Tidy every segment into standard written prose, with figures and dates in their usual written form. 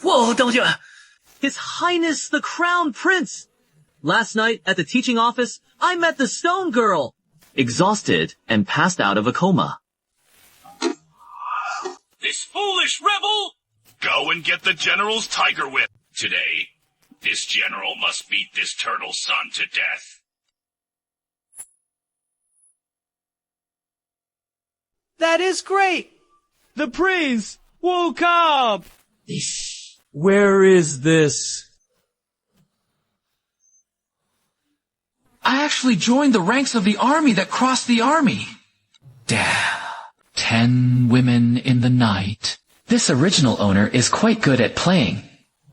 Whoa, 等下 His Highness the Crown Prince! Last night at the teaching office, I met the Stone Girl! Exhausted and passed out of a coma. This foolish rebel! Go and get the General's Tiger Whip. Today, this General must beat this turtle son to death. That is great! The prince woke up! Where is this? I actually joined the ranks of the army that crossed the army. Damn. 10 women in the night. This original owner is quite good at playing.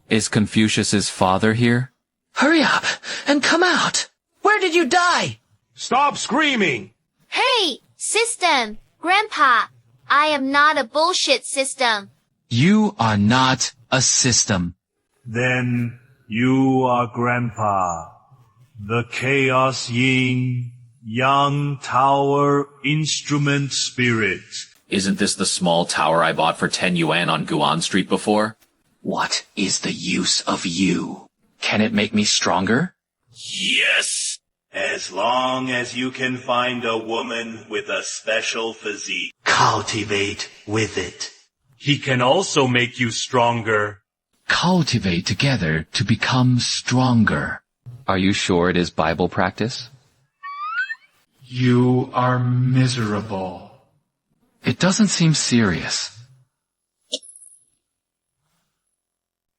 Is Confucius's father here? Hurry up and come out. Where did you die? Stop screaming! Hey, system! Grandpa, I am not a bullshit system. You are not a system. Then you are Grandpa, the Chaos Yin Yang Tower Instrument Spirit. Isn't this the small tower I bought for 10 yuan on Guan Street before? What is the use of you? Can it make me stronger? Yes! As long as you can find a woman with a special physique. Cultivate with it. He can also make you stronger. Cultivate together to become stronger. Are you sure it is Bible practice? You are miserable. It doesn't seem serious.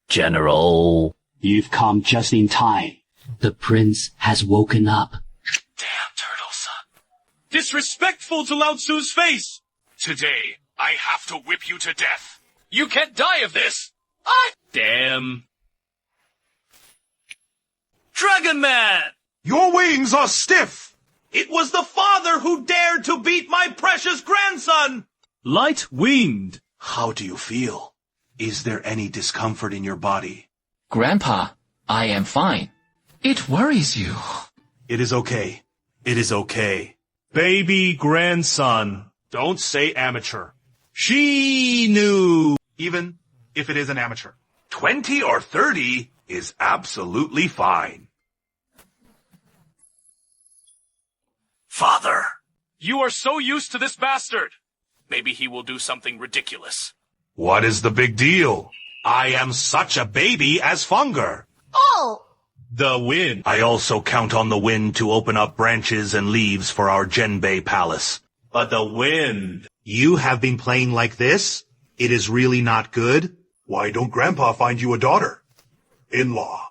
General, you've come just in time. The prince has woken up. Damn turtle son. Disrespectful to Lao Tzu's face! Today, I have to whip you to death. You can't die of this! Damn. Dragon Man! Your wings are stiff! It was the father who dared to beat my precious grandson! Light-winged. How do you feel? Is there any discomfort in your body? Grandpa, I am fine. It worries you. It is okay. It is okay. Baby grandson. Don't say amateur. She knew. Even if it is an amateur. 20 or 30 is absolutely fine. Father, you are so used to this bastard. Maybe he will do something ridiculous. What is the big deal? I am such a baby as Funger. Oh! The wind. I also count on the wind to open up branches and leaves for our Genbei Palace. But the wind. You have been playing like this? It is really not good? Why don't Grandpa find you a daughter? In-law.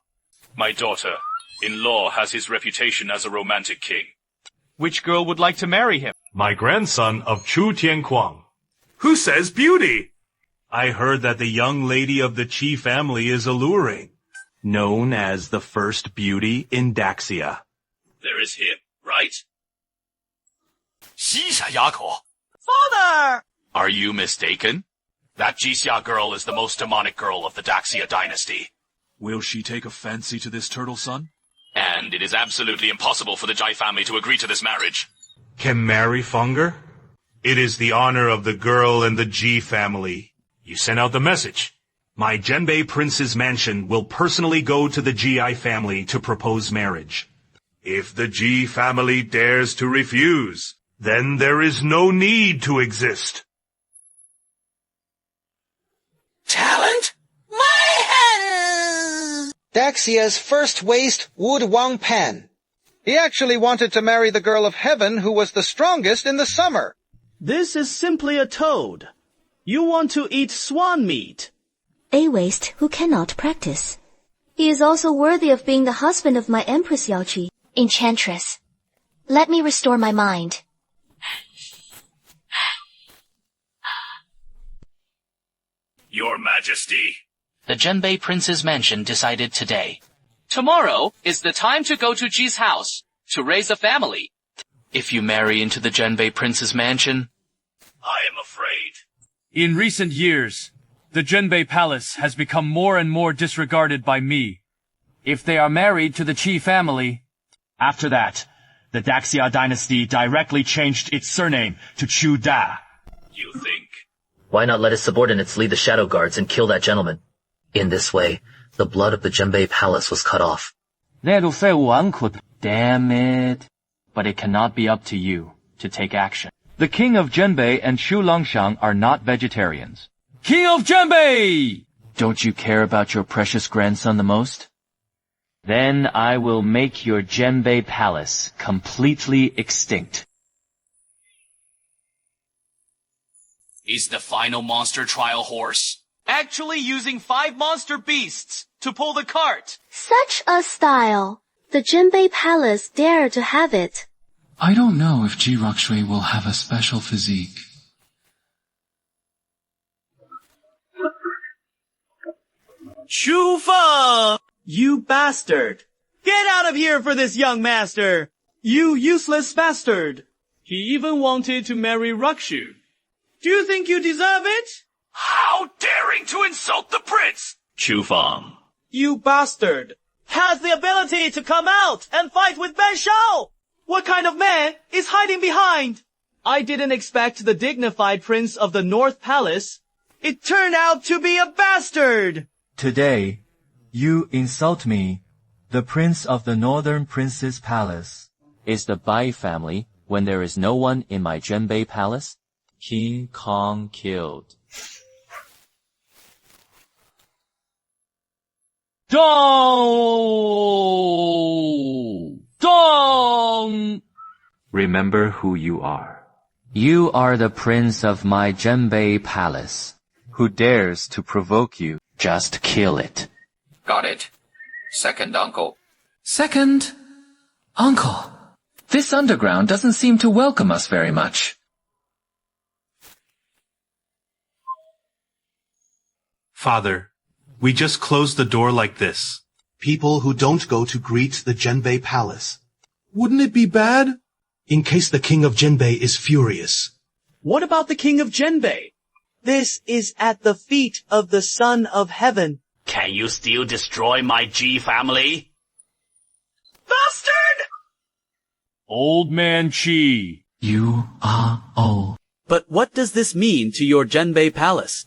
My daughter-in-law has his reputation as a romantic king. Which girl would like to marry him? My grandson of Chu Tianquang. Who says beauty? I heard that the young lady of the Qi family is alluring. Known as the first beauty in Daxia. There is him, right? Father! Are you mistaken? That Jixia girl is the most demonic girl of the Daxia dynasty. Will she take a fancy to this turtle son? And it is absolutely impossible for the Jai family to agree to this marriage. Can marry Funger? It is the honor of the girl and the Ji family. You sent out the message. My Genbei Prince's mansion will personally go to the Ji family to propose marriage. If the Ji family dares to refuse, then there is no need to exist. Talent? Daxia's first waste, Wood Wang Pan. He actually wanted to marry the girl of heaven who was the strongest in the summer. This is simply a toad. You want to eat swan meat. A waste who cannot practice. He is also worthy of being the husband of my Empress Yaoqi. Enchantress, let me restore my mind. Your Majesty. The Genbei Prince's mansion decided today. Tomorrow is the time to go to Ji's house to raise a family. If you marry into the Genbei Prince's mansion, I am afraid. In recent years, the Genbei Palace has become more and more disregarded by me. If they are married to the Qi family... After that, the Daxia dynasty directly changed its surname to Chu Da. You think? Why not let his subordinates lead the shadow guards and kill that gentleman? In this way, the blood of the Genbei Palace was cut off. Damn it. But it cannot be up to you to take action. The king of Genbei and Shu Longshang are not vegetarians. King of Genbei! Don't you care about your precious grandson the most? Then I will make your Genbei Palace completely extinct. Is the final monster trial horse actually using 5 monster beasts to pull the cart? Such a style. The Genbei Palace dare to have it. I don't know if Ji Rakshui will have a special physique. Chu Feng! You bastard! Get out of here for this young master! You useless bastard! He even wanted to marry Rakshu. Do you think you deserve it? How daring to insult the prince! Chu Feng! You bastard! Has the ability to come out and fight with Ben Shao! What kind of man is hiding behind? I didn't expect the dignified prince of the North Palace. It turned out to be a bastard! Today, you insult me. The prince of the Northern Prince's Palace. Is the Bai family when there is no one in my Genbei Palace? King Kong killed. Dong! Remember who you are. You are the prince of my Genbei Palace. Who dares to provoke you, just kill it. Got it. Second uncle. Second uncle. This underground doesn't seem to welcome us very much. Father, we just closed the door like this. People who don't go to greet the Genbei Palace. Wouldn't it be bad? In case the king of Genbei is furious. What about the king of Genbei? This is at the feet of the Son of Heaven. Can you still destroy my G family? Bastard! Old man Chi. You are old. But what does this mean to your Genbei Palace?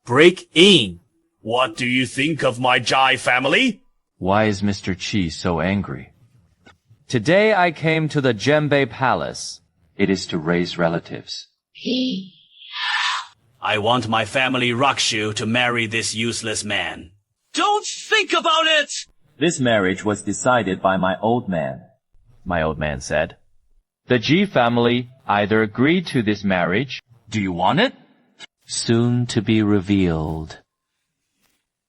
Break in. What do you think of my Jai family? Why is Mr. Chi so angry? Today I came to the Genbei Palace. It is to raise relatives. I want my family Rakshu to marry this useless man. Don't think about it! This marriage was decided by my old man. My old man said. The Ji family either agreed to this marriage. Do you want it? Soon to be revealed.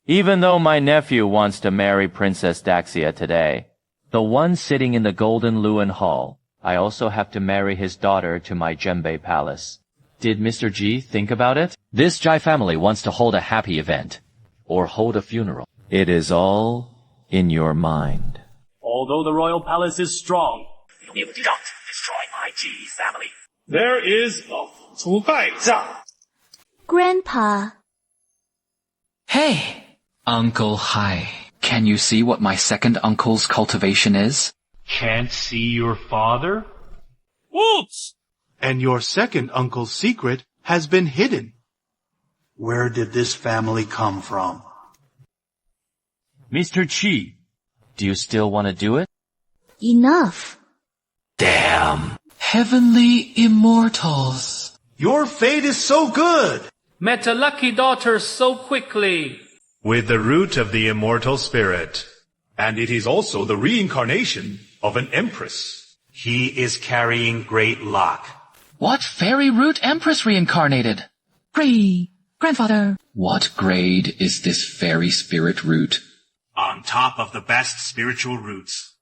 Even though my nephew wants to marry Princess Daxia today, the one sitting in the Golden Luan Hall, I also have to marry his daughter to my Genbei Palace. Did Mr. Ji think about it? This Jai family wants to hold a happy event, or hold a funeral. It is all in your mind. Although the royal palace is strong, You don't destroy my G family. There is a 除败仗. Grandpa. Hey, Uncle Hai. Can you see what my second uncle's cultivation is? Can't see your father? Whoops! And your second uncle's secret has been hidden. Where did this family come from? Mr. Chi, do you still want to do it? Enough. Damn. Heavenly immortals. Your fate is so good. Met a lucky daughter so quickly. With the root of the immortal spirit. And it is also the reincarnation of an empress. He is carrying great luck. What fairy root empress reincarnated? Grandfather. What grade is this fairy spirit root? On top of the best spiritual roots.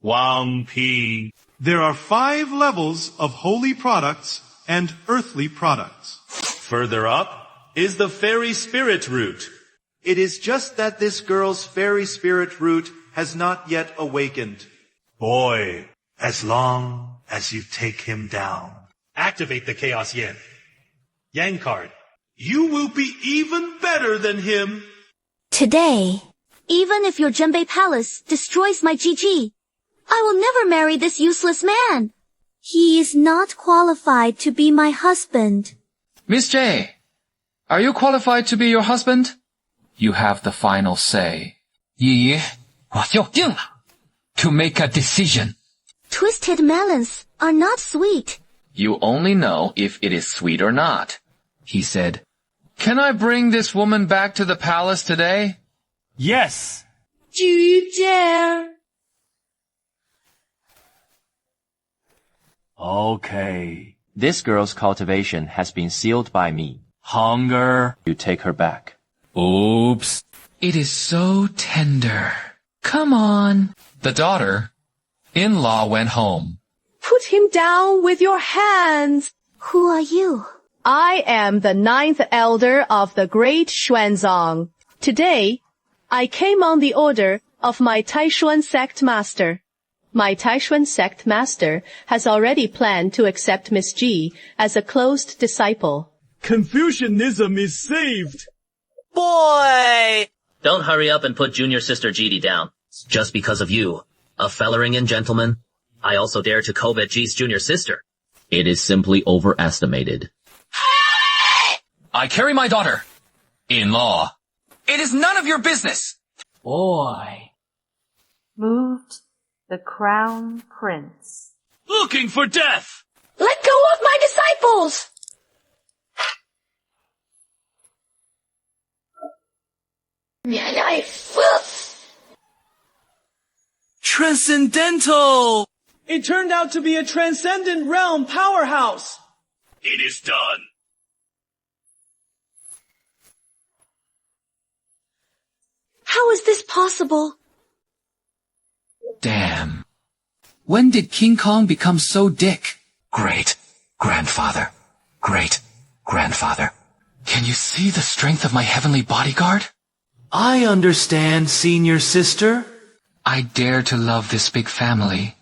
Wang Pi. There are 5 levels of holy products and earthly products. Further up is the fairy spirit root. It is just that this girl's fairy spirit root has not yet awakened. Boy, as long as you take him down. Activate the Chaos Yen. Yang card. You will be even better than him. Today, even if your Genbei Palace destroys my GG, I will never marry this useless man. He is not qualified to be my husband. Miss J, Are you qualified to be your husband? You have the final say. 爷爷，我就定了。To make a decision. Twisted melons are not sweet. You only know if it is sweet or not. He said, Can I bring this woman back to the palace today? Yes. 举荐. Okay. This girl's cultivation has been sealed by me. Hunger. You take her back. Oops. It is so tender. Come on. The daughter-in-law went home. Put him down with your hands. Who are you? I am the 9th elder of the great Xuanzang. Today, I came on the order of my Taishuan sect master. My Taishuan sect master has already planned to accept Miss Ji as a closed disciple. Confucianism is saved. Boy! Don't hurry up and put junior sister GD down. Just because of you, a Felleringen gentleman, I also dare to covet G's junior sister. It is simply overestimated. I carry my daughter-in-law. It is none of your business. Boy. Moved the crown prince. Looking for death! Let go of my disciples! Transcendental! It turned out to be a transcendent realm powerhouse. It is done. How is this possible? Damn. When did King Kong become so dick? Great-grandfather. Great-grandfather. Can you see the strength of my heavenly bodyguard? I understand, senior sister. I dare to love this big family,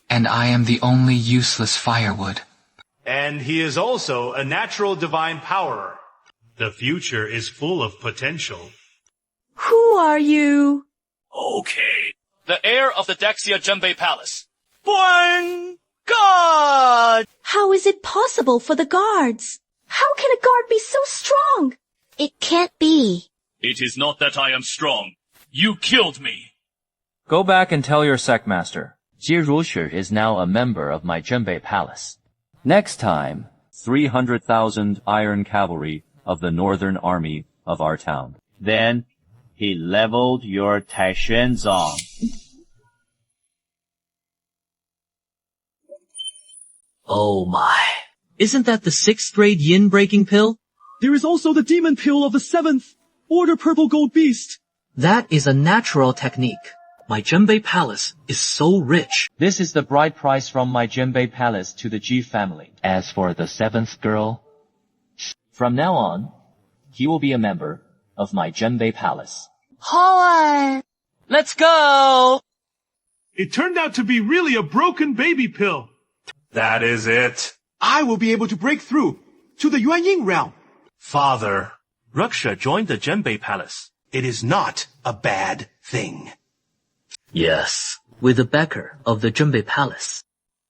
and I am the only useless firewood. And he is also a natural divine power. The future is full of potential. Who are you? Okay. The heir of the Daxia Junbei Palace. Born God! How is it possible for the guards? How can a guard be so strong? It can't be. It is not that I am strong. You killed me. Go back and tell your sectmaster. Jie Rushi is now a member of my Junbei Palace. Next time, 300,000 iron cavalry of the northern army of our town. Then, he leveled your Taishuanzang. Oh my. Isn't that the 6th grade yin breaking pill? There is also the demon pill of the 7th. Order purple gold beast. That is a natural technique. My Junbei Palace is so rich. This is the bride price from my Junbei Palace to the Ji family. As for the 7th girl, from now on, he will be a member of my Junbei Palace. Let's go! It turned out to be really a broken baby pill. That is it. I will be able to break through to the Yuanying realm. Father, Ruksha joined the Junbei Palace. It is not a bad thing. Yes, with the backer of the Junbei Palace,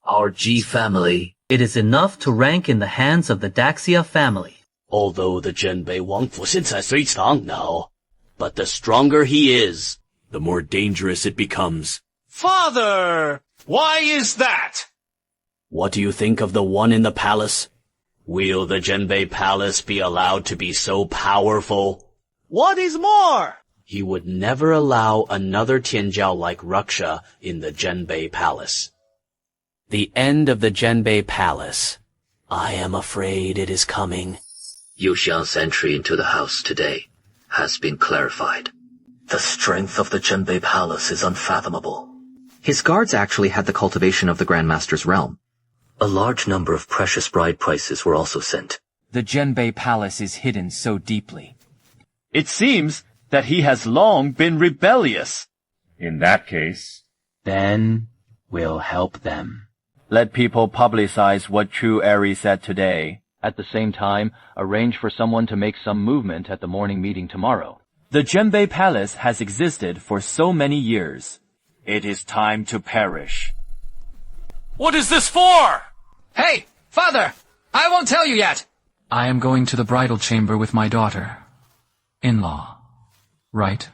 our Ji family, it is enough to rank in the hands of the Daxia family. Although the Junbei Wangfu 现在虽强 now, but the stronger he is, the more dangerous it becomes. Father, why is that? What do you think of the one in the palace? Will the Junbei Palace be allowed to be so powerful? What is more? He would never allow another Tianjiao like Ruksha in the Junbei Palace. The end of the Junbei Palace. I am afraid it is coming. Yu Xiang's entry into the house today has been clarified. The strength of the Junbei Palace is unfathomable. His guards actually had the cultivation of the Grand Master's realm. A large number of precious bride prices were also sent. The Junbei Palace is hidden so deeply. It seems that he has long been rebellious. In that case, then we'll help them. Let people publicize what Chu Eri said today. At the same time, arrange for someone to make some movement at the morning meeting tomorrow. The Junbei Palace has existed for so many years. It is time to perish. What is this for? Hey, father! I won't tell you yet. I am going to the bridal chamber with my daughter-in-law, right?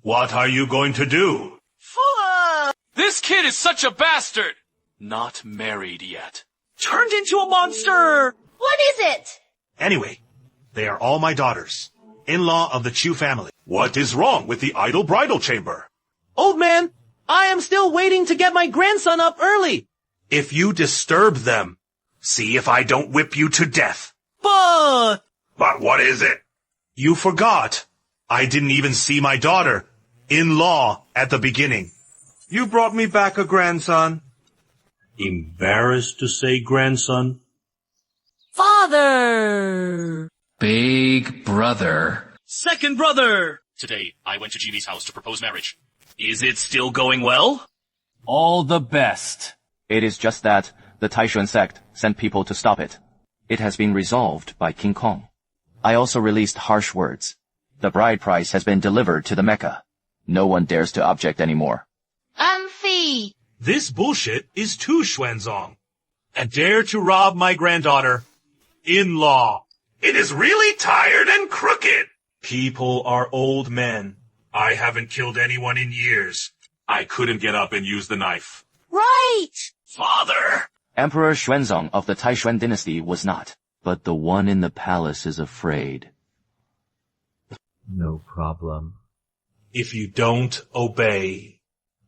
What are you going to do? This kid is such a bastard! Not married yet. Turned into a monster! What is it? Anyway, they are all my daughters, in-law of the Chu family. What is wrong with the idol bridal chamber? Old man, I am still waiting to get my grandson up early. If you disturb them, see if I don't whip you to death. But what is it? You forgot. I didn't even see my daughter-in-law at the beginning. You brought me back a grandson. Embarrassed to say grandson? Father! Big brother. Second brother! Today, I went to Jimmy's house to propose marriage. Is it still going well? All the best. It is just that the Taishuan sect sent people to stop it. It has been resolved by King Kong. I also released harsh words. The bride price has been delivered to the Mecca. No one dares to object anymore. Amphi! This bullshit is too Xuanzong. And dare to rob my granddaughter-in-law. It is really tired and crooked. People are old men. I haven't killed anyone in years. I couldn't get up and use the knife. Right! Father! Emperor Xuanzong of the Taishuan dynasty was not, but the one in the palace is afraid. No problem. If you don't obey,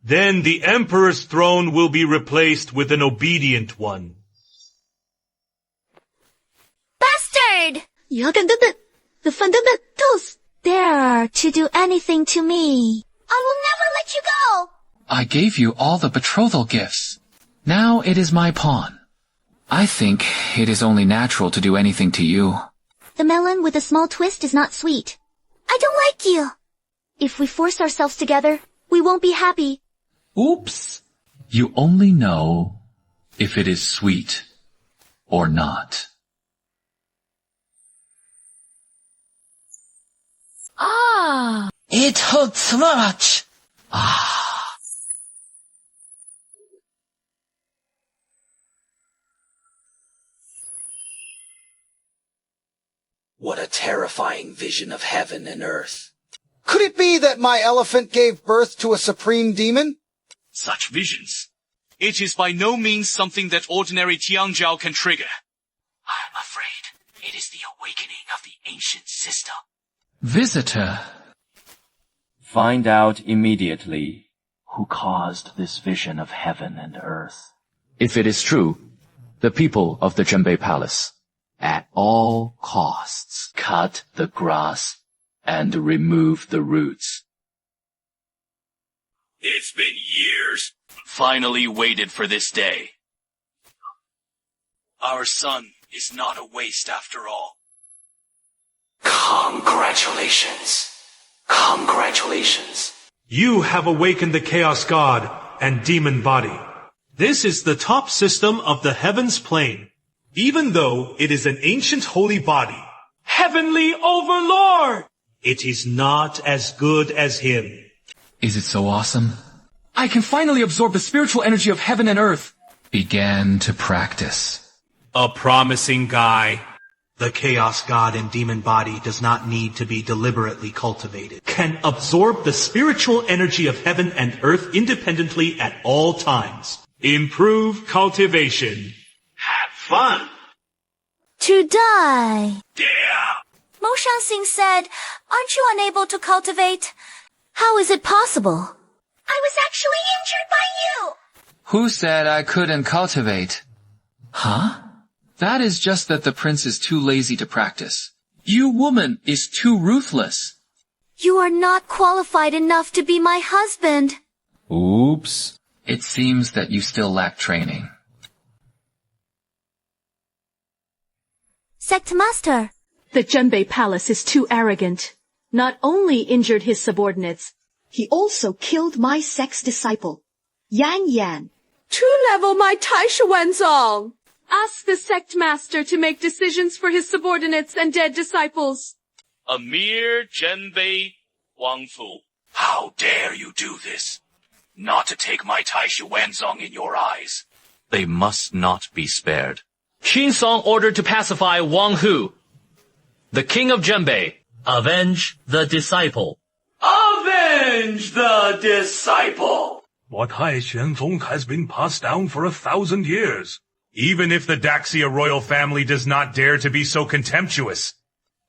then the emperor's throne will be replaced with an obedient one. Bastard! The fundamentals dare to do anything to me. I will never let you go! I gave you all the betrothal gifts. Now it is my pawn. I think it is only natural to do anything to you. The melon with a small twist is not sweet. I don't like you. If we force ourselves together, we won't be happy. Oops. You only know if it is sweet or not. Ah! It hurts much. What a terrifying vision of heaven and earth. Could it be that my elephant gave birth to a supreme demon? Such visions. It is by no means something that ordinary Tianjiao can trigger. I am afraid it is the awakening of the ancient system. Visitor. Find out immediately who caused this vision of heaven and earth. If it is true, the people of the Zhenbei Palace, at all costs, cut the grass and remove the roots. It's been years. Finally waited for this day. Our son is not a waste after all. Congratulations. Congratulations. You have awakened the Chaos God and Demon Body. This is the top system of the Heavens Plane, even though it is an ancient holy body. Heavenly Overlord! It is not as good as him. Is it so awesome? I can finally absorb the spiritual energy of heaven and earth. Began to practice. A promising guy. The Chaos God and Demon Body does not need to be deliberately cultivated. Can absorb the spiritual energy of heaven and earth independently at all times. Improve cultivation. Have fun. To die. Yeah. Mo Shansing said, aren't you unable to cultivate? How is it possible? I was actually injured by you. Who said I couldn't cultivate? Huh? That is just that the prince is too lazy to practice. You woman is too ruthless. You are not qualified enough to be my husband. Oops. It seems that you still lack training. Sect Master. The Zhenbei Palace is too arrogant. Not only injured his subordinates, he also killed my sect's disciple, Yan Yan. To level my Taishuanzong. Ask the sect master to make decisions for his subordinates and dead disciples. A mere Zhenbei Wangfu. How dare you do this? Not to take my Taishuanzong in your eyes. They must not be spared. Qinsong ordered to pacify Wang Hu. The King of Genbei, avenge the disciple. Avenge the disciple! What Hai Xuanfeng has been passed down for 1,000 years. Even if the Daxia royal family does not dare to be so contemptuous.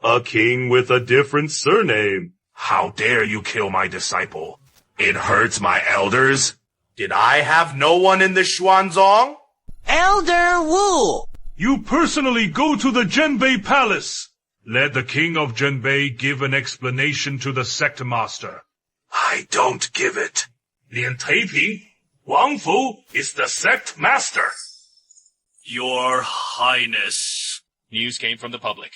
A king with a different surname. How dare you kill my disciple? It hurts my elders. Did I have no one in the Xuanzong? Elder Wu! You personally go to the Genbei Palace. Let the king of Genbei give an explanation to the sect master. I don't give it. Lian Teiping, Wang Fu is the sect master. Your Highness. News came from the public.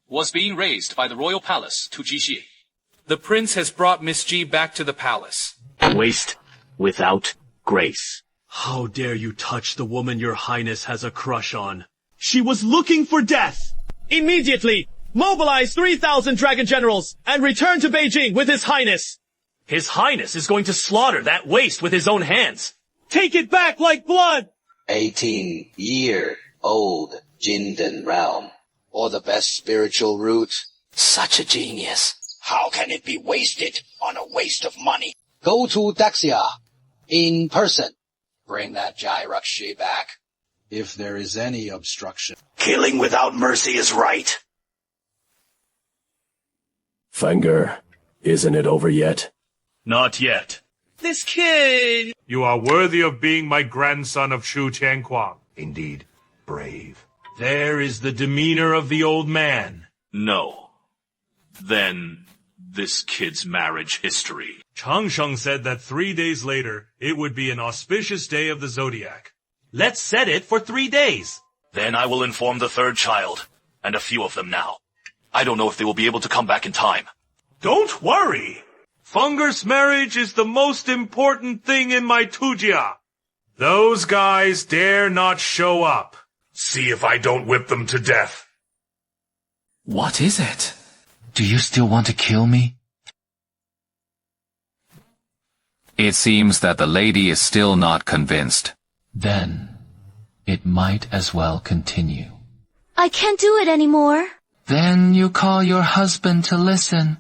Was being raised by the royal palace to Jixi. The prince has brought Miss Ji back to the palace. Waste without grace. How dare you touch the woman your highness has a crush on? She was looking for death! Immediately, mobilize 3,000 dragon generals and return to Beijing with his highness! His highness is going to slaughter that waste with his own hands. Take it back like blood! 18-year-old Jinden realm, or the best spiritual route. Such a genius. How can it be wasted on a waste of money? Go to Daxia in person. Bring that Jai Rakshi back. If there is any obstruction. Killing without mercy is right. Fenger, isn't it over yet? Not yet. This kid! You are worthy of being my grandson of Shu Tianquang. Indeed, brave. There is the demeanor of the old man. No. Then, this kid's marriage history. Changsheng said that 3 days later, it would be an auspicious day of the zodiac. Let's set it for 3 days. Then I will inform the third child, and a few of them now. I don't know if they will be able to come back in time. Don't worry. Funger's marriage is the most important thing in my Tujia. Those guys dare not show up. See if I don't whip them to death. What is it? Do you still want to kill me? It seems that the lady is still not convinced. Then, it might as well continue. I can't do it anymore. Then you call your husband to listen.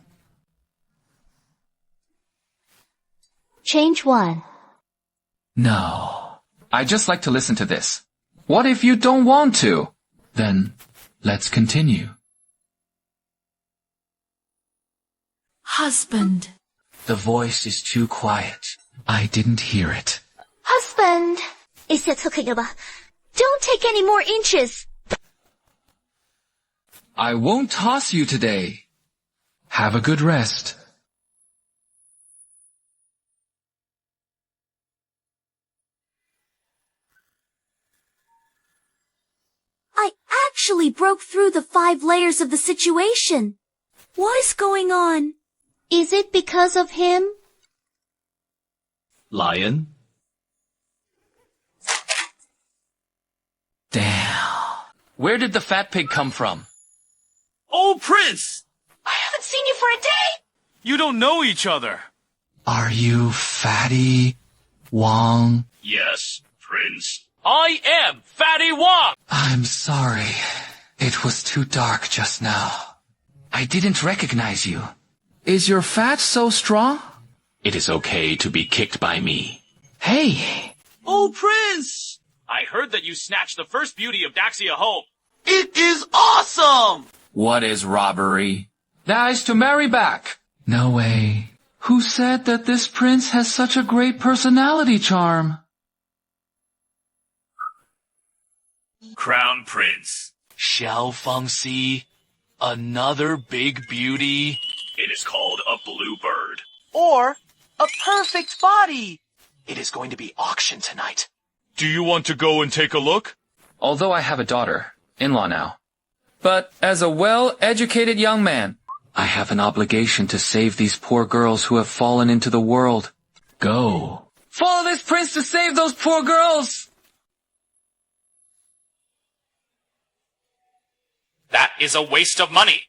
Change 1. No. I just like to listen to this. What if you don't want to? Then, let's continue. Husband. The voice is too quiet. I didn't hear it. Husband! 一下测可以了吧? Don't take any more inches. I won't toss you today. Have a good rest. I actually broke through the 5 layers of the situation. What is going on? Is it because of him? Lion? Damn. Where did the fat pig come from? Oh, Prince! I haven't seen you for a day. You don't know each other. Are you Fatty Wang? Yes, Prince. I am Fatty Wang! I'm sorry. It was too dark just now. I didn't recognize you. Is your fat so strong? It is okay to be kicked by me. Hey! Oh, Prince! I heard that you snatched the first beauty of Daxia home. It is awesome! What is robbery? That is to marry back. No way. Who said that this prince has such a great personality charm? Crown Prince. Xiao Fangxi. Another big beauty. It is called a bluebird. Or a perfect body. It is going to be auctioned tonight. Do you want to go and take a look? Although I have a daughter, in-law now. But as a well-educated young man, I have an obligation to save these poor girls who have fallen into the world. Go. Follow this prince to save those poor girls! That is a waste of money.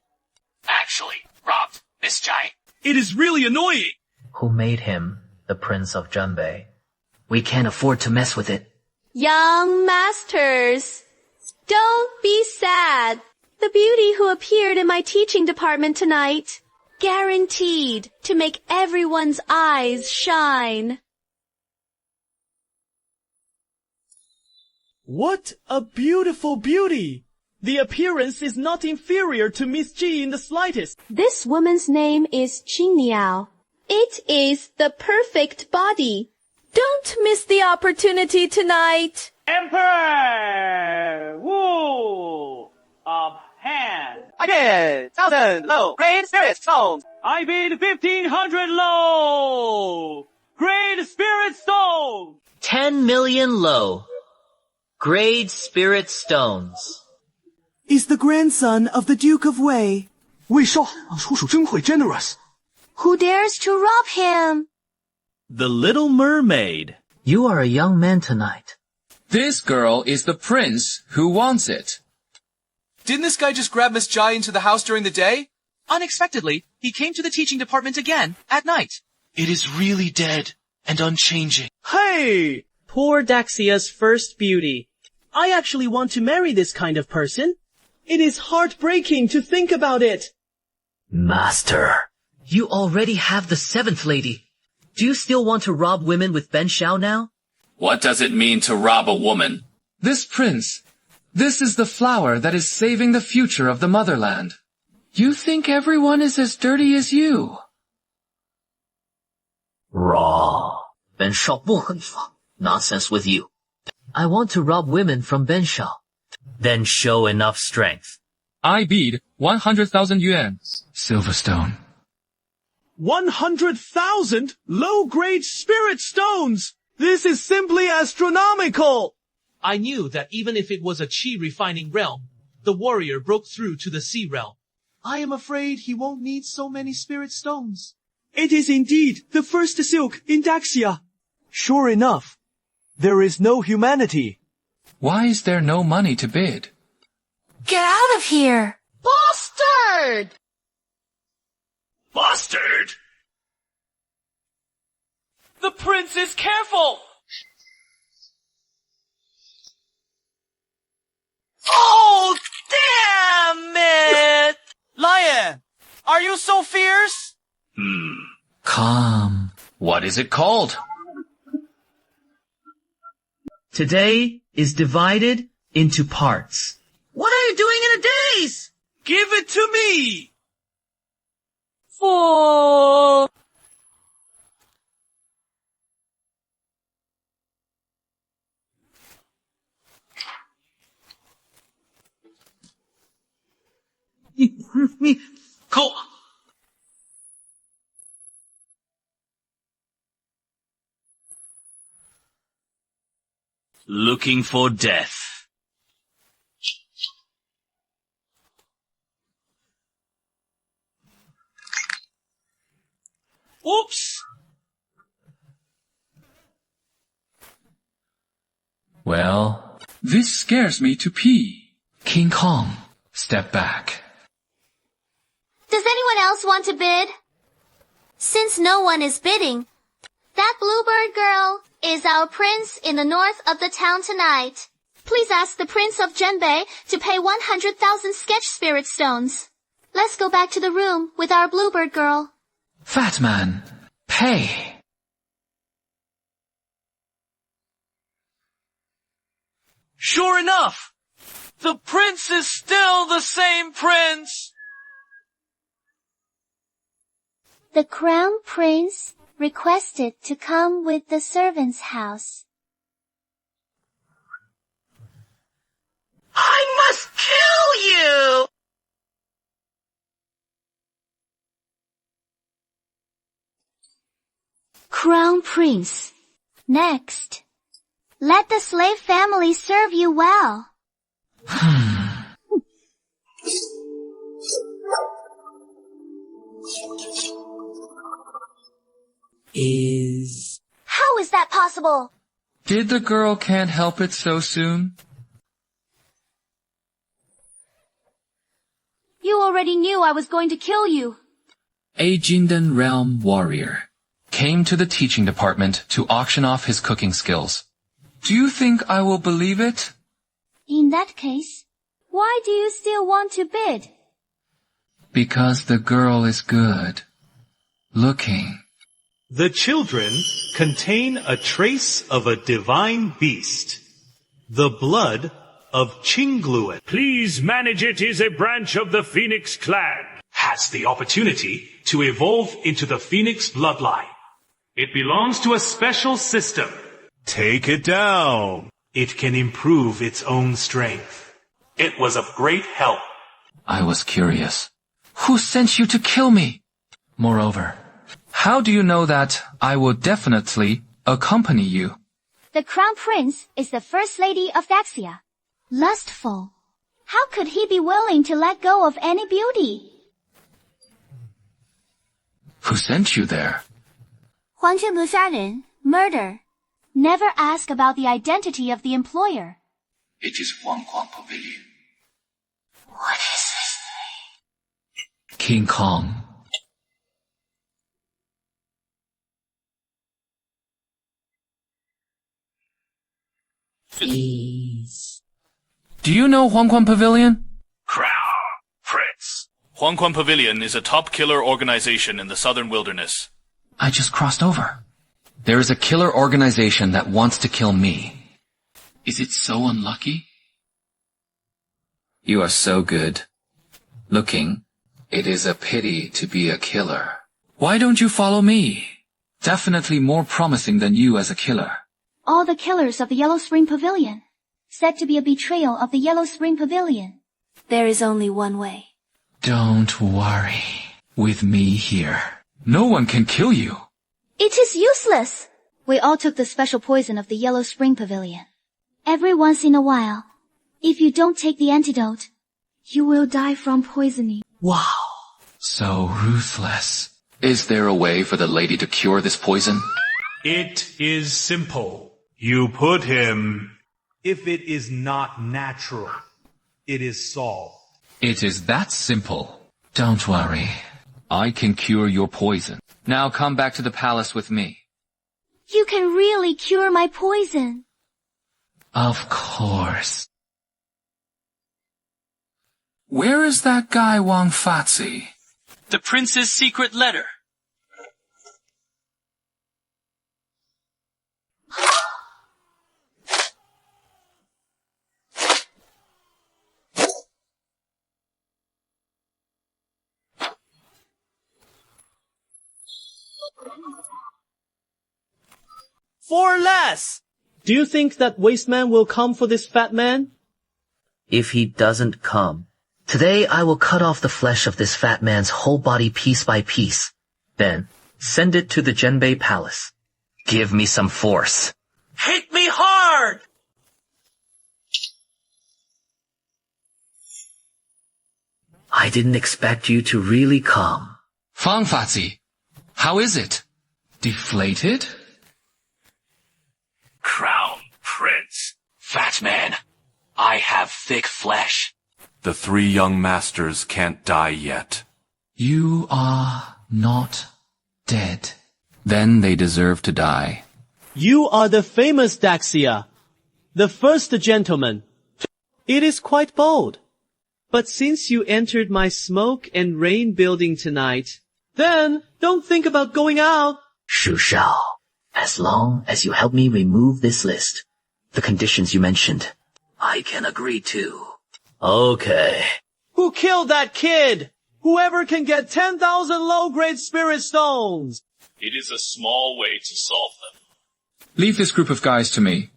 Actually, robbed, Miss Jai. It is really annoying. Who made him the Prince of Genbei? We can't afford to mess with it. Young masters, don't be sad. The beauty who appeared in my teaching department tonight. Guaranteed to make everyone's eyes shine. What a beautiful beauty! The appearance is not inferior to Miss G in the slightest. This woman's name is Jingniao. It is the perfect body. Don't miss the opportunity tonight. Emperor! Woo! Of hand. I bid 1,000 low. Great spirit stones. I bid 1,500 low. Great spirit stone. 10 million low. Grade spirit stones. Is the grandson of the Duke of Wei. 魏少，叔叔真会 generous. Who dares to rob him? The Little Mermaid. You are a young man tonight. This girl is the prince who wants it. Didn't this guy just grab Miss Jai into the house during the day? Unexpectedly, he came to the teaching department again, at night. It is really dead and unchanging. Hey! Poor Daxia's first beauty. I actually want to marry this kind of person. It is heartbreaking to think about it. Master, you already have the 7th lady. Do you still want to rob women with Ben Shao now? What does it mean to rob a woman? This prince, this is the flower that is saving the future of the motherland. You think everyone is as dirty as you? Raw. Ben Shao 不合理法. Nonsense with you. I want to rob women from Ben Shao. Then show enough strength. I bid 100,000 yuan. Silverstone. 100,000 low-grade spirit stones! This is simply astronomical! I knew that even if it was a chi refining realm, the warrior broke through to the sea realm. I am afraid he won't need so many spirit stones. It is indeed the first silk in Daxia. Sure enough, there is no humanity. Why is there no money to bid? Get out of here! Bastard! Bastard! The prince is careful! Oh, damn it! Lion, are you so fierce? Calm. What is it called? Today is divided into parts. What are you doing in a daze? Give it to me! Fool! Go! Looking for death. Oops! Well, this scares me to pee. King Kong, step back. Does anyone else want to bid? Since no one is bidding, that bluebird girl is our prince in the north of the town tonight. Please ask the Prince of Zhenbei to pay 100,000 sketch spirit stones. Let's go back to the room with our bluebird girl. Fat man, pay. Sure enough! The prince is still the same prince! The crown prince requested to come with the servant's house. I must kill you! Crown prince. Next. Let the slave family serve you well. How is that possible? Did the girl can't help it so soon? You already knew I was going to kill you. A Jindan realm warrior came to the teaching department to auction off his cooking skills. Do you think I will believe it? In that case, Why do you still want to bid? Because the girl is good looking. The children contain a trace of a divine beast, the blood of Qingluan. Please manage it is a branch of the Phoenix clan. Has the opportunity to evolve into the Phoenix bloodline. It belongs to a special system. Take it down. It can improve its own strength. It was of great help. I was curious. Who sent you to kill me? Moreover, how do you know that I will definitely accompany you? The Crown Prince is the First Lady of Daxia. Lustful. How could he be willing to let go of any beauty? Who sent you there? 黄泉阁杀人 murder. Never ask about the identity of the employer. It is Huanghuang Pavilion. What is this? King Kong. Please. Do you know Huangquan Pavilion? Crown Prince. Huangquan Pavilion is a top killer organization in the southern wilderness. I just crossed over. There is a killer organization that wants to kill me. Is it so unlucky? You are so good looking. It is a pity to be a killer. Why don't you follow me? Definitely more promising than you as a killer. All the killers of the Yellow Spring Pavilion. Said to be a betrayal of the Yellow Spring Pavilion. There is only one way. Don't worry. With me here, no one can kill you. It is useless. We all took the special poison of the Yellow Spring Pavilion. Every once in a while, if you don't take the antidote, you will die from poisoning. Wow. So ruthless. Is there a way for the lady to cure this poison? It is simple. You put him. If it is not natural, it is solved. It is that simple. Don't worry. I can cure your poison. Now come back to the palace with me. You can really cure my poison. Of course. Where is that guy Wang Fatsi? The prince's secret letter. For less! Do you think that waste man will come for this fat man? If he doesn't come, today I will cut off the flesh of this fat man's whole body piece by piece. Then, send it to the Genbei Palace. Give me some force. Hit me hard! I didn't expect you to really come. Fang Fatsi, how is it? Deflated? Crown Prince. Fat man. I have thick flesh. The three young masters can't die yet. You are not dead. Then they deserve to die. You are the famous Daxia, the first gentleman. It is quite bold. But since you entered my smoke and rain building tonight, then don't think about going out. Shu Shao, as long as you help me remove this list, the conditions you mentioned, I can agree to. Okay. Who killed that kid? Whoever can get 10,000 low-grade spirit stones. It is a small way to solve them. Leave this group of guys to me.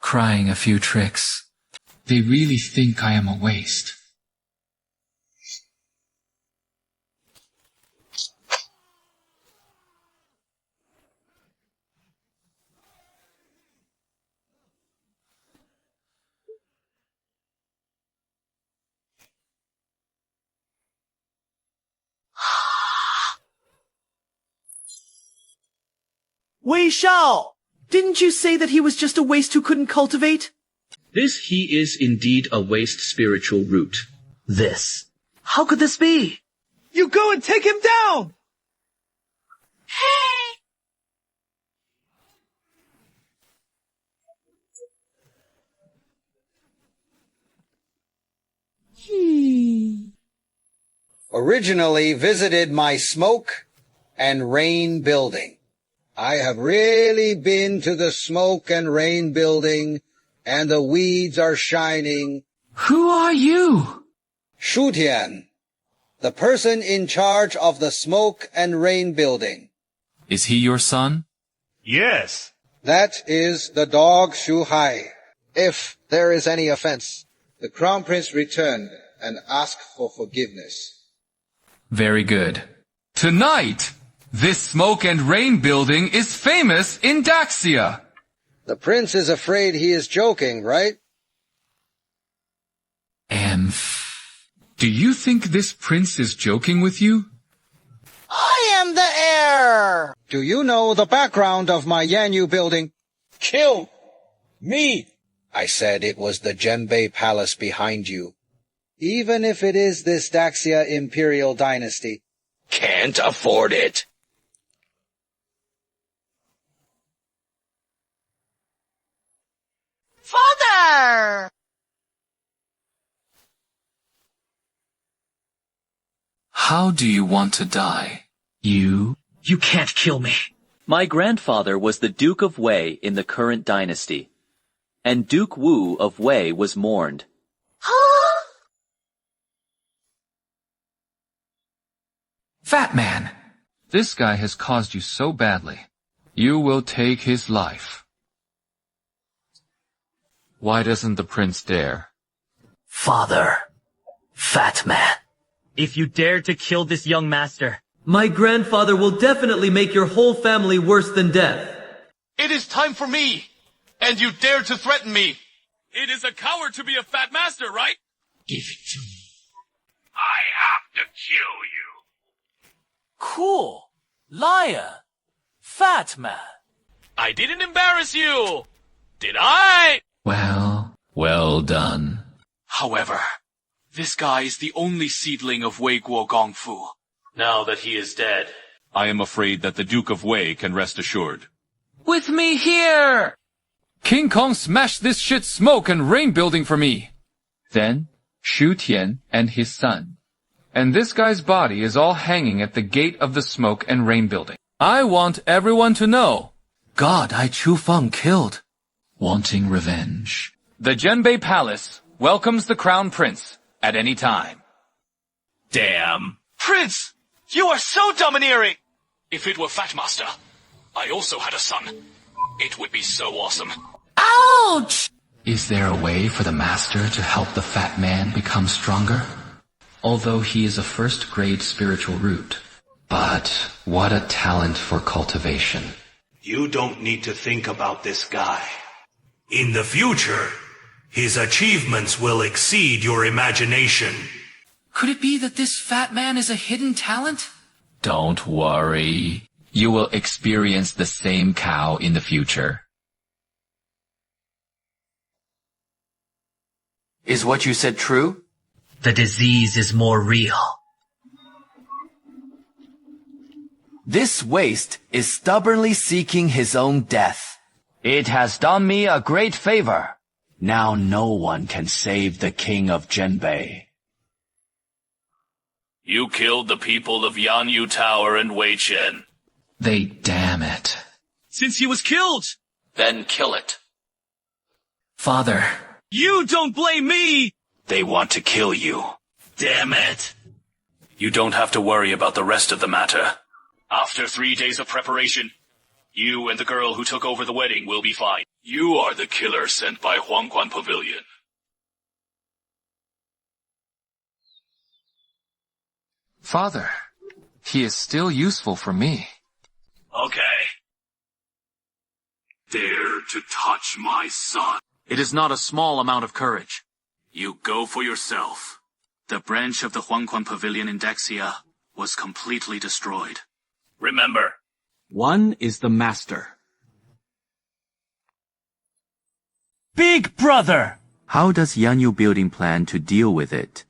Crying a few tricks. They really think I am a waste. Wei Shao! Didn't you say that he was just a waste who couldn't cultivate? This he is indeed a waste spiritual root. This. How could this be? You go and take him down! Hey! Originally visited my smoke and rain building. I have really been to the smoke and rain building, and the weeds are shining. Who are you? Shu Tian, the person in charge of the smoke and rain building. Is he your son? Yes. That is the dog Shu Hai. If there is any offense, the crown prince returned and asked for forgiveness. Very good. Tonight, this smoke and rain building is famous in Daxia. The prince is afraid he is joking, right? Do you think this prince is joking with you? I am the heir! Do you know the background of my Yanyu building? Kill me! I said it was the Genbei Palace behind you. Even if it is this Daxia Imperial Dynasty. Can't afford it. Father! How do you want to die? You can't kill me. My grandfather was the Duke of Wei in the current dynasty, and Duke Wu of Wei was mourned. Fat Man! This guy has caused you so badly. You will take his life. Why doesn't the prince dare? Father, Fat Man. If you dare to kill this young master, my grandfather will definitely make your whole family worse than death. It is time for me, and you dare to threaten me. It is a coward to be a fat master, right? Give it to me. I have to kill you. Cool. Liar. Fat Man. I didn't embarrass you, did I? Well done. However, this guy is the only seedling of Wei Guo Gongfu. Now that he is dead, I am afraid that the Duke of Wei can rest assured. With me here! King Kong smashed this shit smoke and rain building for me. Then, Shu Tian and his son. And this guy's body is all hanging at the gate of the smoke and rain building. I want everyone to know. God I Chu Feng killed. Wanting revenge. The Genbei Palace welcomes the Crown Prince at any time. Damn. Prince, you are so domineering! If it were Fat Master, I also had a son. It would be so awesome. Ouch! Is there a way for the master to help the fat man become stronger? Although he is a first-grade spiritual root. But what a talent for cultivation. You don't need to think about this guy. In the future, his achievements will exceed your imagination. Could it be that this fat man is a hidden talent? Don't worry. You will experience the same cow in the future. Is what you said true? The disease is more real. This waste is stubbornly seeking his own death. It has done me a great favor. Now no one can save the king of Genbei. You killed the people of Yanyu Tower and Wei Chen. They damn it. Since he was killed, then kill it. Father. You don't blame me! They want to kill you. Damn it. You don't have to worry about the rest of the matter. After 3 days of preparation, you and the girl who took over the wedding will be fine. You are the killer sent by Huangguan Pavilion. Father, he is still useful for me. Okay. Dare to touch my son. It is not a small amount of courage. You go for yourself. The branch of the Huangguan Pavilion in Daxia was completely destroyed. Remember, One is the master. Big brother! How does Yanyu building plan to deal with it?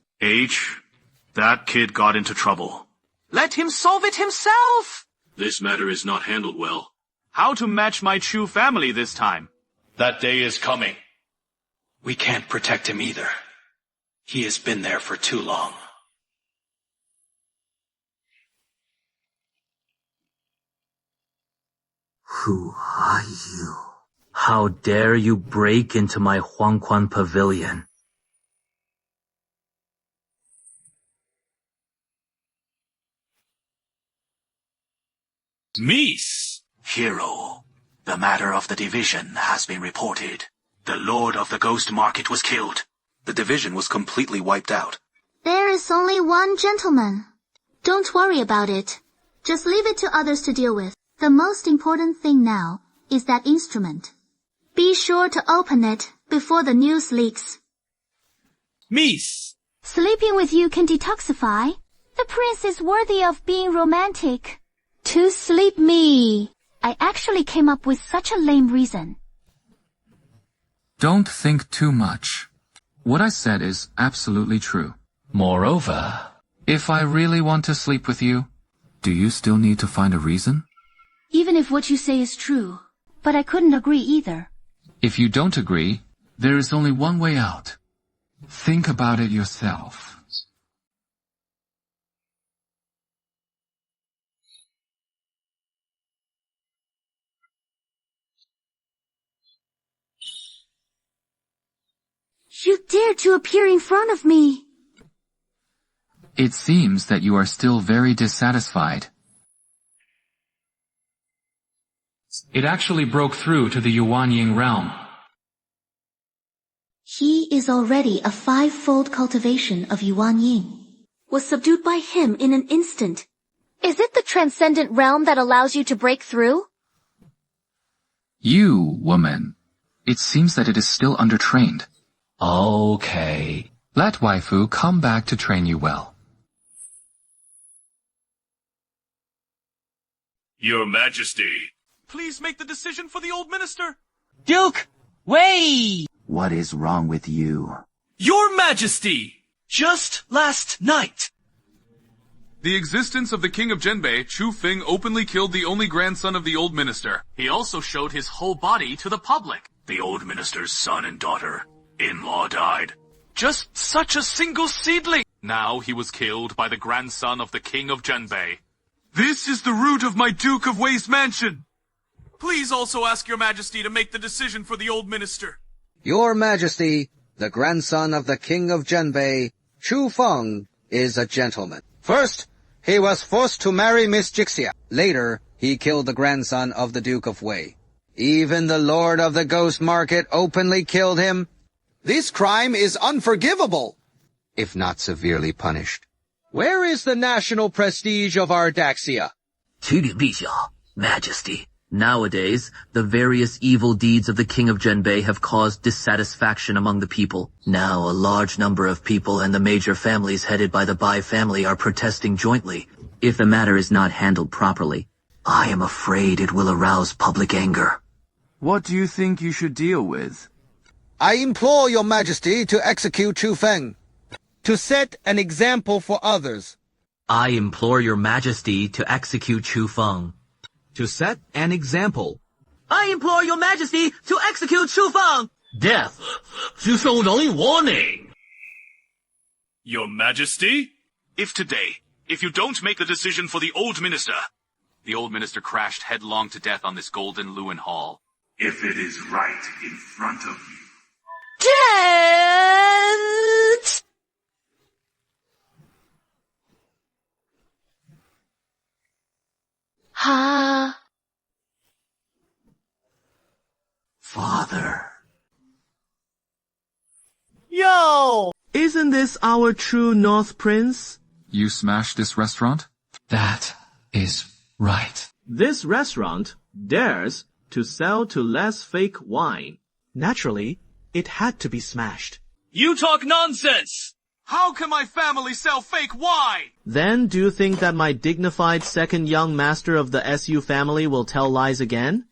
That kid got into trouble. Let him solve it himself! This matter is not handled well. How to match my Chu family this time? That day is coming. We can't protect him either. He has been there for too long. Who are you? How dare you break into my Huangquan pavilion? Miss! Hero, the matter of the division has been reported. The Lord of the Ghost Market was killed. The division was completely wiped out. There is only one gentleman. Don't worry about it. Just leave it to others to deal with. The most important thing now is that instrument. Be sure to open it before the news leaks. Miss! Sleeping with you can detoxify. The prince is worthy of being romantic. To sleep me. I actually came up with such a lame reason. Don't think too much. What I said is absolutely true. Moreover, if I really want to sleep with you, do you still need to find a reason? Even if what you say is true. But I couldn't agree either. If you don't agree, there is only one way out. Think about it yourself. You dared to appear in front of me. It seems that you are still very dissatisfied. It actually broke through to the Yuanying realm. He is already a 5-fold cultivation of Yuanying. Was subdued by him in an instant. Is it the transcendent realm that allows you to break through? You, woman. It seems that it is still undertrained. Okay. Let waifu come back to train you well. Your Majesty. Please make the decision for the old minister. Duke, wait! What is wrong with you? Your Majesty! Just last night. The existence of the King of Zhenbei, Chu Feng, openly killed the only grandson of the old minister. He also showed his whole body to the public. The old minister's son and daughter-in-law died. Just such a single seedling. Now he was killed by the grandson of the King of Zhenbei. This is the root of my Duke of Wei's mansion. Please also ask your Majesty to make the decision for the old minister. Your Majesty, the grandson of the King of Zhenbei, Chu Feng, is a gentleman. First, he was forced to marry Miss Jixia. Later, he killed the grandson of the Duke of Wei. Even the Lord of the Ghost Market openly killed him. This crime is unforgivable, if not severely punished. Where is the national prestige of our Daxia? 启禀陛下, Majesty. Nowadays, the various evil deeds of the King of Zhenbei have caused dissatisfaction among the people. Now, a large number of people and the major families headed by the Bai family are protesting jointly. If the matter is not handled properly, I am afraid it will arouse public anger. What do you think you should deal with? I implore your Majesty to execute Chu Feng, to set an example for others. I implore your Majesty to execute Chu Feng. To set an example. I implore your Majesty to execute Chu Feng! Death. Disobeying warning. Your Majesty? If you don't make the decision for the old minister. The old minister crashed headlong to death on this golden Luan Hall. If it is right in front of you. Death! Ha. Father. Yo! Isn't this our true North Prince? You smashed this restaurant? That is right. This restaurant dares to sell to less fake wine. Naturally, it had to be smashed. You talk nonsense! How can my family sell fake wine? Then do you think that my dignified second young master of the SU family will tell lies again?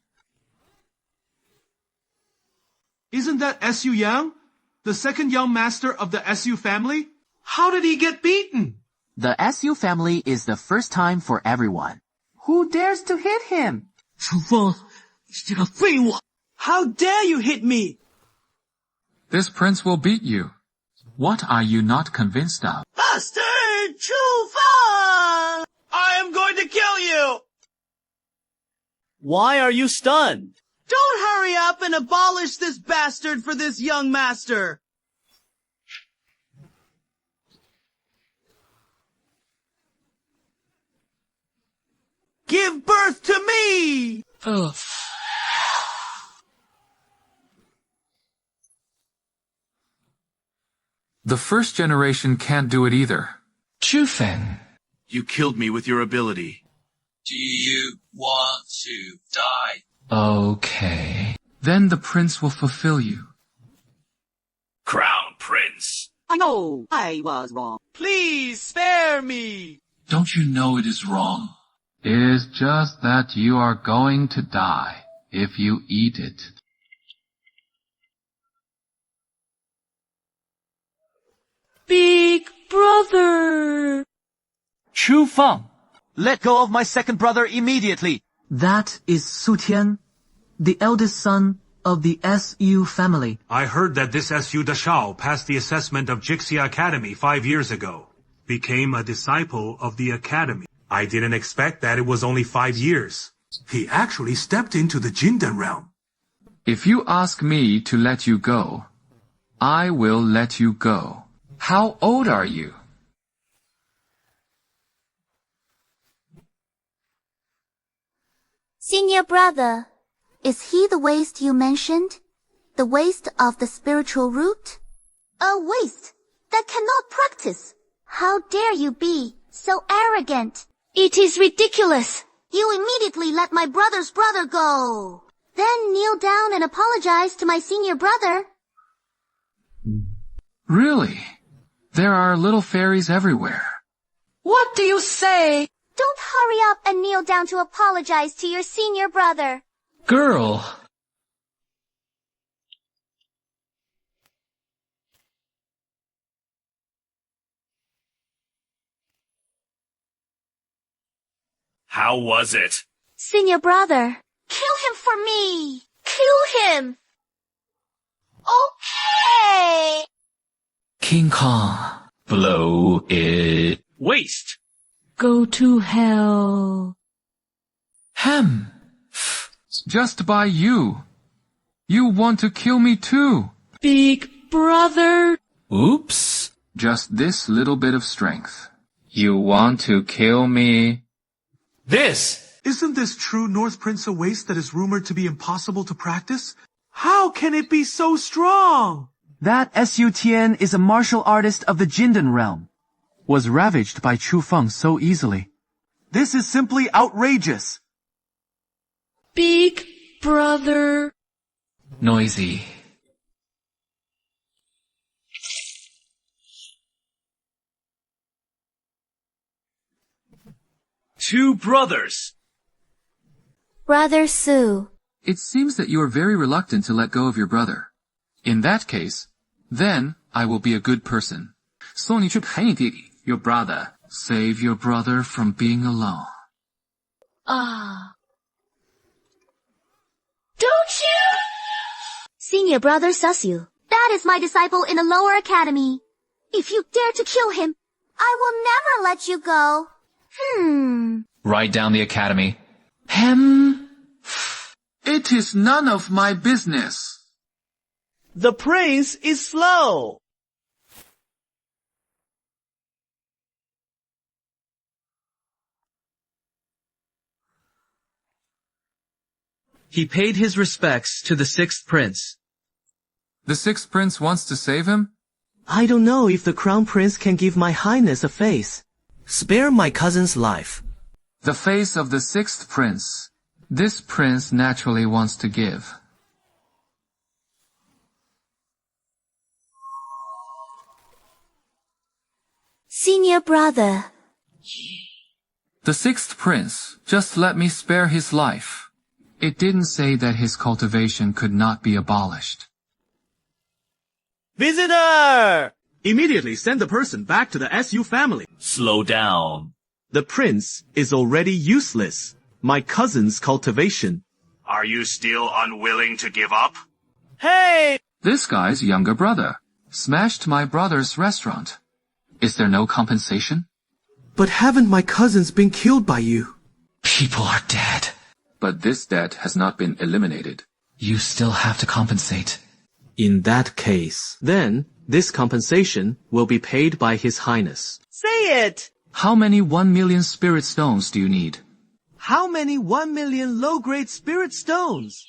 Isn't that SU Yang? The second young master of the SU family? How did he get beaten? The SU family is the first time for everyone. Who dares to hit him? How dare you hit me? This prince will beat you. What are you not convinced of? Bastard Chu-Fang! I am going to kill you! Why are you stunned? Don't hurry up and abolish this bastard for this young master! Give birth to me! Ugh. The first generation can't do it either. Chu-Feng. You killed me with your ability. Do you want to die? Okay. Then the prince will fulfill you. Crown Prince. I know I was wrong. Please spare me! Don't you know it is wrong? It is just that you are going to die if you eat it. Big brother! Chu-Feng. Let go of my second brother immediately! That is Su Tian, the eldest son of the SU family. I heard that this SU Dashao passed the assessment of Jixia Academy 5 years ago. Became a disciple of the academy. I didn't expect that it was only 5 years. He actually stepped into the Jindan realm. If you ask me to let you go, I will let you go. How old are you? Senior brother, is he the waste you mentioned? The waste of the spiritual root? A waste that cannot practice. How dare you be so arrogant? It is ridiculous. You immediately let my brother's brother go. Then kneel down and apologize to my senior brother. Really? There are little fairies everywhere. What do you say? Don't hurry up and kneel down to apologize to your senior brother. Girl. How was it? Senior brother, kill him for me. Kill him. Okay. King Kong. Blow it. Waste. Go to hell. Hem. Just by you. You want to kill me too. Big brother. Oops. Just this little bit of strength. You want to kill me? Isn't this true North Prince a waste that is rumored to be impossible to practice? How can it be so strong? That SU Tian is a martial artist of the Jindan realm. Was ravaged by Chu-Feng so easily. This is simply outrageous. Big brother. Noisy. Two brothers. Brother Su. It seems that you are very reluctant to let go of your brother. In that case, then I will be a good person. 送你去陪你弟弟, your brother. Save your brother from being alone. Don't you? Senior brother Susyu. That is my disciple in the lower academy. If you dare to kill him, I will never let you go. Write down the academy. It is none of my business. The prince is slow. He paid his respects to the sixth prince. The sixth prince wants to save him? I don't know if the crown prince can give my highness a face. Spare my cousin's life. The face of the sixth prince. This prince naturally wants to give. Senior brother. The sixth prince just let me spare his life. It didn't say that his cultivation could not be abolished. Visitor! Immediately send the person back to the SU family. Slow down. The prince is already useless. My cousin's cultivation. Are you still unwilling to give up? Hey! This guy's younger brother. smashed my brother's restaurant. Is there no compensation? But haven't my cousins been killed by you? People are dead. But this debt has not been eliminated. You still have to compensate. In that case, then, this compensation will be paid by His Highness. Say it! How many 1 million spirit stones do you need? How many 1 million low-grade spirit stones?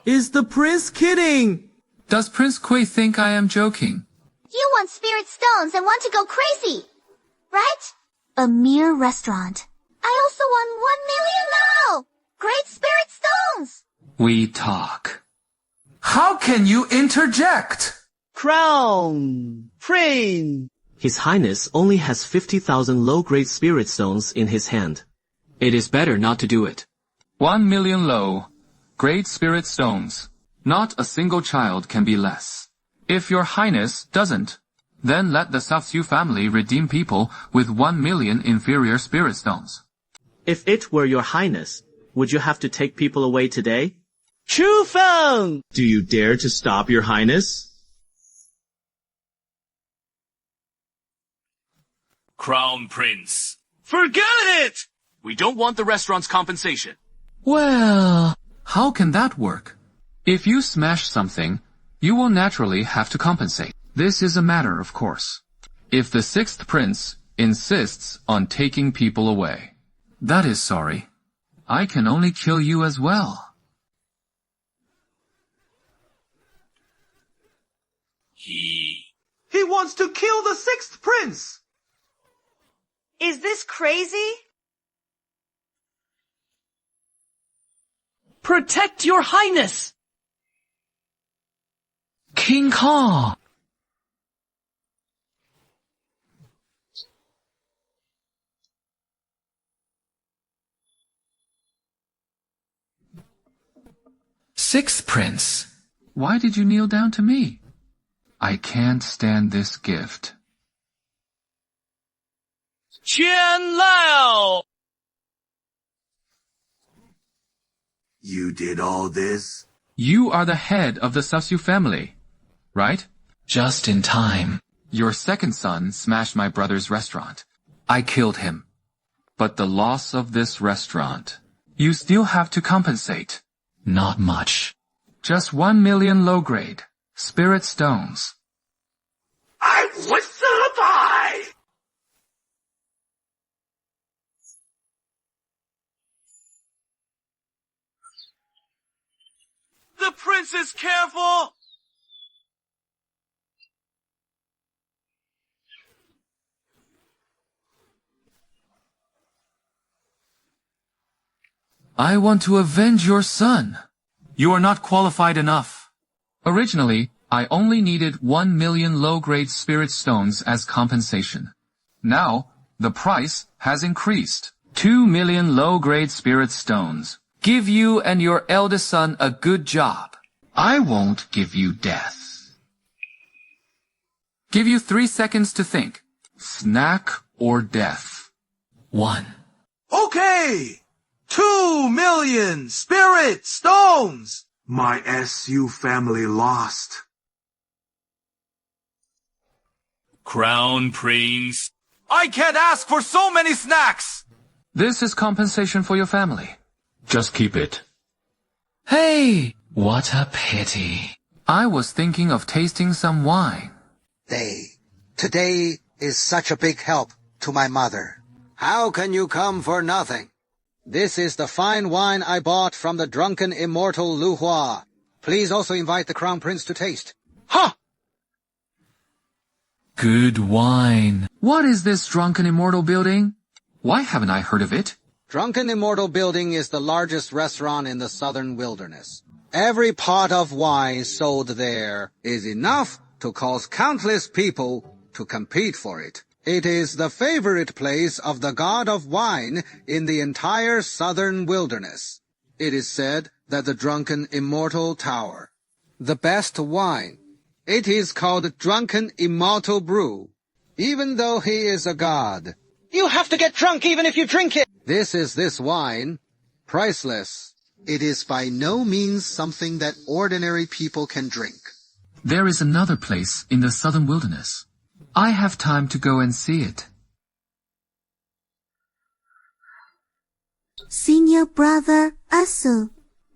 Is the prince kidding? Does Prince Kui think I am joking? You want spirit stones and want to go crazy, right? A mere restaurant. I also want 1 million now! Great spirit stones! We talk. How can you interject? Crown! Prince! His Highness only has 50,000 low-grade spirit stones in his hand. It is better not to do it. 1 million low-grade spirit stones. Not a single child can be less. If your Highness doesn't, then let the Sapsu family redeem people with 1 million inferior spirit stones. If it were your Highness, would you have to take people away today? Chu Feng! Do you dare to stop your Highness? Crown Prince. Forget it! We don't want the restaurant's compensation. Well, how can that work? If you smash something, you will naturally have to compensate. This is a matter of course. If the 6th prince insists on taking people away, that is sorry. I can only kill you as well. He wants to kill the 6th prince! Is this crazy? Protect your Highness! King Kong! Sixth Prince. Why did you kneel down to me? I can't stand this gift. Qian Lao! You did all this? You are the head of the Sapsu family, right? Just in time. Your second son smashed my brother's restaurant. I killed him. But the loss of this restaurant, you still have to compensate. Not much. Just 1 million low-grade spirit stones. I whistle by! The prince is careful! I want to avenge your son. You are not qualified enough. Originally, I only needed 1 million low-grade spirit stones as compensation. Now, the price has increased. 2 million low-grade spirit stones. Give you and your eldest son a good job. I won't give you death. Give you 3 seconds to think. Snack or death? 1. Okay! 2 million spirit stones! My SU family lost. Crown Prince. I can't ask for so many snacks! This is compensation for your family. Just keep it. Hey! What a pity. I was thinking of tasting some wine. Today is such a big help to my mother. How can you come for nothing? This is the fine wine I bought from the drunken immortal Lu Hua. Please also invite the Crown Prince to taste. Ha! Good wine. What is this drunken immortal building? Why haven't I heard of it? Drunken Immortal Building is the largest restaurant in the southern wilderness. Every pot of wine sold there is enough to cause countless people to compete for it. It is the favorite place of the god of wine in the entire southern wilderness. It is said that the Drunken Immortal Tower, the best wine, it is called Drunken Immortal Brew, even though he is a god. You have to get drunk even if you drink it! This wine, priceless. It is by no means something that ordinary people can drink. There is another place in the southern wilderness. I have time to go and see it. Senior brother Asu.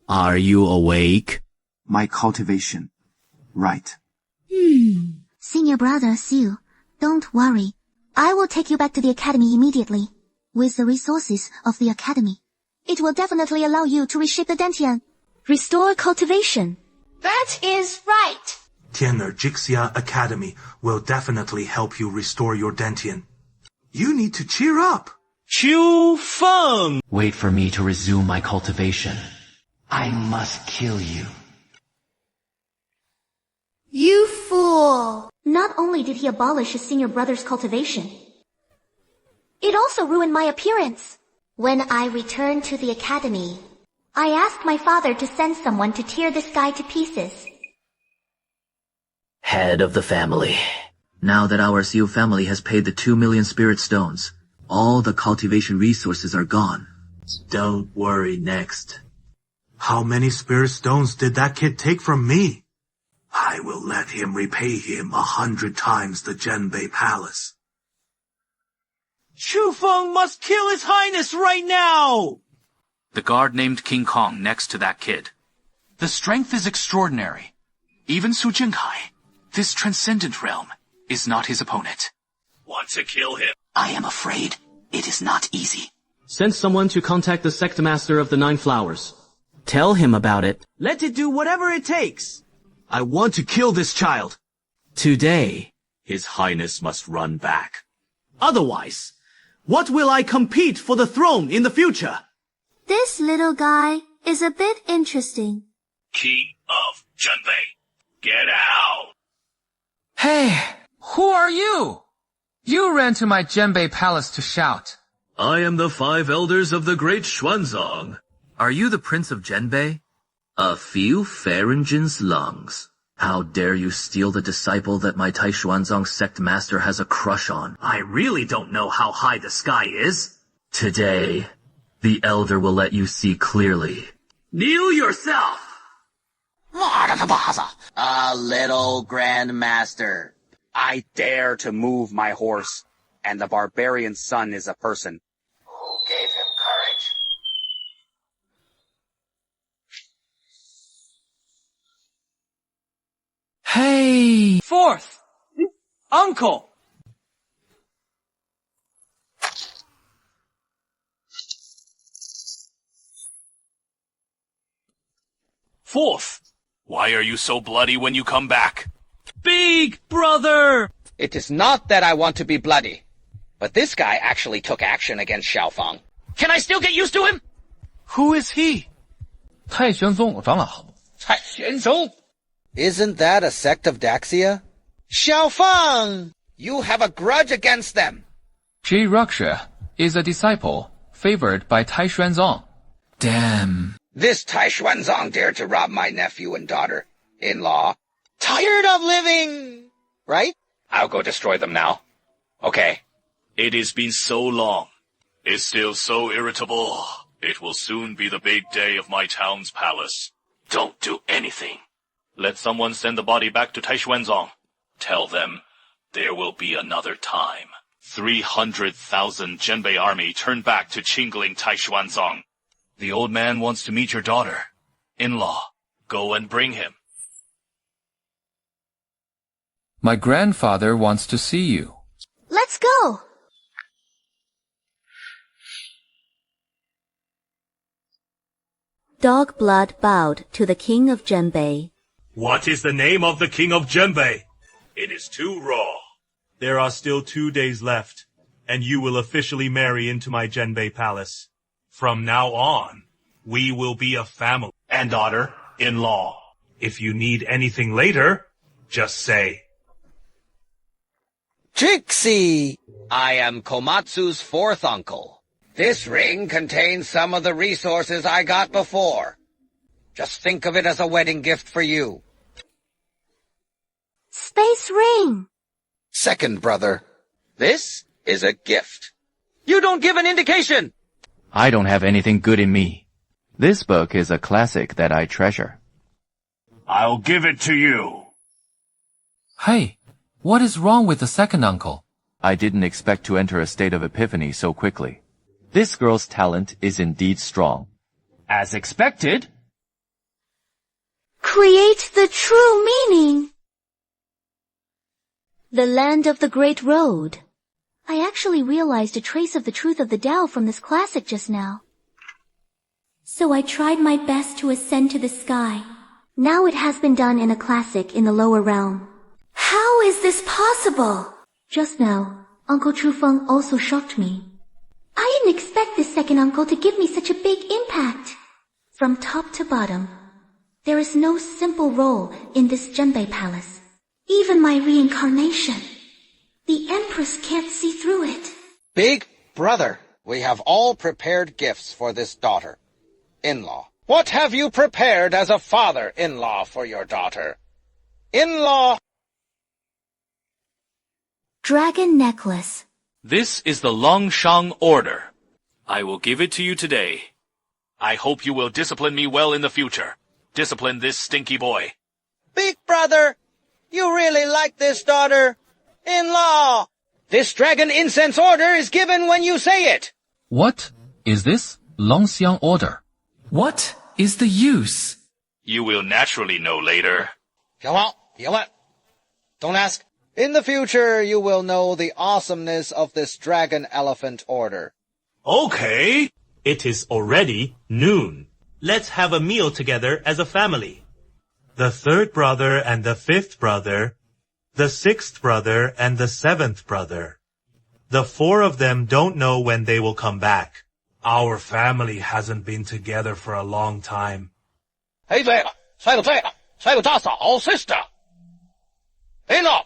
Are you awake? My cultivation. Right. Senior brother Asu, don't worry. I will take you back to the academy immediately. With the resources of the academy, it will definitely allow you to reshape the Dantian. Restore cultivation. That is right. Tianer Jixia Academy will definitely help you restore your Dantian. You need to cheer up. Qiu Feng! Wait for me to resume my cultivation. I must kill you. You fool! Not only did he abolish his senior brother's cultivation, it also ruined my appearance. When I returned to the academy, I asked my father to send someone to tear this guy to pieces. Head of the family. Now that our Siu family has paid the 2 million spirit stones, all the cultivation resources are gone. Don't worry next. How many spirit stones did that kid take from me? I will let him repay him 100 times the Genbei Palace. Qiu Feng must kill His Highness right now! The guard named King Kong next to that kid. The strength is extraordinary. Even Su Jinghai, this transcendent realm, is not his opponent. Want to kill him? I am afraid it is not easy. Send someone to contact the sect master of the 9 flowers. Tell him about it. Let it do whatever it takes. I want to kill this child. Today, His Highness must run back. Otherwise, what will I compete for the throne in the future? This little guy is a bit interesting. King of Junbei, get out! Hey, who are you? You ran to my Genbei Palace to shout. I am the 5 elders of the great Xuanzang. Are you the Prince of Genbei? A few Faringen's lungs. How dare you steal the disciple that my Taishuanzong sect master has a crush on? I really don't know how high the sky is. Today, the elder will let you see clearly. Kneel yourself! A little grandmaster. I dare to move my horse, and the barbarian's son is a person. Who gave him courage? Hey! 4th! Uncle! Fourth! Why are you so bloody when you come back? Big brother! It is not that I want to be bloody, but this guy actually took action against Xiaofang. Can I still get used to him? Who is he? 太玄宗长老。蔡玄宗? Isn't that a sect of Daxia? Xiaofang! You have a grudge against them. Ji Raksha is a disciple favored by Tai Xuanzong. Damn. This Tai Xuanzong dared to rob my nephew and daughter-in-law. Tired of living, right? I'll go destroy them now. Okay. It has been so long. It's still so irritable. It will soon be the big day of my town's palace. Don't do anything. Let someone send the body back to Taishuanzong. Tell them there will be another time. 300,000 Genbei army turn back to Qingling Taishuanzong. The old man wants to meet your daughter. In-law, go and bring him. My grandfather wants to see you. Let's go! Dog Blood bowed to the king of Genbei. What is the name of the king of Genbei? It is too raw. There are still 2 days left, and you will officially marry into my Genbei palace. From now on, we will be a family. And daughter-in-law. If you need anything later, just say. Trixie! I am Komatsu's 4th uncle. This ring contains some of the resources I got before. Just think of it as a wedding gift for you. Space ring! Second brother. This is a gift. You don't give an indication! I don't have anything good in me. This book is a classic that I treasure. I'll give it to you. Hey, what is wrong with the second uncle? I didn't expect to enter a state of epiphany so quickly. This girl's talent is indeed strong. As expected. Create the true meaning. The land of the Great Road. I actually realized a trace of the truth of the Tao from this classic just now. So I tried my best to ascend to the sky. Now it has been done in a classic in the lower realm. How is this possible? Just now, Uncle Trufeng also shocked me. I didn't expect this second uncle to give me such a big impact. From top to bottom, there is no simple role in this Zhenbei Palace. Even my reincarnation. The Empress can't see through it. Big brother, we have all prepared gifts for this daughter-in-law. What have you prepared as a father-in-law for your daughter? In-law. Dragon necklace. This is the Longshang Order. I will give it to you today. I hope you will discipline me well in the future. Discipline this stinky boy. Big brother, you really like this daughter-in-law. This dragon incense order is given when you say it. What is this Longxiang order? What is the use? You will naturally know later. Don't ask. In the future, you will know the awesomeness of this dragon elephant order. Okay. It is already noon. Let's have a meal together as a family. The third brother and the fifth brother, the sixth brother and the seventh brother. The four of them don't know when they will come back. Our family hasn't been together for a long time. Hey, sister. In-law.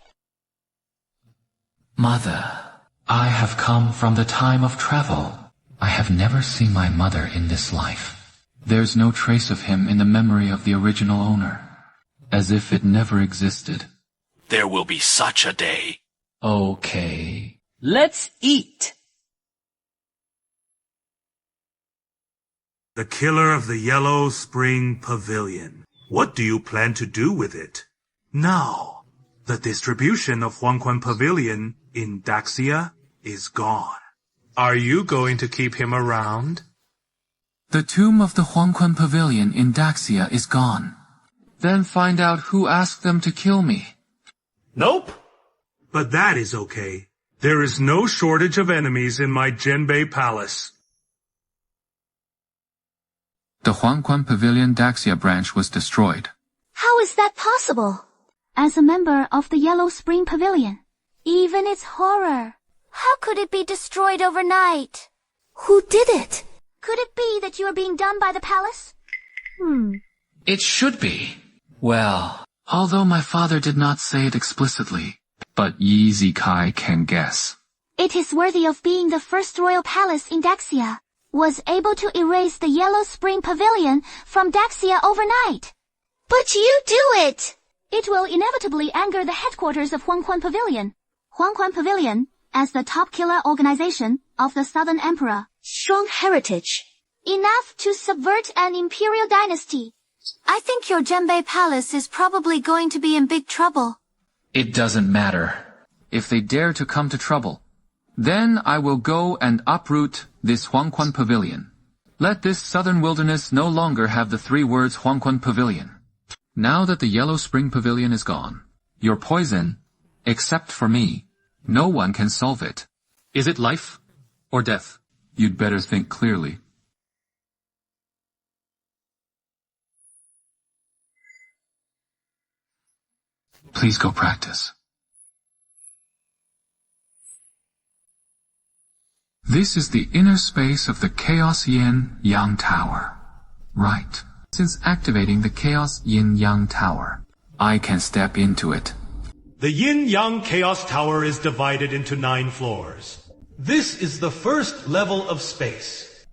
Mother, I have come from the time of travel. I have never seen my mother in this life. There's no trace of him in the memory of the original owner, as if it never existed. There will be such a day. Okay. Let's eat. The killer of the Yellow Spring Pavilion. What do you plan to do with it? Now, the distribution of Huangquan Pavilion in Daxia is gone. Are you going to keep him around? The tomb of the Huangquan Pavilion in Daxia is gone. Then find out who asked them to kill me. Nope. But that is okay. There is no shortage of enemies in my Zhenbei Palace. The Huangquan Pavilion Daxia branch was destroyed. How is that possible? As a member of the Yellow Spring Pavilion, even its horror. How could it be destroyed overnight? Who did it? Could it be that you are being done by the palace? It should be. Well, although my father did not say it explicitly, but Yi Zikai can guess. It is worthy of being the first royal palace in Daxia. Was able to erase the Yellow Spring Pavilion from Daxia overnight. But you do it! It will inevitably anger the headquarters of Huangquan Pavilion. Huangquan Pavilion, as the top killer organization of the Southern Emperor. Strong heritage. Enough to subvert an imperial dynasty. I think your Zhenbei Palace is probably going to be in big trouble. It doesn't matter. If they dare to come to trouble, then I will go and uproot this Huangquan Pavilion. Let this southern wilderness no longer have the 3 words Huangquan Pavilion. Now that the Yellow Spring Pavilion is gone, your poison, except for me, no one can solve it. Is it life or death? You'd better think clearly. Please go practice. This is the inner space of the Chaos Yin-Yang Tower. Right. Since activating the Chaos Yin-Yang Tower, I can step into it. The Yin-Yang Chaos Tower is divided into 9 floors. This is the first level of space.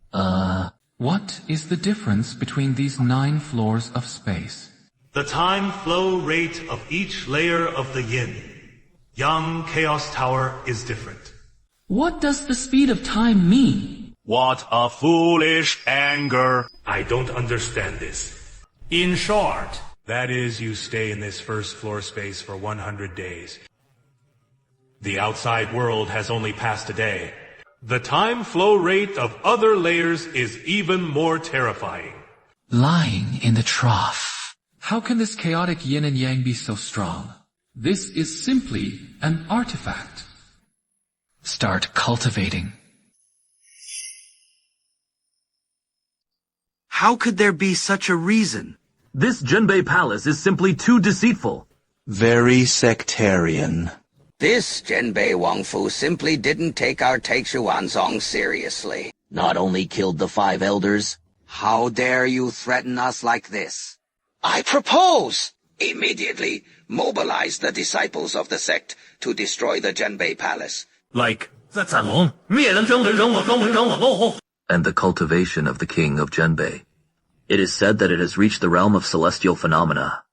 What is the difference between these 9 floors of space? The time flow rate of each layer of the Yin-Yang Chaos Tower is different. What does the speed of time mean? What a foolish anger. I don't understand this. In short, That is, you stay in this first floor space for 100 days. The outside world has only passed a day. The time flow rate of other layers is even more terrifying. Lying in the trough. How can this chaotic yin and yang be so strong? This is simply an artifact. Start cultivating. How could there be such a reason? This Jinbei Palace is simply too deceitful. Very sectarian. This Jinbei Wangfu simply didn't take our Taishuanzong seriously. Not only killed the 5 elders, how dare you threaten us like this? I propose! Immediately mobilize the disciples of the sect to destroy the Jinbei Palace. Like, and the cultivation of the king of Jinbei. It is said that it has reached the realm of celestial phenomena.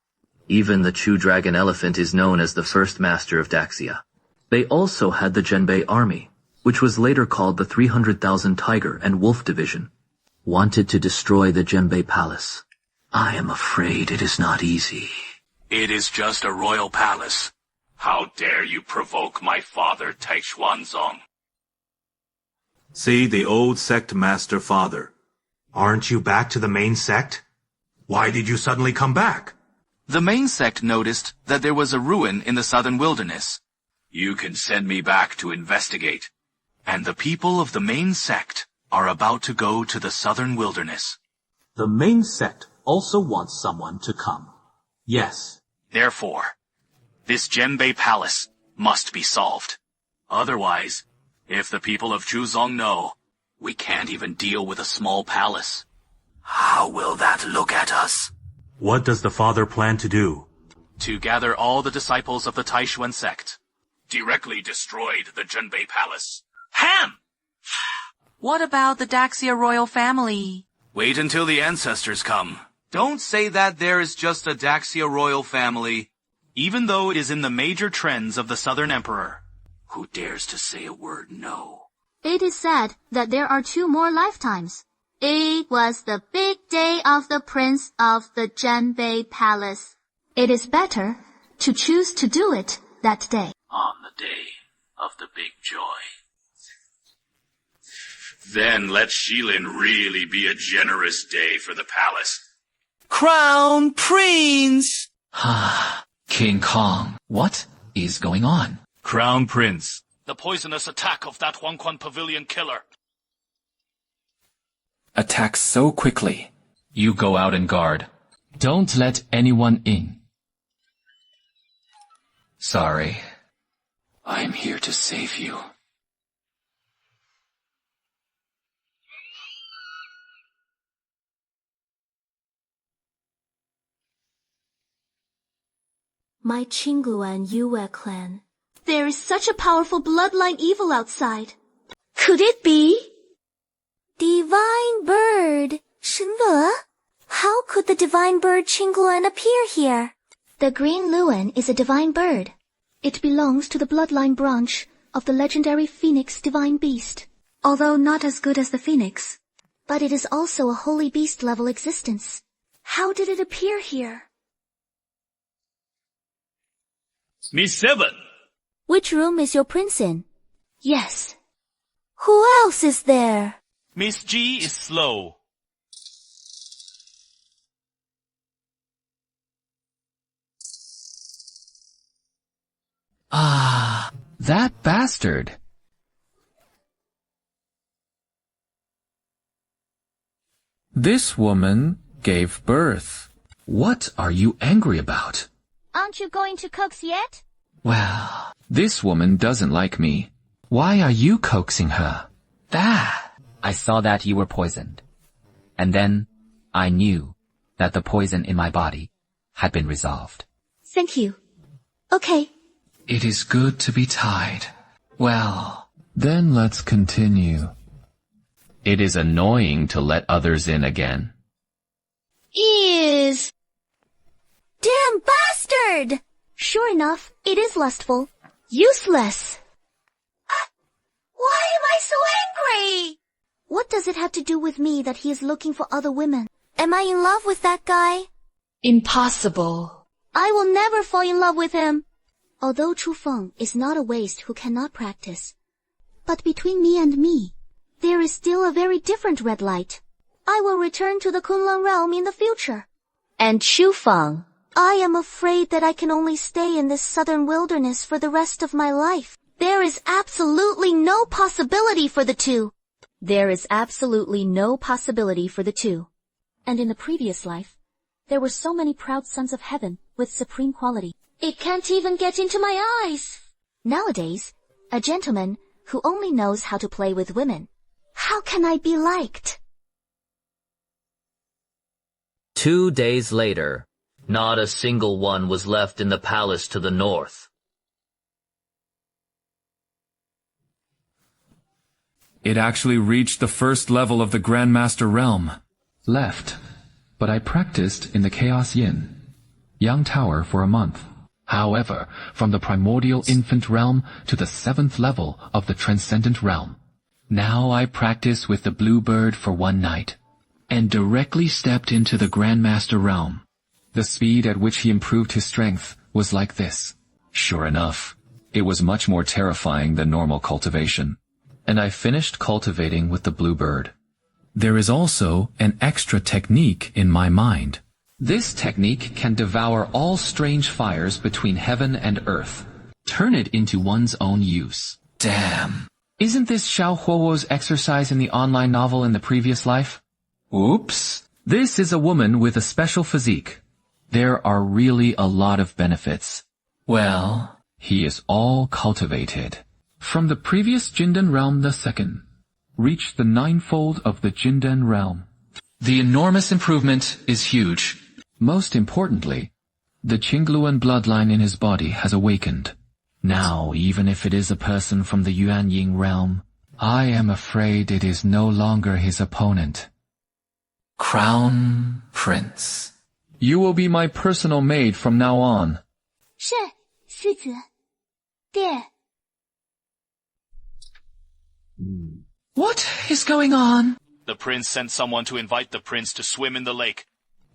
Even the Chu Dragon Elephant is known as the first master of Daxia. They also had the Jinbei army, which was later called the 300,000 Tiger and Wolf Division, wanted to destroy the Jinbei Palace. I am afraid it is not easy. It is just a royal palace. How dare you provoke my father, Taishuanzong? See, the old sect master father. Aren't you back to the main sect? Why did you suddenly come back? the main sect noticed that there was a ruin in the southern wilderness. You can send me back to investigate. And the people of the main sect are about to go to the southern wilderness. The main sect also wants someone to come. Yes. Therefore, this Jinbei Palace must be solved. Otherwise, if the people of Chuzong know, we can't even deal with a small palace. How will that look at us? What does the father plan to do? To gather all the disciples of the Taishuan sect. Directly destroyed the Jinbei Palace. Ham! What about the Daxia royal family? Wait until the ancestors come. Don't say that there is just a Daxia royal family, even though it is in the major trends of the Southern Emperor. Who dares to say a word no? It is said that there are 2 more lifetimes. It was the big day of the Prince of the Jinbei Palace. It is better to choose to do it that day. On the day of the big joy. Then let Shilin really be a generous day for the palace. Crown Prince! King Kong, what is going on? Crown Prince. The poisonous attack of that Huangquan Pavilion killer. Attack so quickly. You go out and guard. Don't let anyone in. Sorry. I'm here to save you. My Qingluan Yue clan. There is such a powerful bloodline evil outside. Could it be? Divine bird, Shenle? How could the divine bird Qingluan appear here? The green Luan is a divine bird. It belongs to the bloodline branch of the legendary phoenix divine beast. Although not as good as the phoenix. But it is also a holy beast level existence. How did it appear here? Miss 7. Which room is your prince in? Yes. Who else is there? Miss G is slow. Ah, that bastard. This woman gave birth. What are you angry about? Aren't you going to coax yet? Well, this woman doesn't like me. Why are you coaxing her? I saw that you were poisoned. And then I knew that the poison in my body had been resolved. Thank you. Okay. It is good to be tied. Well, then let's continue. It is annoying to let others in again. Is... Damn bastard! Sure enough, it is lustful. Useless. Why am I so angry? What does it have to do with me that he is looking for other women? Am I in love with that guy? Impossible. I will never fall in love with him. Although Chu Feng is not a waste who cannot practice, but between me, there is still a very different red light. I will return to the Kunlun realm in the future. And Chu Feng, I am afraid that I can only stay in this southern wilderness for the rest of my life. There is absolutely no possibility for the two. There is absolutely no possibility for the two. And in the previous life, there were so many proud sons of heaven with supreme quality. It can't even get into my eyes. Nowadays, a gentleman who only knows how to play with women. How can I be liked? 2 days later, not a single one was left in the palace to the north. It actually reached the first level of the Grandmaster realm. Left, but I practiced in the Chaos Yin, Yang Tower for a month. However, from the primordial infant realm to the 7th level of the transcendent realm. Now I practice with the Bluebird for 1 night, and directly stepped into the Grandmaster realm. The speed at which he improved his strength was like this. Sure enough, it was much more terrifying than normal cultivation. And I finished cultivating with the Bluebird. There is also an extra technique in my mind. This technique can devour all strange fires between heaven and earth. Turn it into one's own use. Damn. Isn't this Xiao Huowo's exercise in the online novel in the previous life? Oops. This is a woman with a special physique. There are really a lot of benefits. Well, he is all cultivated. From the previous Jindan realm the second, reach the 9-fold of the Jindan realm. The enormous improvement is huge. Most importantly, the Qingluan bloodline in his body has awakened. Now, even if it is a person from the Yuanying realm, I am afraid it is no longer his opponent. Crown Prince. You will be my personal maid from now on. 是，世子。爹。 What is going on? The prince sent someone to invite the prince to swim in the lake.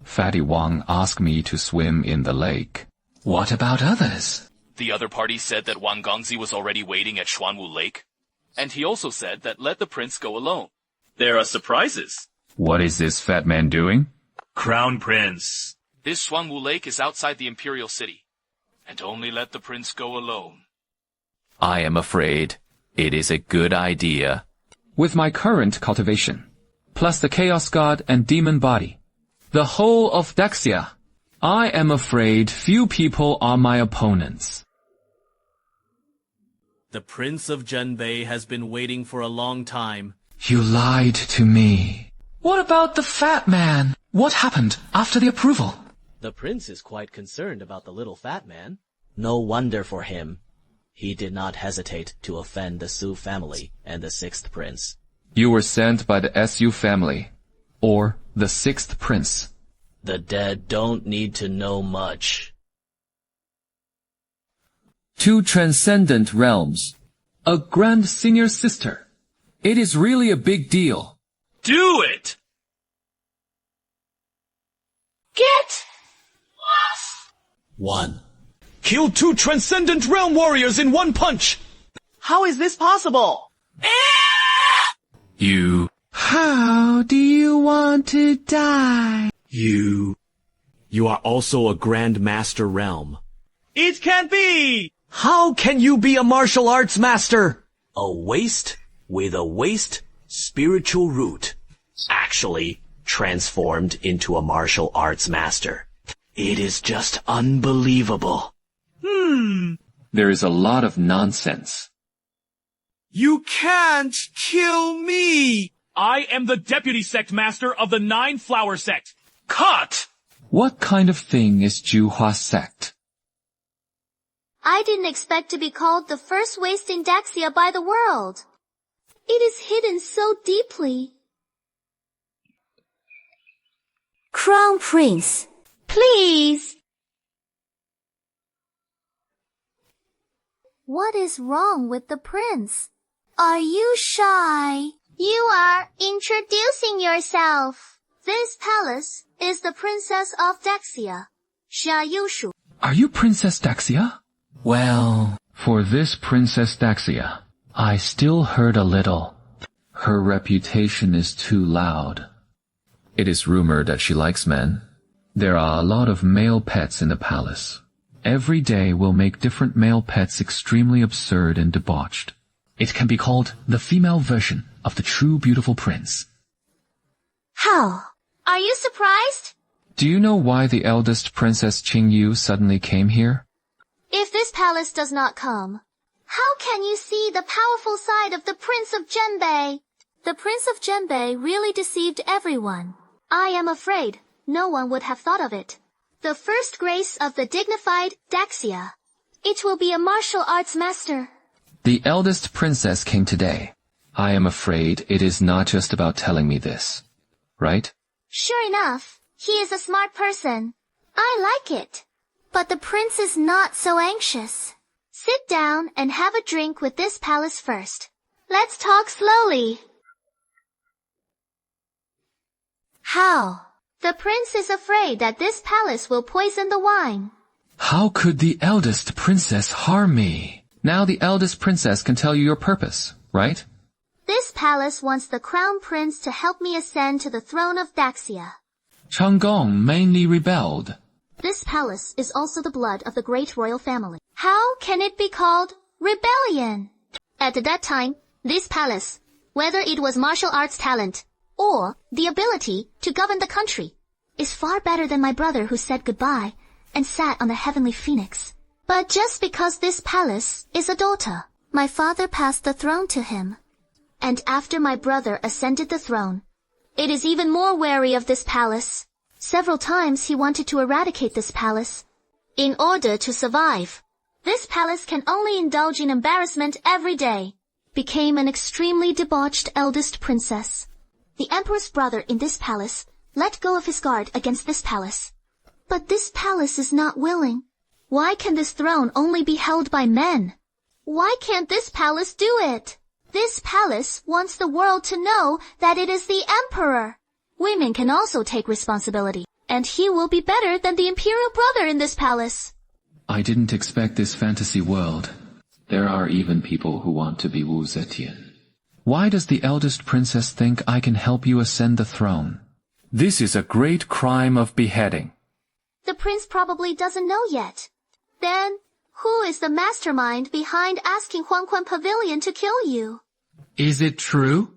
Fatty Wang asked me to swim in the lake. What about others? The other party said that Wang Gongzi was already waiting at Xuanwu Lake. And he also said that let the prince go alone. There are surprises. What is this fat man doing? Crown Prince. This Xuanwu Lake is outside the imperial city. And only let the prince go alone. I am afraid it is a good idea. With my current cultivation, plus the Chaos God and Demon body, the whole of Daxia, I am afraid few people are my opponents. The Prince of Zhenbei has been waiting for a long time. You lied to me. What about the fat man? What happened after the approval? The prince is quite concerned about the little fat man. No wonder for him. He did not hesitate to offend the Su family and the 6th prince. You were sent by the Su family, or the 6th prince. The dead don't need to know much. 2 transcendent realms. A grand senior sister. It is really a big deal. Do it! Get lost! 1. Kill 2 transcendent realm warriors in 1 punch! How is this possible? You. How do you want to die? You are also a Grand Master realm. It can't be! How can you be a martial arts master? A waste with a waste spiritual root. Actually transformed into a martial arts master. It is just unbelievable. There is a lot of nonsense. You can't kill me! I am the deputy sect master of the 9 flower sect. Cut! What kind of thing is Juhua sect? I didn't expect to be called the first waste in Daxia by the world. It is hidden so deeply. Crown Prince. Please! What is wrong with the prince? Are you shy? You are introducing yourself. This palace is the Princess of Daxia, Xia Yushu. Are you Princess Daxia? Well, for this Princess Daxia, I still heard a little. Her reputation is too loud. It is rumored that she likes men. There are a lot of male pets in the palace. Every day will make different male pets extremely absurd and debauched. It can be called the female version of the true beautiful prince. How? Are you surprised? Do you know why the eldest Princess Qingyu suddenly came here? If this palace does not come, how can you see the powerful side of the Prince of Zhenbei? The Prince of Zhenbei really deceived everyone. I am afraid no one would have thought of it. The first grace of the dignified Daxia. It will be a martial arts master. The eldest princess came today. I am afraid it is not just about telling me this. Right? Sure enough, he is a smart person. I like it. But the prince is not so anxious. Sit down and have a drink with this palace first. Let's talk slowly. How? The prince is afraid that this palace will poison the wine. How could the eldest princess harm me? Now the eldest princess can tell you your purpose, right? This palace wants the crown prince to help me ascend to the throne of Daxia. Changgong mainly rebelled. This palace is also the blood of the great royal family. How can it be called rebellion? At that time, this palace, whether it was martial arts talent or the ability to govern the country, is far better than my brother who said goodbye and sat on the heavenly phoenix. But just because this palace is a daughter, my father passed the throne to him. And after my brother ascended the throne, it is even more wary of this palace. Several times he wanted to eradicate this palace. In order to survive, this palace can only indulge in embarrassment every day. Became an extremely debauched eldest princess. The emperor's brother in this palace let go of his guard against this palace. But this palace is not willing. Why can this throne only be held by men? Why can't this palace do it? This palace wants the world to know that it is the emperor. Women can also take responsibility, and he will be better than the imperial brother in this palace. I didn't expect this fantasy world. There are even people who want to be Wu Zetian. Why does the eldest princess think I can help you ascend the throne? This is a great crime of beheading. The prince probably doesn't know yet. Then, who is the mastermind behind asking Huangquan Pavilion to kill you? Is it true?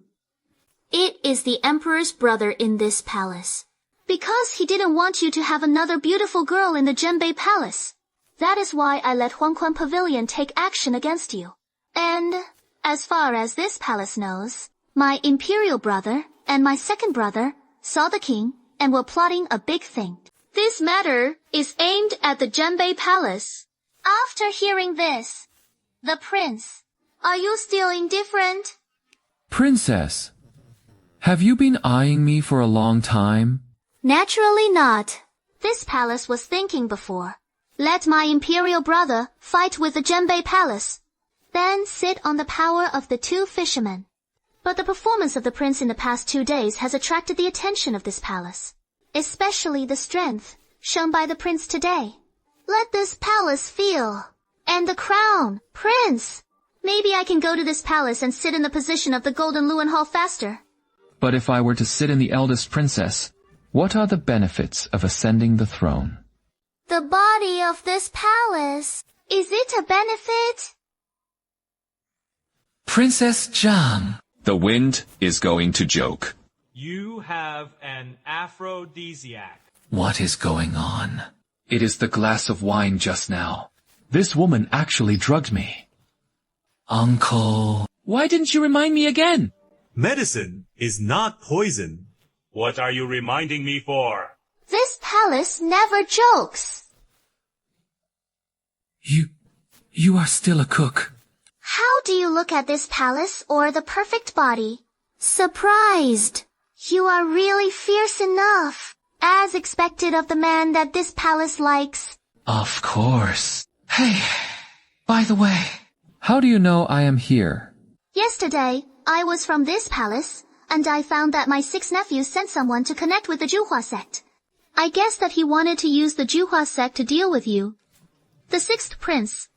It is the emperor's brother in this palace. Because he didn't want you to have another beautiful girl in the Zhenbei palace. That is why I let Huangquan Pavilion take action against you. And, as far as this palace knows, my imperial brother and my second brother saw the king and were plotting a big thing. This matter is aimed at the Zhenbei palace. After hearing this, the prince, are you still indifferent? Princess, have you been eyeing me for a long time? Naturally not. This palace was thinking before. Let my imperial brother fight with the Zhenbei palace, then sit on the power of the two fishermen. But the performance of the prince in the past 2 days has attracted the attention of this palace, especially the strength shown by the prince today. Let this palace feel. And the crown, prince. Maybe I can go to this palace and sit in the position of the golden Luan Hall faster. But if I were to sit in the eldest princess, what are the benefits of ascending the throne? The body of this palace. Is it a benefit? Princess Zhang. The wind is going to joke. You have an aphrodisiac. What is going on? It is the glass of wine just now. This woman actually drugged me. Uncle. Why didn't you remind me again? Medicine is not poison. What are you reminding me for? This palace never jokes. You are still a cook. How do you look at this palace or the perfect body? Surprised. You are really fierce enough, as expected of the man that this palace likes. Of course. Hey, by the way. How do you know I am here? Yesterday, I was from this palace. and I found that my 6 nephews sent someone to connect with the Juhua sect. I guess that he wanted to use the Juhua sect to deal with you. The 6th prince.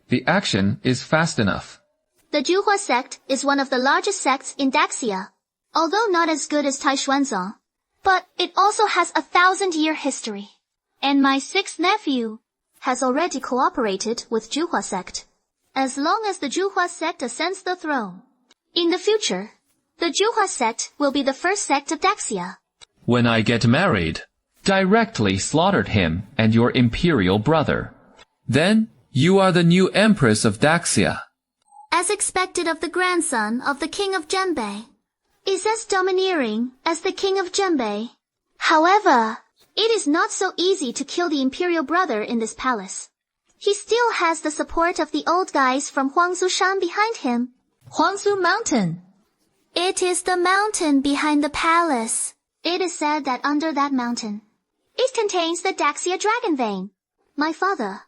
The action is fast enough. The Juhua sect is one of the largest sects in Daxia, although not as good as Taishuanzong, but it also has a 1,000-year history. And my 6th nephew has already cooperated with Juhua sect. As long as the Juhua sect ascends the throne, in the future, the Juhua sect will be the first sect of Daxia. When I get married, directly slaughtered him and your imperial brother. Then, you are the new Empress of Daxia. As expected of the grandson of the King of Zhenbei, is as domineering as the King of Zhenbei. However, it is not so easy to kill the imperial brother in this palace. He still has the support of the old guys from Huangzu Shan behind him. Huangzu Mountain. It is the mountain behind the palace. It is said that under that mountain, it contains the Daxia dragon vein. My father,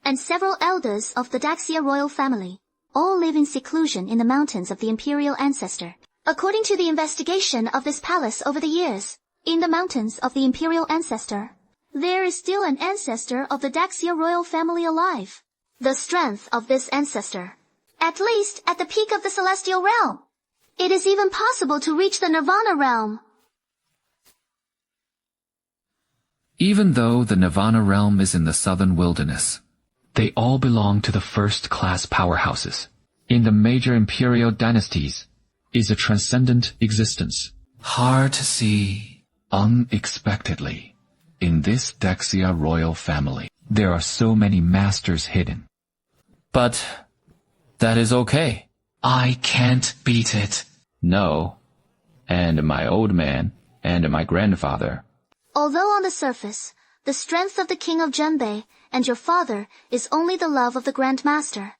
and several elders of the Daxia royal family, all live in seclusion in the mountains of the imperial ancestor. According to the investigation of this palace over the years, in the mountains of the imperial ancestor, there is still an ancestor of the Daxia royal family alive. The strength of this ancestor, at least at the peak of the celestial realm. It is even possible to reach the Nirvana realm. Even though the Nirvana realm is in the southern wilderness, they all belong to the first-class powerhouses. In the major imperial dynasties is a transcendent existence. Hard to see unexpectedly. In this Daxia royal family, there are so many masters hidden. But that is okay. I can't beat it. No. And my old man and my grandfather. Although on the surface, the strength of the King of Zhenbei and your father is only the love of the Grand Master.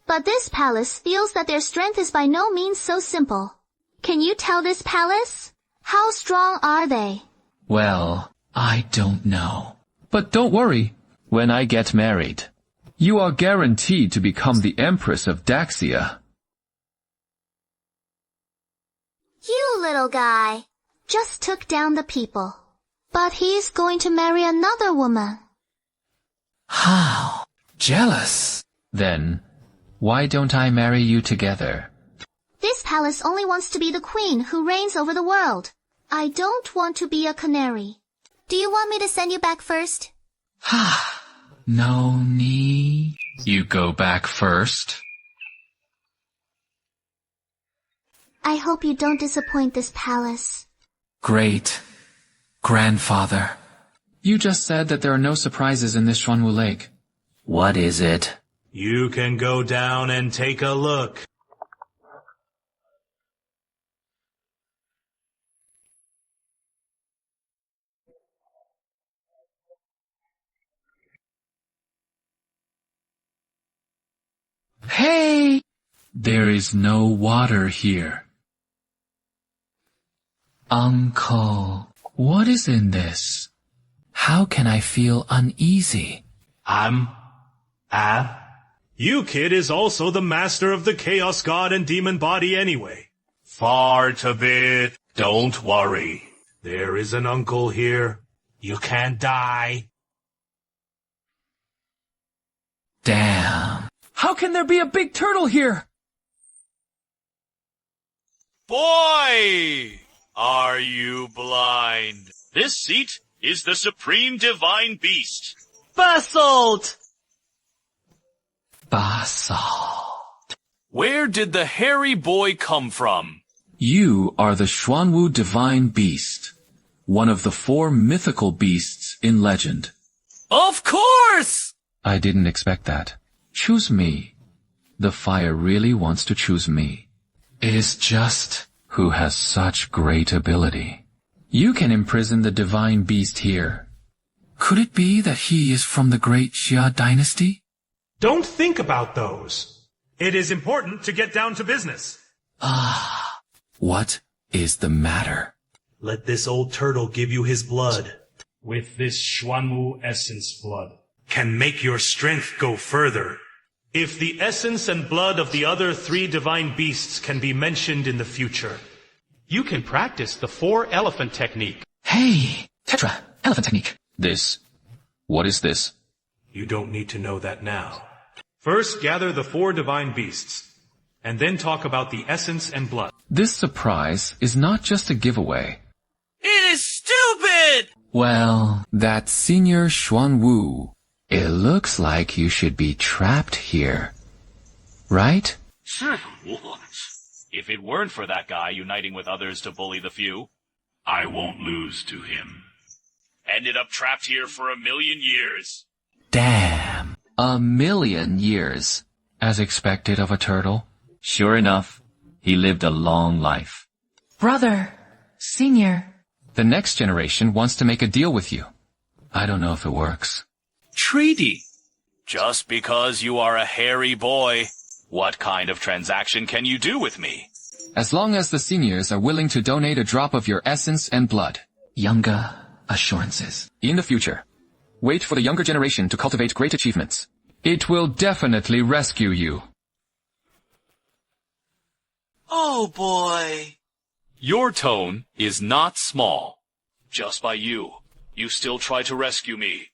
But this palace feels that their strength is by no means so simple. Can you tell this palace? How strong are they? Well, I don't know. But don't worry. When I get married, you are guaranteed to become the Empress of Daxia. You little guy just took down the people. But he's going to marry another woman. How jealous. Then, why don't I marry you together? This palace only wants to be the queen who reigns over the world. I don't want to be a canary. Do you want me to send you back first? No need. You go back first. I hope you don't disappoint this palace. Great. Grandfather. You just said that there are no surprises in this Xuanwu Lake. What is it? You can go down and take a look. Hey! There is no water here. Uncle, what is in this? How can I feel uneasy? You kid is also the master of the chaos god and demon body anyway. Fart a bit. Don't worry. There is an uncle here. You can't die. Damn. How can there be a big turtle here? Boy! Are you blind? This seat is the supreme divine beast. Basalt! Basalt. Where did the hairy boy come from? You are the Xuanwu divine beast, one of the 4 mythical beasts in legend. Of course! I didn't expect that. Choose me. The fire really wants to choose me. It is just who has such great ability. You can imprison the divine beast here. Could it be that he is from the great Xia dynasty? Don't think about those. It is important to get down to business. What is the matter? Let this old turtle give you his blood. With this Xuanwu essence blood. Can make your strength go further. If the essence and blood of the other 3 divine beasts can be mentioned in the future, you can practice the 4 elephant technique. Hey, Tetra, elephant technique. This. What is this? You don't need to know that now. First, gather the 4 divine beasts, and then talk about the essence and blood. This surprise is not just a giveaway. It is stupid! Well, that Senior Xuanwu. It looks like you should be trapped here. Right? If it weren't for that guy uniting with others to bully the few, I won't lose to him. Ended up trapped here for 1,000,000 years. Damn. 1,000,000 years. As expected of a turtle. Sure enough, he lived a long life. Brother, Senior. The next generation wants to make a deal with you. I don't know if it works. Treaty. Just because you are a hairy boy, what kind of transaction can you do with me? As long as the seniors are willing to donate a drop of your essence and blood. Younger assurances. In the future, wait for the younger generation to cultivate great achievements. It will definitely rescue you. Oh boy. Your tone is not small. Just by you still try to rescue me.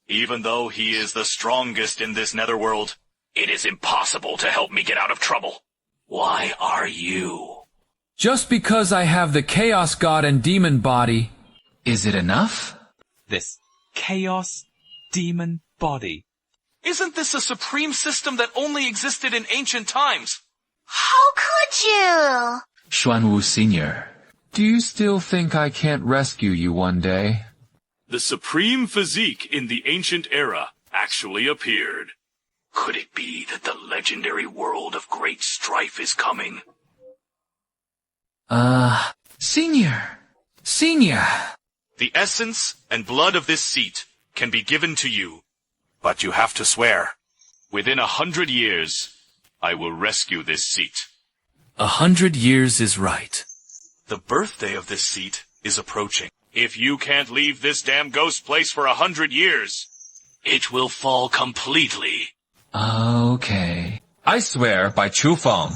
Even though he is the strongest in this netherworld, it is impossible to help me get out of trouble. Why are you? Just because I have the Chaos God and Demon body. Is it enough? This Chaos Demon body. Isn't this a supreme system that only existed in ancient times? How could you? Xuanwu Senior. Do you still think I can't rescue you one day? The supreme physique in the ancient era actually appeared. Could it be that the legendary world of great strife is coming? Senior. The essence and blood of this seat can be given to you, but you have to swear. Within 100 years, I will rescue this seat. 100 years is right. The birthday of this seat is approaching. If you can't leave this damn ghost place for 100 years, it will fall completely. Okay. I swear by Chu Feng.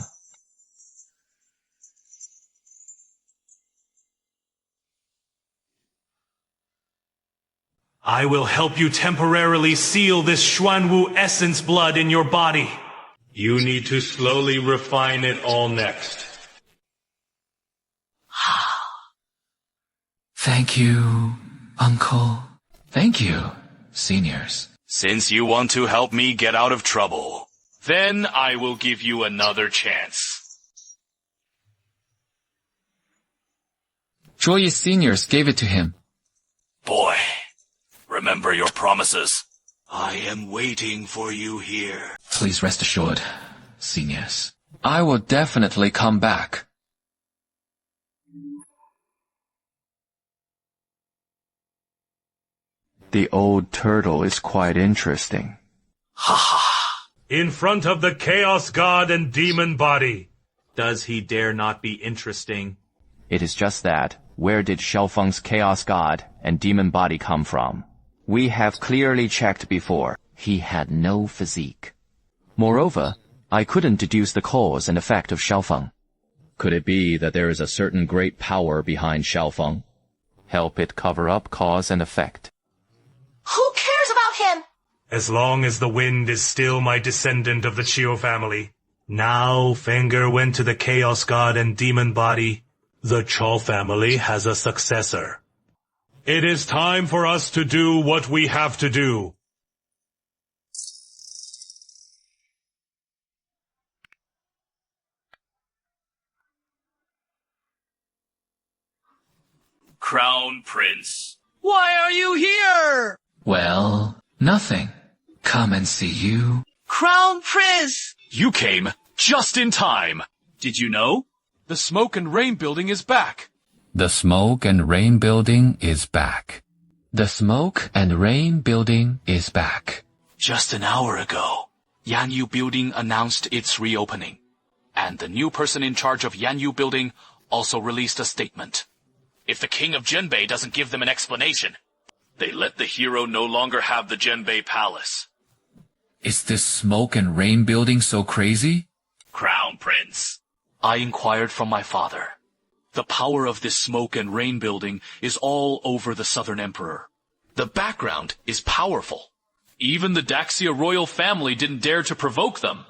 I will help you temporarily seal this Xuanwu essence blood in your body. You need to slowly refine it all next. Thank you, Uncle. Thank you, seniors. Since you want to help me get out of trouble, then I will give you another chance. Joyous seniors gave it to him. Boy, remember your promises. I am waiting for you here. Please rest assured, seniors. I will definitely come back. The old turtle is quite interesting. Ha ha. In front of the Chaos God and Demon body. Does he dare not be interesting? It is just that. Where did Xiaofeng's Chaos God and Demon body come from? We have clearly checked before. He had no physique. Moreover, I couldn't deduce the cause and effect of Xiaofeng. Could it be that there is a certain great power behind Xiaofeng? Help it cover up cause and effect. Who cares about him? As long as the wind is still my descendant of the Chiu family. Now Fenger went to the Chaos God and Demon body. The Chou family has a successor. It is time for us to do what we have to do. Crown Prince. Why are you here? Well, nothing. Come and see you. Crown Prince! You came just in time. Did you know? The Smoke and Rain building is back. The Smoke and Rain building is back. The Smoke and Rain building is back. Just an hour ago, Yanyu building announced its reopening. And the new person in charge of Yanyu building also released a statement. If the king of Jinbei doesn't give them an explanation, they let the hero no longer have the Jinbei palace. Is this smoke and rain building so crazy? Crown Prince, I inquired from my father. The power of this smoke and rain building is all over the Southern Emperor. The background is powerful. Even the Daxia royal family didn't dare to provoke them.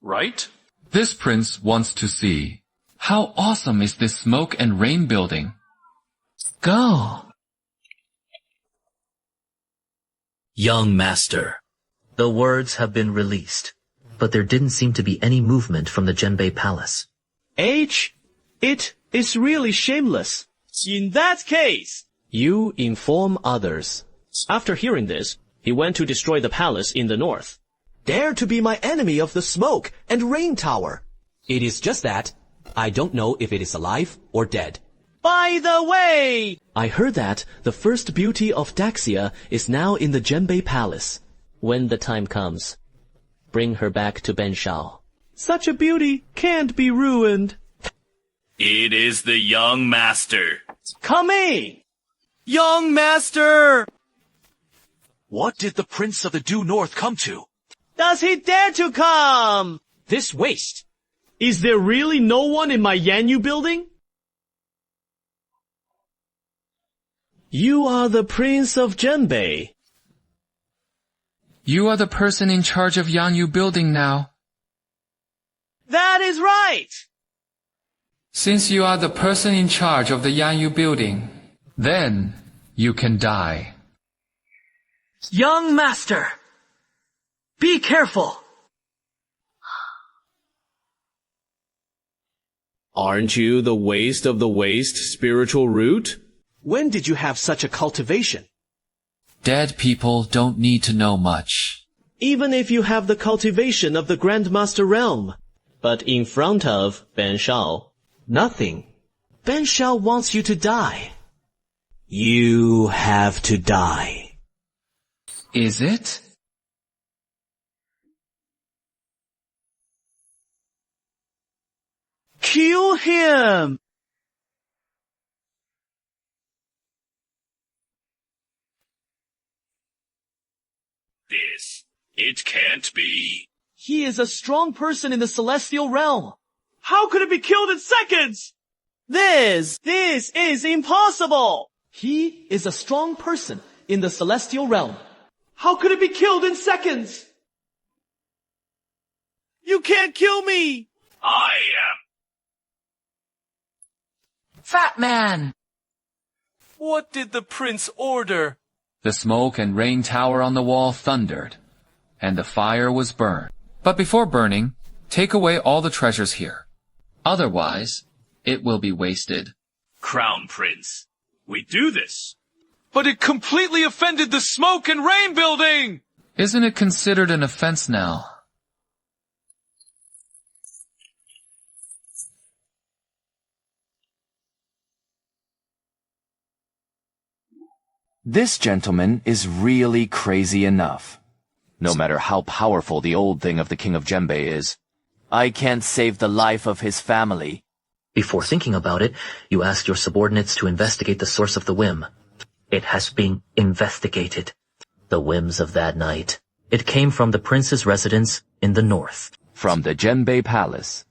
Right? This prince wants to see. How awesome is this smoke and rain building? Go. Young master. The words have been released, but there didn't seem to be any movement from the Genbei Palace. It is really shameless. In that case, you inform others. After hearing this, he went to destroy the palace in the north. Dare to be my enemy of the smoke and rain tower. It is just that. I don't know if it is alive or dead. By the way, I heard that the first beauty of Daxia is now in the Genbei Palace. When the time comes, bring her back to Benshao. Such a beauty can't be ruined. It is the young master. Coming! Young master! What did the Prince of the Due North come to? Does he dare to come? This waste. Is there really no one in my Yanyu building? You are the Prince of Genbei. You are the person in charge of Yanyu building now. That is right! Since you are the person in charge of the Yanyu building, then you can die. Young master, be careful. Aren't you the waste of the waste spiritual root? When did you have such a cultivation? Dead people don't need to know much. Even if you have the cultivation of the Grandmaster Realm. But in front of Benshao, nothing. Benshao wants you to die. You have to die. Is it? Kill him! It can't be. He is a strong person in the celestial realm. How could it be killed in seconds? This is impossible. He is a strong person in the celestial realm. How could it be killed in seconds? You can't kill me. I am. Fat man! What did the prince order? The smoke and rain tower on the wall thundered, and the fire was burned. But before burning, take away all the treasures here. Otherwise, it will be wasted. Crown Prince, we do this. But it completely offended the smoke and rain building! Isn't it considered an offense now? This gentleman is really crazy enough. No matter how powerful the old thing of the King of Genbei is, I can't save the life of his family. Before thinking about it, you ask your subordinates to investigate the source of the whim. It has been investigated. The whims of that night. It came from the prince's residence in the north. From the Genbei Palace.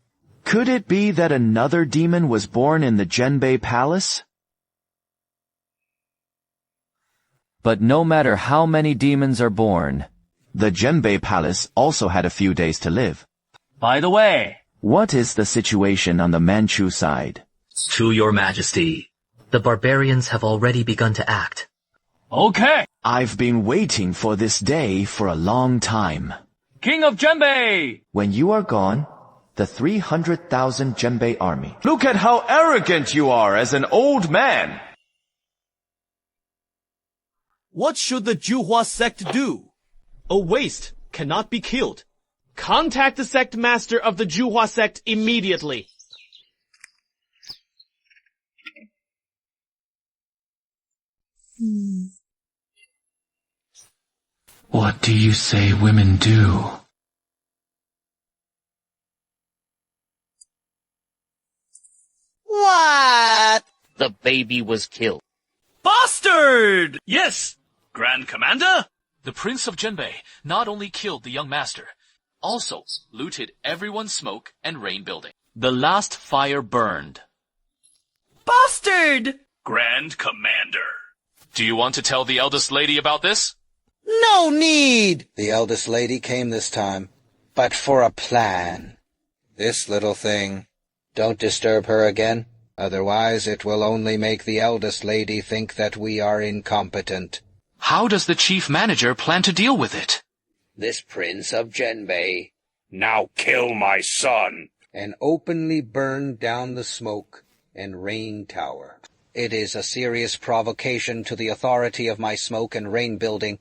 Could it be that another demon was born in the Genbei Palace? But no matter how many demons are born, the Genbei Palace also had a few days to live. By the way, what is the situation on the Manchu side? To your majesty, the barbarians have already begun to act. Okay. I've been waiting for this day for a long time. King of Genbei! When you are gone, the 300,000 Genbei army. Look at how arrogant you are as an old man! What should the Juhua sect do? A waste cannot be killed. Contact the sect master of the Juhua sect immediately. What do you say women do? What? The baby was killed. Bastard! Yes, Grand Commander? The Prince of Genbei not only killed the young master, also looted everyone's smoke and rain building. The last fire burned. Bastard! Grand Commander. Do you want to tell the eldest lady about this? No need! The eldest lady came this time, but for a plan. This little thing. Don't disturb her again, otherwise it will only make the eldest lady think that we are incompetent. How does the chief manager plan to deal with it? This Prince of Genbei. Now kill my son. And openly burn down the smoke and rain tower. It is a serious provocation to the authority of my smoke and rain building.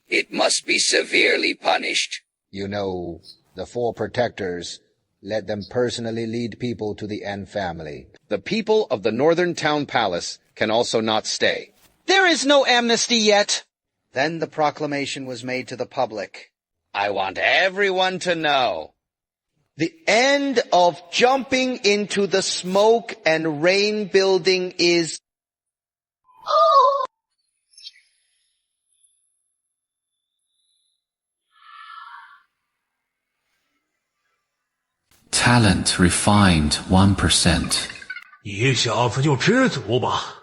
It must be severely punished. You know, the 4 protectors, let them personally lead people to the N family. The people of the Northern Town Palace can also not stay. There is no amnesty yet. Then the proclamation was made to the public. I want everyone to know. The end of jumping into the smoke and rain building is... Talent refined 1%. 一小子就知足吧。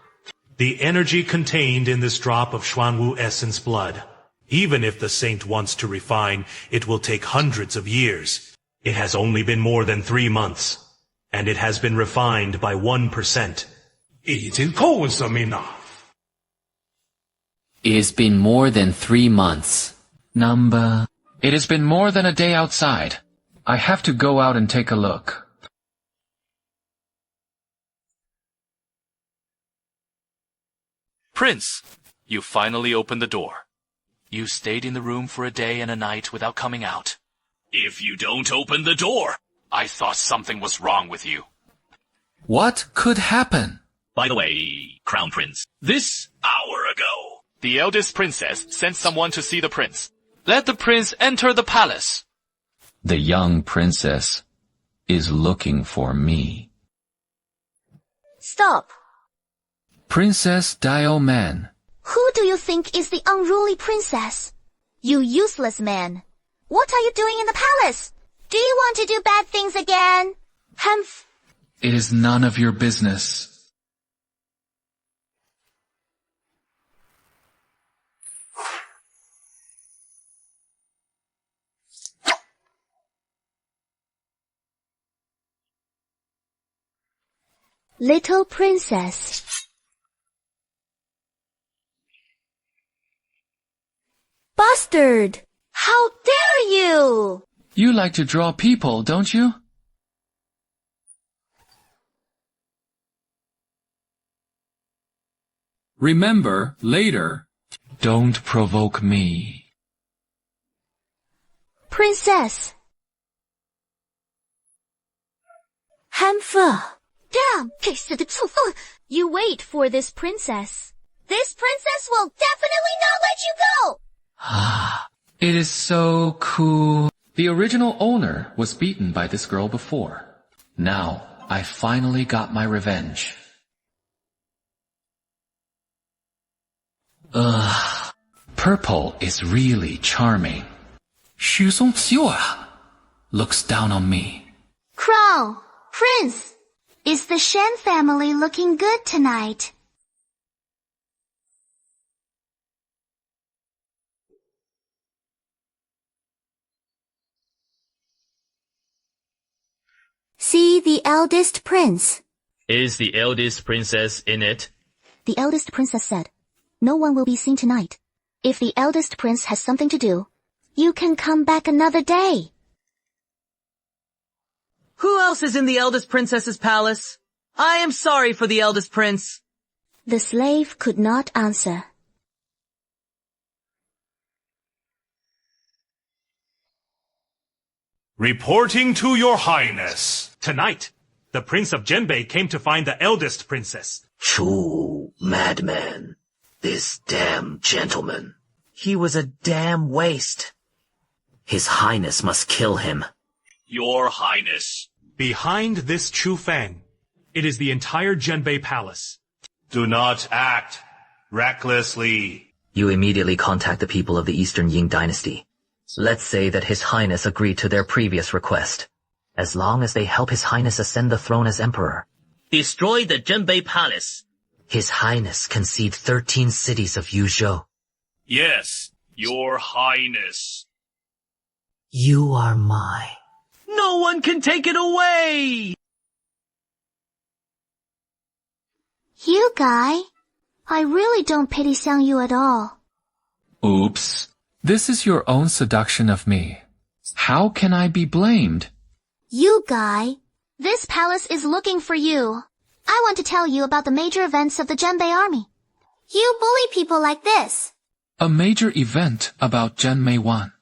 The energy contained in this drop of Xuanwu essence blood. Even if the saint wants to refine, it will take hundreds of years. It has only been more than 3 months, and it has been refined by 1%. 已经够生命了。 It has been more than 3 months. Number. It has been more than a day outside. I have to go out and take a look. Prince, you finally opened the door. You stayed in the room for a day and a night without coming out. If you don't open the door, I thought something was wrong with you. What could happen? By the way, Crown Prince, this hour ago, the eldest princess sent someone to see the prince. Let the prince enter the palace. The young princess is looking for me. Stop. Princess Dial-Man. Who do you think is the unruly princess? You useless man. What are you doing in the palace? Do you want to do bad things again? Humph. It is none of your business. Little princess. Bastard! How dare you! You like to draw people, don't you? Remember, later. Don't provoke me. Princess. Hamfa. Damn! You wait for this princess. This princess will definitely not let you go! It is so cool. The original owner was beaten by this girl before. Now, I finally got my revenge. Ugh. Purple is really charming. Xu Songxiu looks down on me. Crow, Prince, is the Shen family looking good tonight? See the eldest prince. Is the eldest princess in it? The eldest princess said, no one will be seen tonight. If the eldest prince has something to do, you can come back another day. Who else is in the eldest princess's palace? I am sorry for the eldest prince. The slave could not answer. Reporting to your highness. Tonight, the Prince of Genbei came to find the eldest princess. True madman. This damn gentleman. He was a damn waste. His highness must kill him. Your highness. Behind this Chu Fang, it is the entire Genbei Palace. Do not act recklessly. You immediately contact the people of the Eastern Ying dynasty. Let's say that His Highness agreed to their previous request. As long as they help His Highness ascend the throne as emperor. Destroy the Zhenbei Palace. His Highness concede 13 cities of Yuzhou. Yes, Your Highness. You are mine. No one can take it away! You guy, I really don't pity Xiang Yu at all. Oops. This is your own seduction of me. How can I be blamed? You guy, this palace is looking for you. I want to tell you about the major events of the Zhenbei army. You bully people like this. A major event about Zhenmei 1.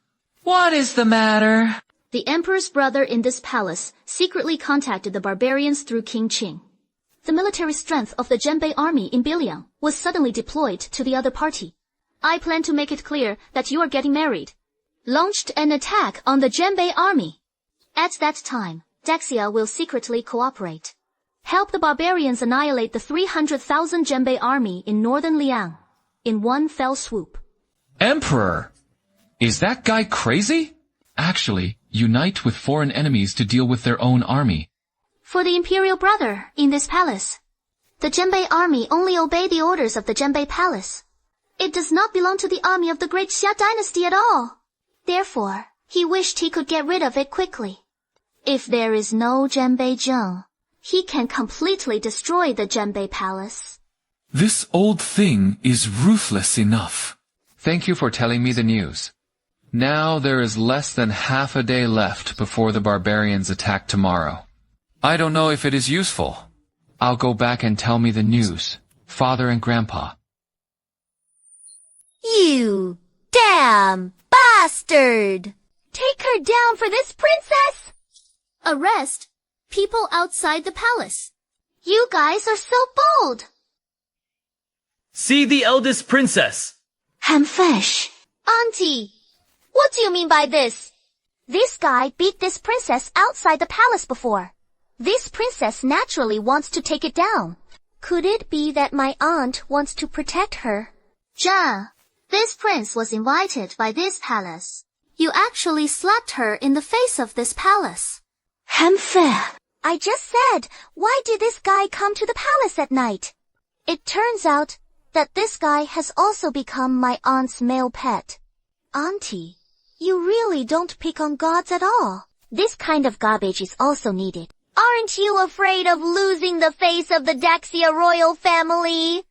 What is the matter? The emperor's brother in this palace secretly contacted the barbarians through King Qing. The military strength of the Zhenbei army in Biliang was suddenly deployed to the other party. I plan to make it clear that you are getting married. Launched an attack on the Zhenbei army. At that time, Daxia will secretly cooperate. Help the barbarians annihilate the 300,000 Zhenbei army in northern Liang in one fell swoop. Emperor! Is that guy crazy? Actually, unite with foreign enemies to deal with their own army. For the imperial brother in this palace, the Zhenbei army only obey the orders of the Zhenbei palace. It does not belong to the army of the great Xia dynasty at all. Therefore, he wished he could get rid of it quickly. If there is no Zhenbei Zheng, he can completely destroy the Zhenbei palace. This old thing is ruthless enough. Thank you for telling me the news. Now there is less than half a day left before the barbarians attack tomorrow. I don't know if it is useful. I'll go back and tell me the news, Father and Grandpa. You damn bastard! Take her down for this princess! Arrest people outside the palace. You guys are so bold! See the eldest princess! Hamfesh. Auntie, what do you mean by this? This guy beat this princess outside the palace before. This princess naturally wants to take it down. Could it be that my aunt wants to protect her? Zhang, this prince was invited by this palace. You actually slapped her in the face of this palace. Hamfe. I just said, why did this guy come to the palace at night? It turns out that this guy has also become my aunt's male pet. Auntie, you really don't pick on gods at all. This kind of garbage is also needed. Aren't you afraid of losing the face of the Daxia royal family?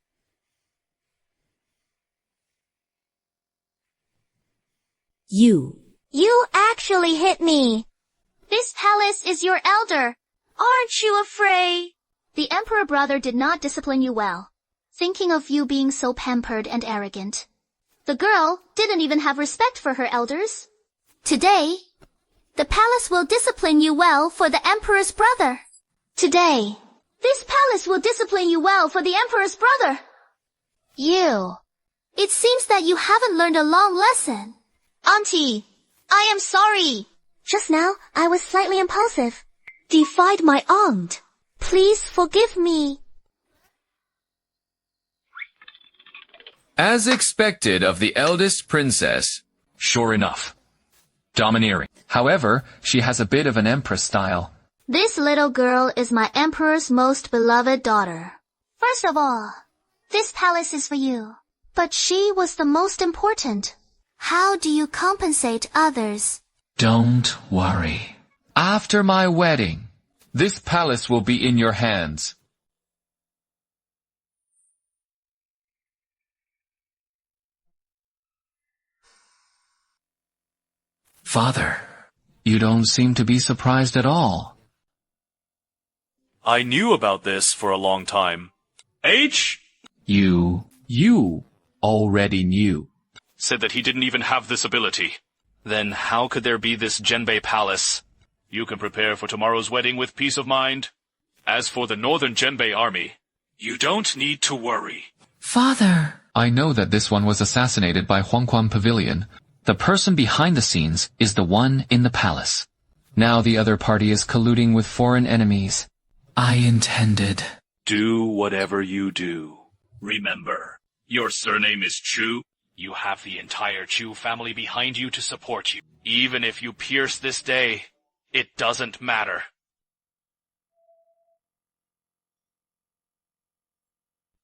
You actually hit me. This palace is your elder. Aren't you afraid? The emperor brother did not discipline you well, thinking of you being so pampered and arrogant. The girl didn't even have respect for her elders. Today, the palace will discipline you well for the emperor's brother. Today, this palace will discipline you well for the emperor's brother. It seems that you haven't learned a long lesson. Auntie, I am sorry. Just now, I was slightly impulsive. Defied my aunt. Please forgive me. As expected of the eldest princess. Sure enough. Domineering. However, she has a bit of an empress style. This little girl is my emperor's most beloved daughter. First of all, this palace is for you. But she was the most important. How do you compensate others? Don't worry. After my wedding, this palace will be in your hands. Father, you don't seem to be surprised at all. I knew about this for a long time. You already knew. Said that he didn't even have this ability. Then how could there be this Zhenbei palace? You can prepare for tomorrow's wedding with peace of mind. As for the northern Zhenbei army, you don't need to worry. Father! I know that this one was assassinated by Huangquan Pavilion. The person behind the scenes is the one in the palace. Now the other party is colluding with foreign enemies. I intended. Do whatever you do. Remember, your surname is Chu. You have the entire Chu family behind you to support you. Even if you pierce this day, it doesn't matter.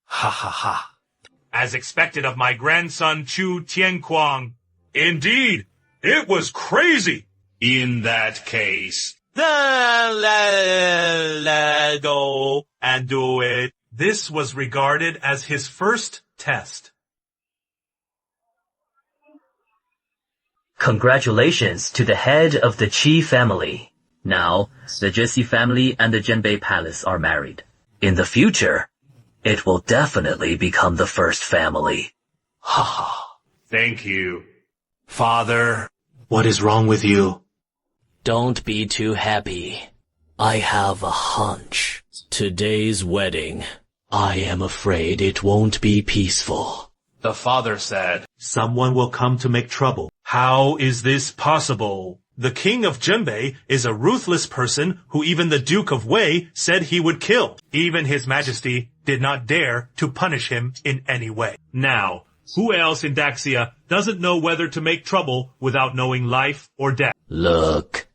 Ha ha ha. As expected of my grandson Chu Tianquang. Indeed, it was crazy. In that case, let go and do it. This was regarded as his first test. Congratulations to the head of the Qi family. Now, the Jesse family and the Zhenbei Palace are married. In the future, it will definitely become the first family. Ha ha. Thank you. Father, what is wrong with you? Don't be too happy. I have a hunch. Today's wedding, I am afraid it won't be peaceful. The father said, someone will come to make trouble. How is this possible? The king of Zhenbei is a ruthless person who even the Duke of Wei said he would kill. Even his majesty did not dare to punish him in any way. Now, who else in Daxia doesn't know whether to make trouble without knowing life or death? Look,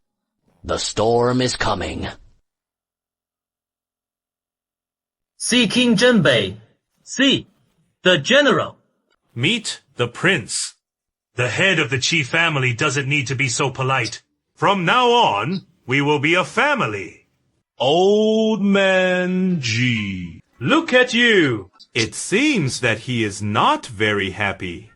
the storm is coming. See King Zhenbei. See, the general. Meet the prince. The head of the Qi family doesn't need to be so polite. From now on, we will be a family. Old man Ji. Look at you. It seems that he is not very happy.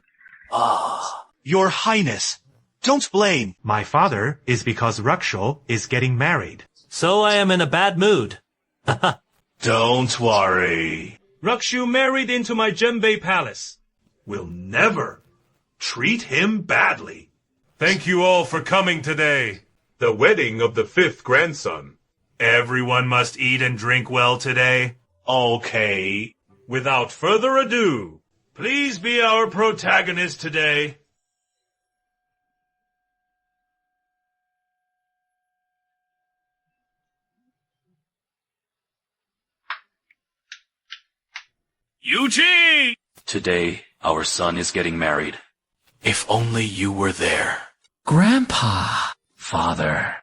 Your Highness, don't blame. My father is because Raksho is getting married. So I am in a bad mood. Don't worry. Rakshu married into my Zhenbei palace. We'll never treat him badly. Thank you all for coming today. The wedding of the 5th grandson. Everyone must eat and drink well today. Okay. Without further ado, please be our protagonist today. Yuji! Today, our son is getting married. If only you were there. Grandpa. Father.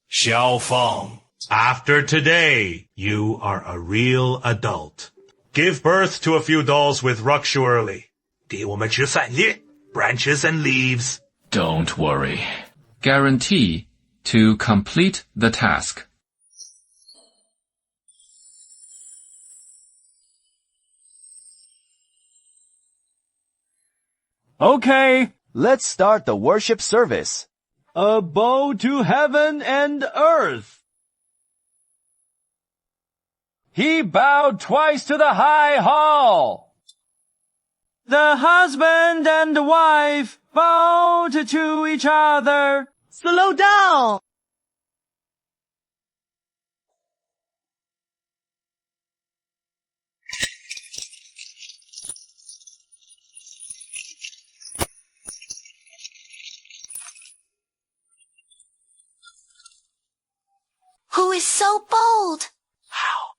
Xiaofeng, after today, you are a real adult. Give birth to a few dolls with Rakshu early. 给我们吃散叶, branches and leaves. Don't worry. Guarantee to complete the task. Okay. Let's start the worship service. A bow to heaven and earth. He bowed twice to the high hall. The husband and the wife bowed to each other. Slow down! Who is so bold? How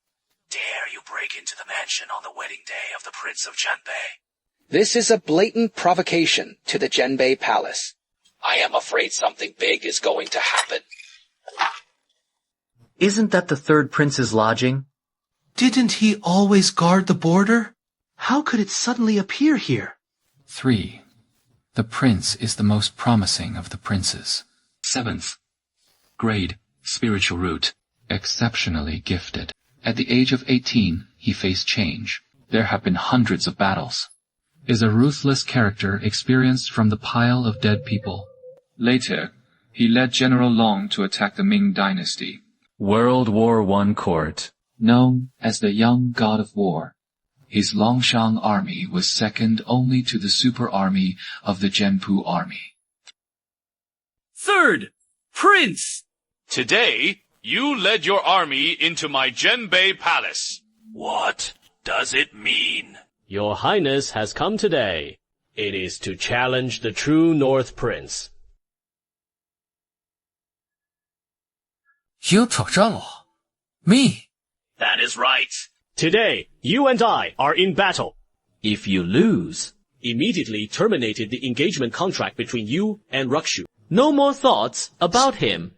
dare you break into the mansion on the wedding day of the Prince of Zhenbei? This is a blatant provocation to the Zhenbei Palace. I am afraid something big is going to happen. Isn't that the 3rd prince's lodging? Didn't he always guard the border? How could it suddenly appear here? 3. The prince is the most promising of the princes. 7th grade, spiritual root. Exceptionally gifted. At the age of 18, he faced change. There have been hundreds of battles. Is a ruthless character experienced from the pile of dead people. Later, he led General Long to attack the Ming dynasty. World War I court, known as the Young God of War. His Longshang army was second only to the super army of the Zhenpu army. 3rd Prince! Today, you led your army into my Zhenbei Palace. What does it mean? Your Highness has come today. It is to challenge the true North Prince. 有挑战哦 Me? That is right. Today, you and I are in battle. If you lose, immediately terminated the engagement contract between you and Rakshu. No more thoughts about him.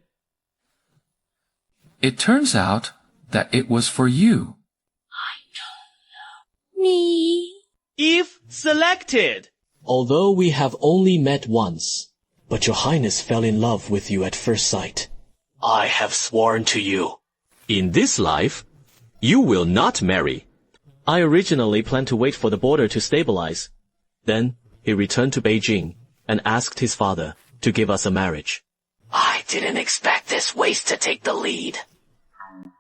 It turns out that it was for you. Me. If selected. Although we have only met once, but your highness fell in love with you at first sight. I have sworn to you. In this life, you will not marry. I originally planned to wait for the border to stabilize. Then he returned to Beijing and asked his father to give us a marriage. I didn't expect this waste to take the lead.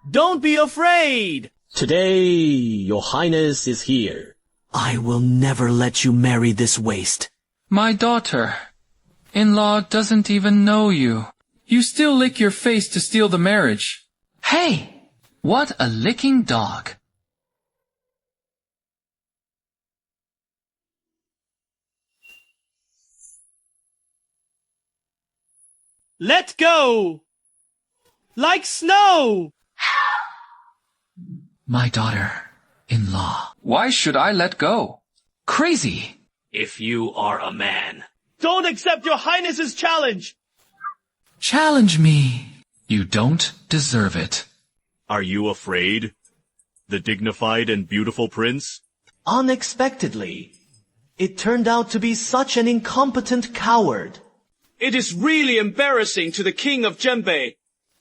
Don't be afraid. Today, your highness is here. I will never let you marry this waste. My daughter-in-law doesn't even know you. You still lick your face to steal the marriage. Hey, what a licking dog. Let go. Like snow. My daughter-in-law. Why should I let go? Crazy. If you are a man. Don't accept your highness's challenge. Challenge me. You don't deserve it. Are you afraid? The dignified and beautiful prince? Unexpectedly, it turned out to be such an incompetent coward. It is really embarrassing to the king of Genbei.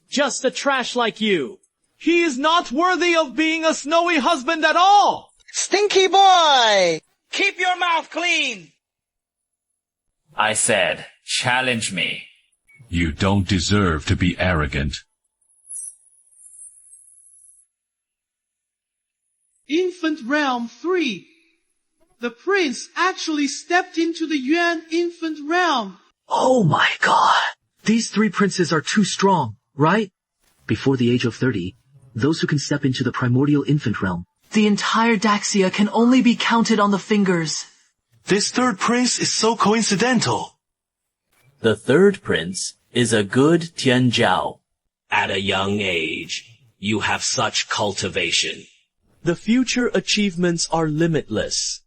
Just a trash like you. He is not worthy of being a snowy husband at all. Stinky boy! Keep your mouth clean! I said, challenge me. You don't deserve to be arrogant. Infant Realm 3. The prince actually stepped into the Yuan infant realm. Oh my god. These 3 princes are too strong, right? Before the age of 30, those who can step into the primordial infant realm. The entire Daxia can only be counted on the fingers. This third prince is so coincidental. The third prince is a good Tianjiao. At a young age, you have such cultivation. The future achievements are limitless.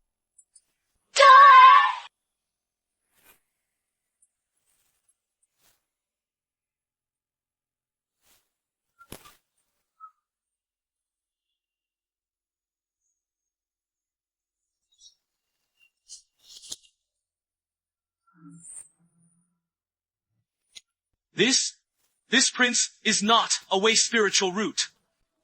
This prince is not a waste spiritual root.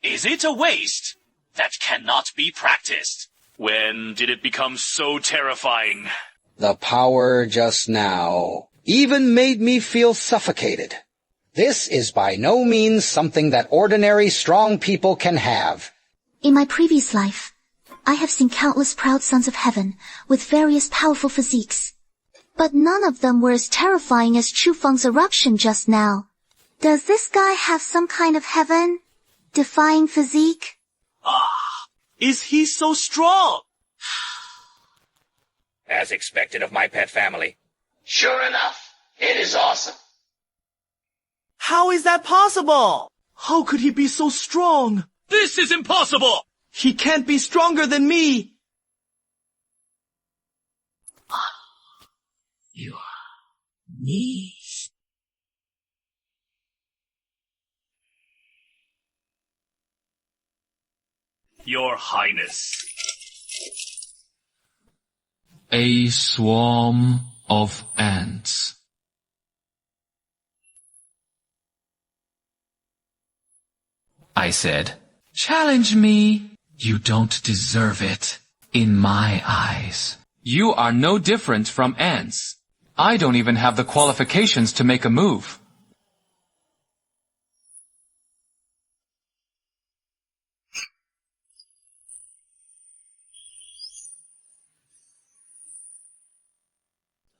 Is it a waste that cannot be practiced? When did it become so terrifying? The power just now even made me feel suffocated. This is by no means something that ordinary strong people can have. In my previous life, I have seen countless proud sons of heaven with various powerful physiques. But none of them were as terrifying as Chu Feng's eruption just now. Does this guy have some kind of heaven-defying physique? Is he so strong? As expected of my pet family. Sure enough, it is awesome. How is that possible? How could he be so strong? This is impossible! He can't be stronger than me. Your knees. Your Highness. A swarm of ants. I said, challenge me. You don't deserve it, in my eyes. You are no different from ants. I don't even have the qualifications to make a move.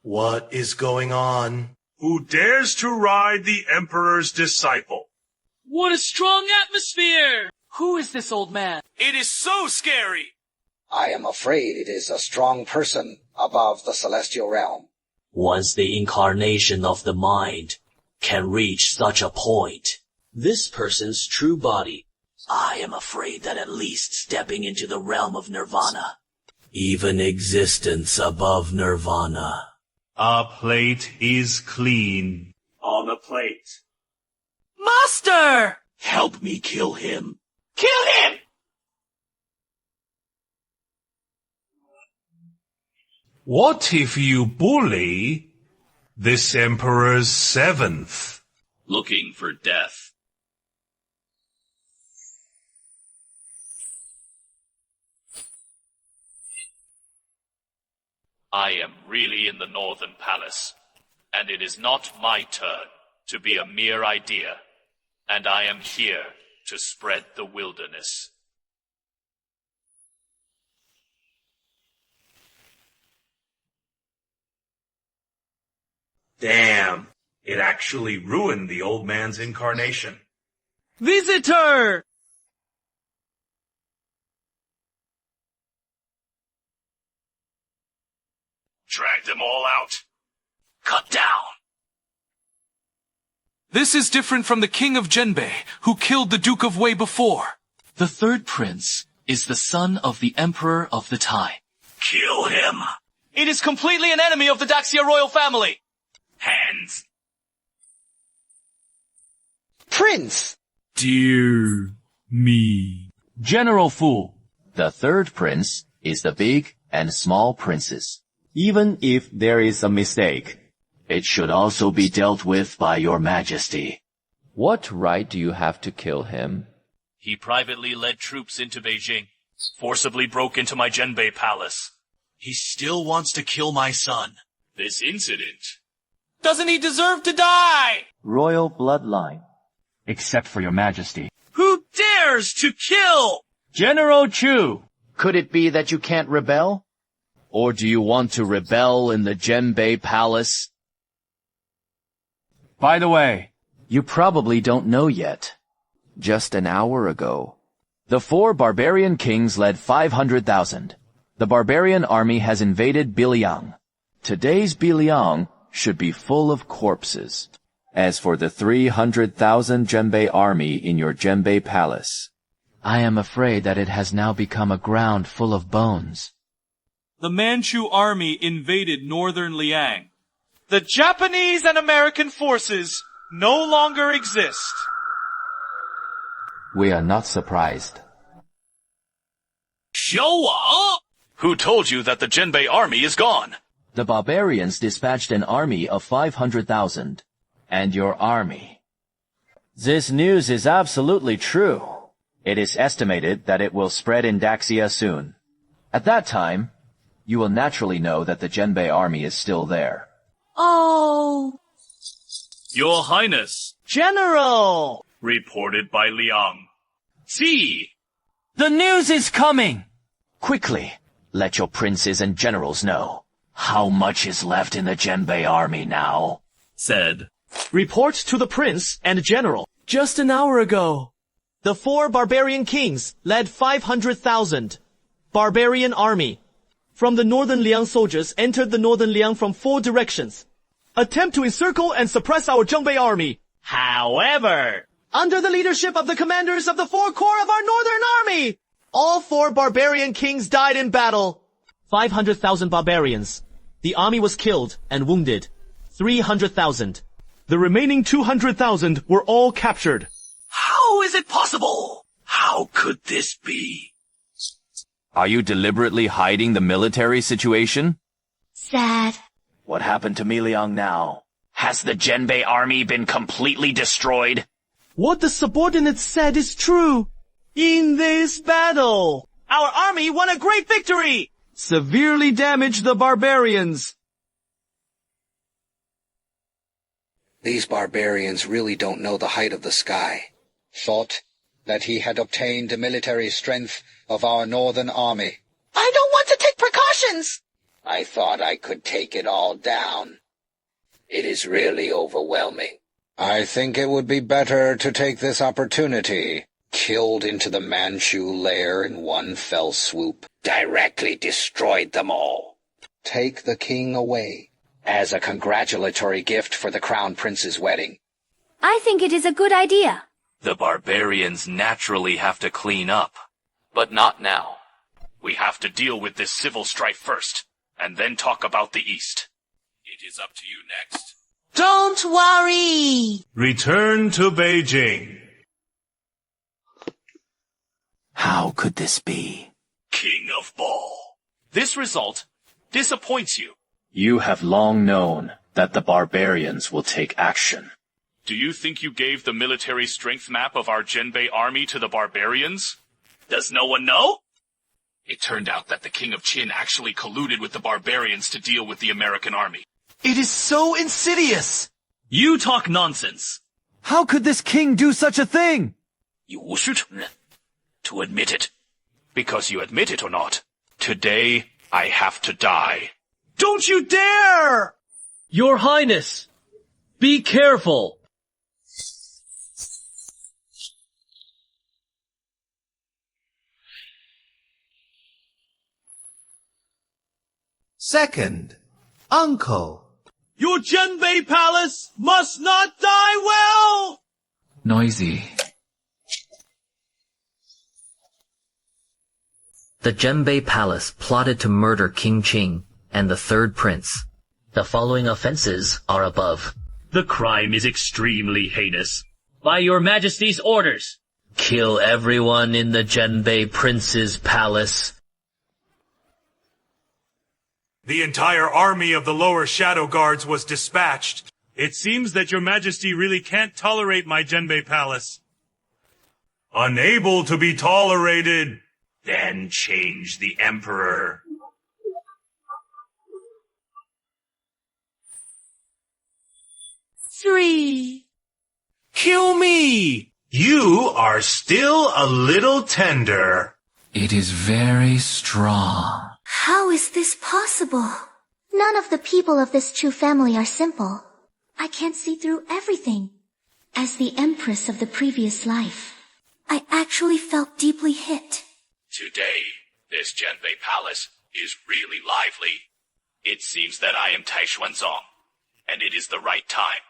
What is going on? Who dares to ride the Emperor's disciple? What a strong atmosphere! Who is this old man? It is so scary! I am afraid it is a strong person above the celestial realm. Once the incarnation of the mind can reach such a point, this person's true body, I am afraid that at least stepping into the realm of nirvana, Even existence above nirvana. A plate is clean. On a plate. Master! Help me kill him. Kill him! What if you bully this Emperor's seventh? Looking for death. I am really in the Northern Palace, and it is not my turn to be a mere idea, and I am here to spread the wilderness. Damn, it actually ruined the old man's incarnation. Visitor! Drag them all out. Cut down. This is different from the king of Genbei, who killed the Duke of Wei before. The third prince is the son of the Emperor of the Tai. Kill him. It is completely an enemy of the Daxia royal family. Hands. Prince! Dear me. General Fool. The third prince is the big and small princes. Even if there is a mistake, it should also be dealt with by your majesty. What right do you have to kill him? He privately led troops into Beijing, forcibly broke into my Genbei palace. He still wants to kill my son. This incident. Doesn't he deserve to die? Royal bloodline. Except for your majesty. Who dares to kill? General Chu. Could it be that you can't rebel? Or do you want to rebel in the Genbei palace? By the way, you probably don't know yet. Just an hour ago, the 4 barbarian kings led 500,000. The barbarian army has invaded Biliang. Today's Biliang should be full of corpses. As for the 300,000 Genbei army in your Genbei palace, I am afraid that it has now become a ground full of bones. The Manchu army invaded northern Liang. The Japanese and American forces no longer exist. We are not surprised. Show up! Who told you that the Genbei army is gone? The barbarians dispatched an army of 500,000. And your army. This news is absolutely true. It is estimated that it will spread in Daxia soon. At that time, you will naturally know that the Genbei army is still there. Oh. Your Highness. General! Reported by Liang. See! The news is coming! Quickly, let your princes and generals know. How much is left in the Genbei army now? Said. Report to the prince and general. Just an hour ago, the 4 barbarian kings led 500,000. Barbarian army. From the northern Liang soldiers entered the northern Liang from 4 directions. Attempt to encircle and suppress our Genbei army. However, under the leadership of the commanders of the 4 corps of our northern army, all 4 barbarian kings died in battle. 500,000 barbarians. The army was killed and wounded. 300,000. The remaining 200,000 were all captured. How is it possible? How could this be? Are you deliberately hiding the military situation? Sad. What happened to Miliang now? Has the Genbei army been completely destroyed? What the subordinates said is true. In this battle, our army won a great victory! Severely damaged the barbarians. These barbarians really don't know the height of the sky. Thought that he had obtained the military strength of our northern army. I don't want to take precautions! I thought I could take it all down. It is really overwhelming. I think it would be better to take this opportunity. Killed into the Manchu lair in one fell swoop. Directly destroyed them all. Take the king away. As a congratulatory gift for the crown prince's wedding. I think it is a good idea. The barbarians naturally have to clean up. But not now. We have to deal with this civil strife first, and then talk about the East. It is up to you next. Don't worry. Return to Beijing. How could this be? King of Ball. This result disappoints you. You have long known that the barbarians will take action. Do you think you gave the military strength map of our Genbei army to the barbarians? Does no one know? It turned out that the King of Qin actually colluded with the barbarians to deal with the American army. It is so insidious. You talk nonsense. How could this king do such a thing? You 无需承认 to admit it. Because you admit it or not, today I have to die. Don't you dare! Your Highness, be careful. Second, Uncle. Your Genbei Palace must not die well! Noisy. The Genbei Palace plotted to murder King Qing and the third prince. The following offenses are above. The crime is extremely heinous. By your majesty's orders. Kill everyone in the Genbei prince's palace. The entire army of the lower shadow guards was dispatched. It seems that your majesty really can't tolerate my Genbei palace. Unable to be tolerated, then change the emperor. Three. Kill me! You are still a little tender. It is very strong. How is this possible? None of the people of this Chu family are simple. I can't see through everything. As the Empress of the previous life, I actually felt deeply hit. Today, this Genbei Palace is really lively. It seems that I am Tai Xuanzong, and it is the right time.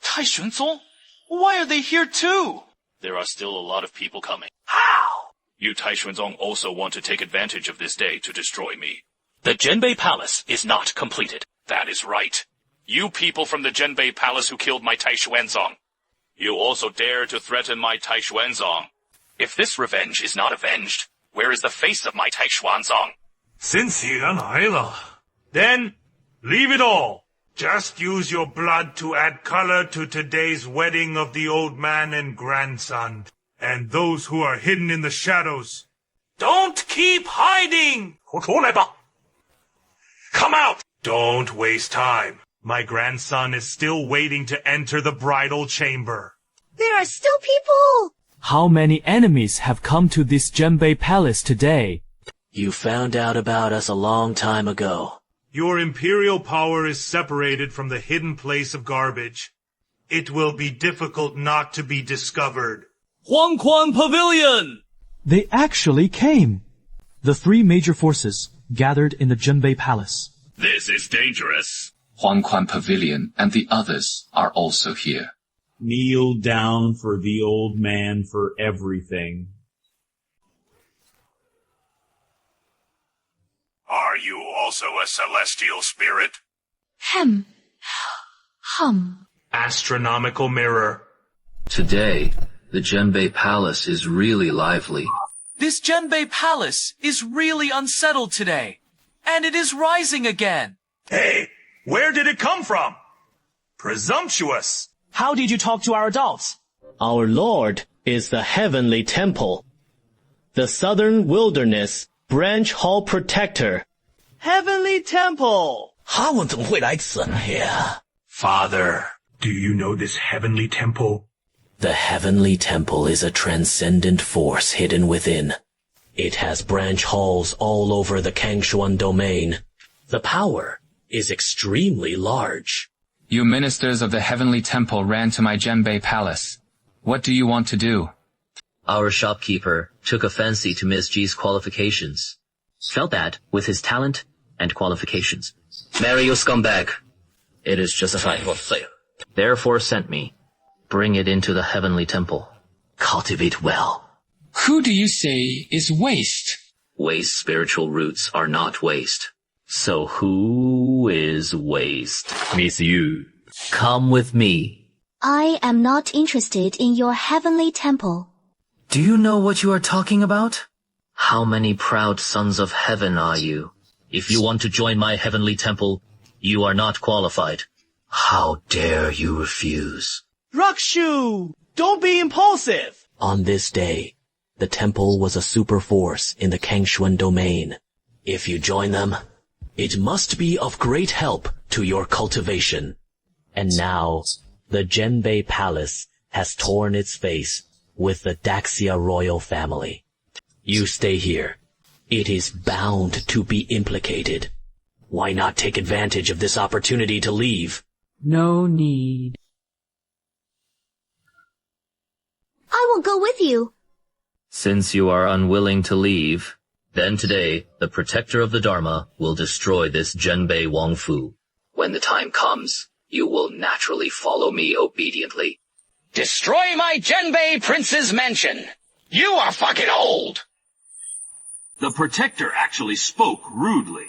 Tai Xuanzong? Why are they here too? There are still a lot of people coming. How? You Tai Xuanzong also want to take advantage of this day to destroy me. The Genbei Palace is not completed. That is right. You people from the Genbei Palace who killed my Tai Xuanzong. You also dare to threaten my Tai Xuanzong. If this revenge is not avenged, where is the face of my Tai Xuanzong? Since he then leave it all. Just use your blood to add color to today's wedding of the old man and grandson. And those who are hidden in the shadows. Don't keep hiding! Come out! Don't waste time. My grandson is still waiting to enter the bridal chamber. There are still people! How many enemies have come to this Genbei Palace today? You found out about us a long time ago. Your imperial power is separated from the hidden place of garbage. It will be difficult not to be discovered. Huangquan Pavilion! They actually came. The three major forces gathered in the Genbei Palace. This is dangerous. Huangquan Pavilion and the others are also here. Kneel down for the old man for everything. Are you also a celestial spirit? Hem. Hum. Astronomical mirror. Today, the Genbei Palace is really lively. This Genbei Palace is really unsettled today. And it is rising again. Hey, where did it come from? Presumptuous. How did you talk to our adults? Our Lord is the Heavenly Temple, the Southern Wilderness Branch Hall Protector. Heavenly Temple! 他们怎么会来此呢 Father, do you know this heavenly temple? The Heavenly Temple is a transcendent force hidden within. It has branch halls all over the Kangshuan domain. The power is extremely large. You ministers of the Heavenly Temple ran to my Genbei Palace. What do you want to do? Our shopkeeper took a fancy to Miss G's qualifications. Felt that with his talent and qualifications. Marry your scumbag. It is justified. Therefore sent me. Bring it into the Heavenly Temple. Cultivate well. Who do you say is waste? Waste spiritual roots are not waste. So who is waste? Miss Yu. Come with me. I am not interested in your heavenly temple. Do you know what you are talking about? How many proud sons of heaven are you? If you want to join my heavenly temple, you are not qualified. How dare you refuse? Rakshu! Don't be impulsive! On this day, the temple was a super force in the Kangshuan domain. If you join them, it must be of great help to your cultivation. And now, the Genbei Palace has torn its face with the Daxia royal family. You stay here. It is bound to be implicated. Why not take advantage of this opportunity to leave? No need. I will go with you. Since you are unwilling to leave, then today, the protector of the Dharma will destroy this Genbei Wangfu. When the time comes, you will naturally follow me obediently. Destroy my Genbei Prince's mansion! You are fucking old! The protector actually spoke rudely.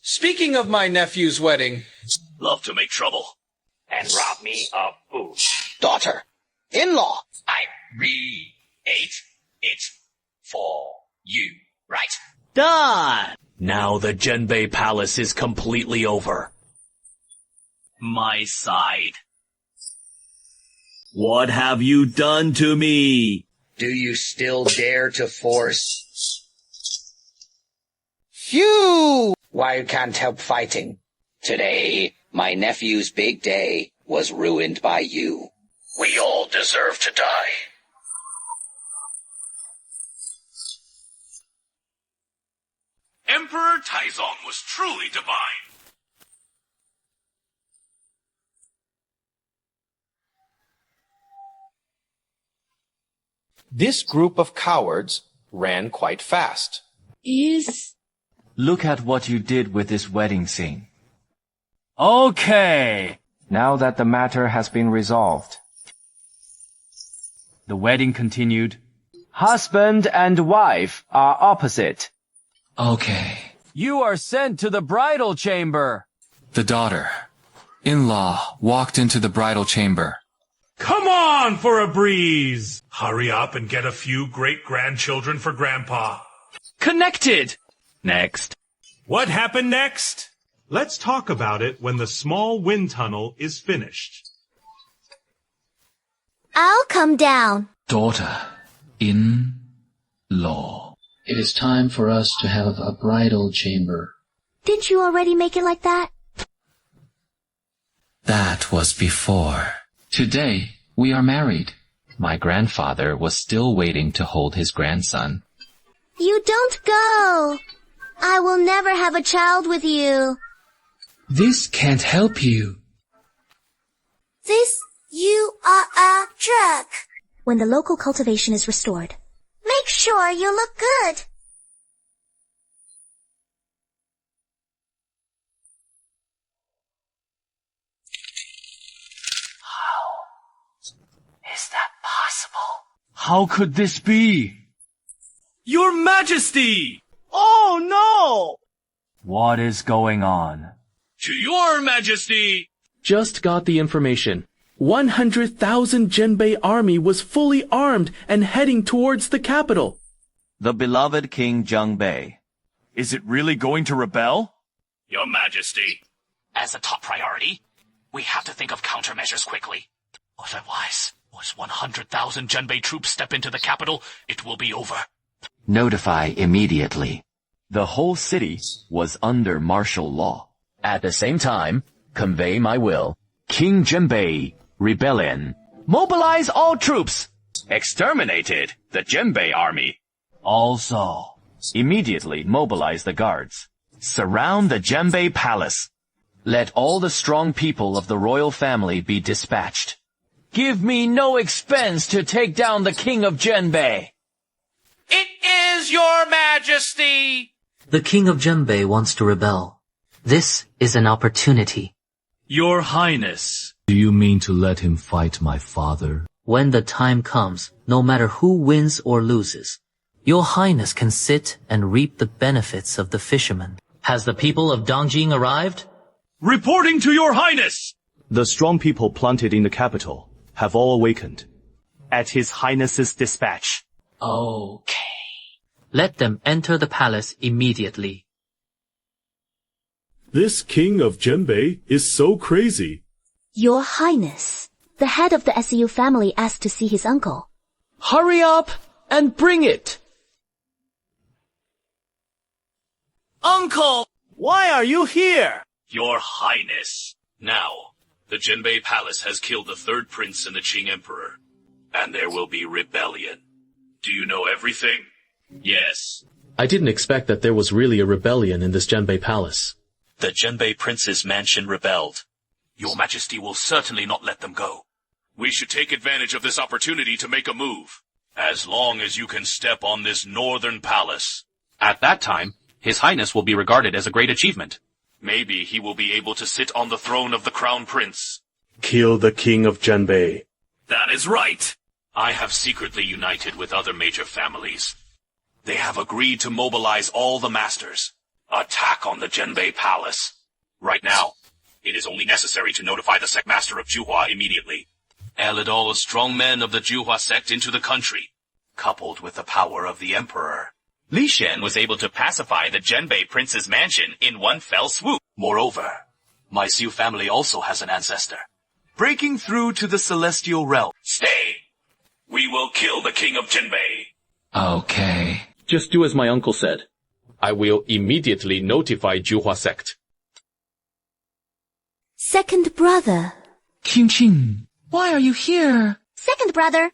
Speaking of my nephew's wedding... Love to make trouble. And rob me of food. Daughter. In-law. I ate it for you, right? Done! Now the Genbei Palace is completely over. My side. What have you done to me? Do you still dare to force? Phew! Why you can't help fighting? Today, my nephew's big day was ruined by you. We all deserve to die. Emperor Taizong was truly divine. This group of cowards ran quite fast. Look at what you did with this wedding scene. Okay. Now that the matter has been resolved. The wedding continued. Husband and wife are opposite. Okay. You are sent to the bridal chamber. The daughter, in-law, walked into the bridal chamber. Come on for a breeze! Hurry up and get a few great-grandchildren for Grandpa. Connected! Next. What happened next? Let's talk about it when the small wind tunnel is finished. I'll come down. Daughter. In-law. It is time for us to have a bridal chamber. Didn't you already make it like that? That was before. Today, we are married. My grandfather was still waiting to hold his grandson. You don't go. I will never have a child with you. This can't help you. You are a jerk. When the local cultivation is restored, Make sure you look good. Is that possible? How could this be? Your Majesty! Oh no! What is going on? To your Majesty! Just got the information. 100,000 Genbei army was fully armed and heading towards the capital. The beloved King Zhengbei. Is it really going to rebel? Your Majesty. As a top priority, we have to think of countermeasures quickly. Otherwise, once 100,000 Genbei troops step into the capital, it will be over. Notify immediately. The whole city was under martial law. At the same time, convey my will. King Genbei, rebellion. Mobilize all troops. Exterminated the Genbei army. Also, immediately mobilize the guards. Surround the Genbei palace. Let all the strong people of the royal family be dispatched. Give me no expense to take down the king of Genbei. It is your Majesty! The king of Genbei wants to rebel. This is an opportunity. Your Highness, Do you mean to let him fight my father? When the time comes, no matter who wins or loses, Your Highness can sit and reap the benefits of the fishermen. Has the people of Dongjing arrived? Reporting to Your Highness! The strong people planted in the capital have all awakened. At His Highness's dispatch. Okay. Let them enter the palace immediately. This king of Zhenbei is so crazy. Your Highness, the head of the SEU family asked to see his uncle. Hurry up and bring it! Uncle! Why are you here? Your Highness. Now, the Zhenbei Palace has killed the third prince and the Qing Emperor. And there will be rebellion. Do you know everything? Yes. I didn't expect that there was really a rebellion in this Zhenbei Palace. The Zhenbei Prince's mansion rebelled. Your Majesty will certainly not let them go. We should take advantage of this opportunity to make a move. As long as you can step on this northern palace. At that time, His Highness will be regarded as a great achievement. Maybe he will be able to sit on the throne of the Crown Prince. Kill the king of Zhenbei. That is right. I have secretly united with other major families. They have agreed to mobilize all the masters. Attack on the Zhenbei Palace. Right now, it is only necessary to notify the sect master of Juhua immediately. Lead all the strong men of the Juhua sect into the country, coupled with the power of the Emperor. Li Shen was able to pacify the Zhenbei Prince's mansion in one fell swoop. Moreover, my Xiu family also has an ancestor, breaking through to the celestial realm. Stay! We will kill the king of Zhenbei. Okay. Just do as my uncle said. I will immediately notify Juhua sect. Second brother. Qing, why are you here? Second brother,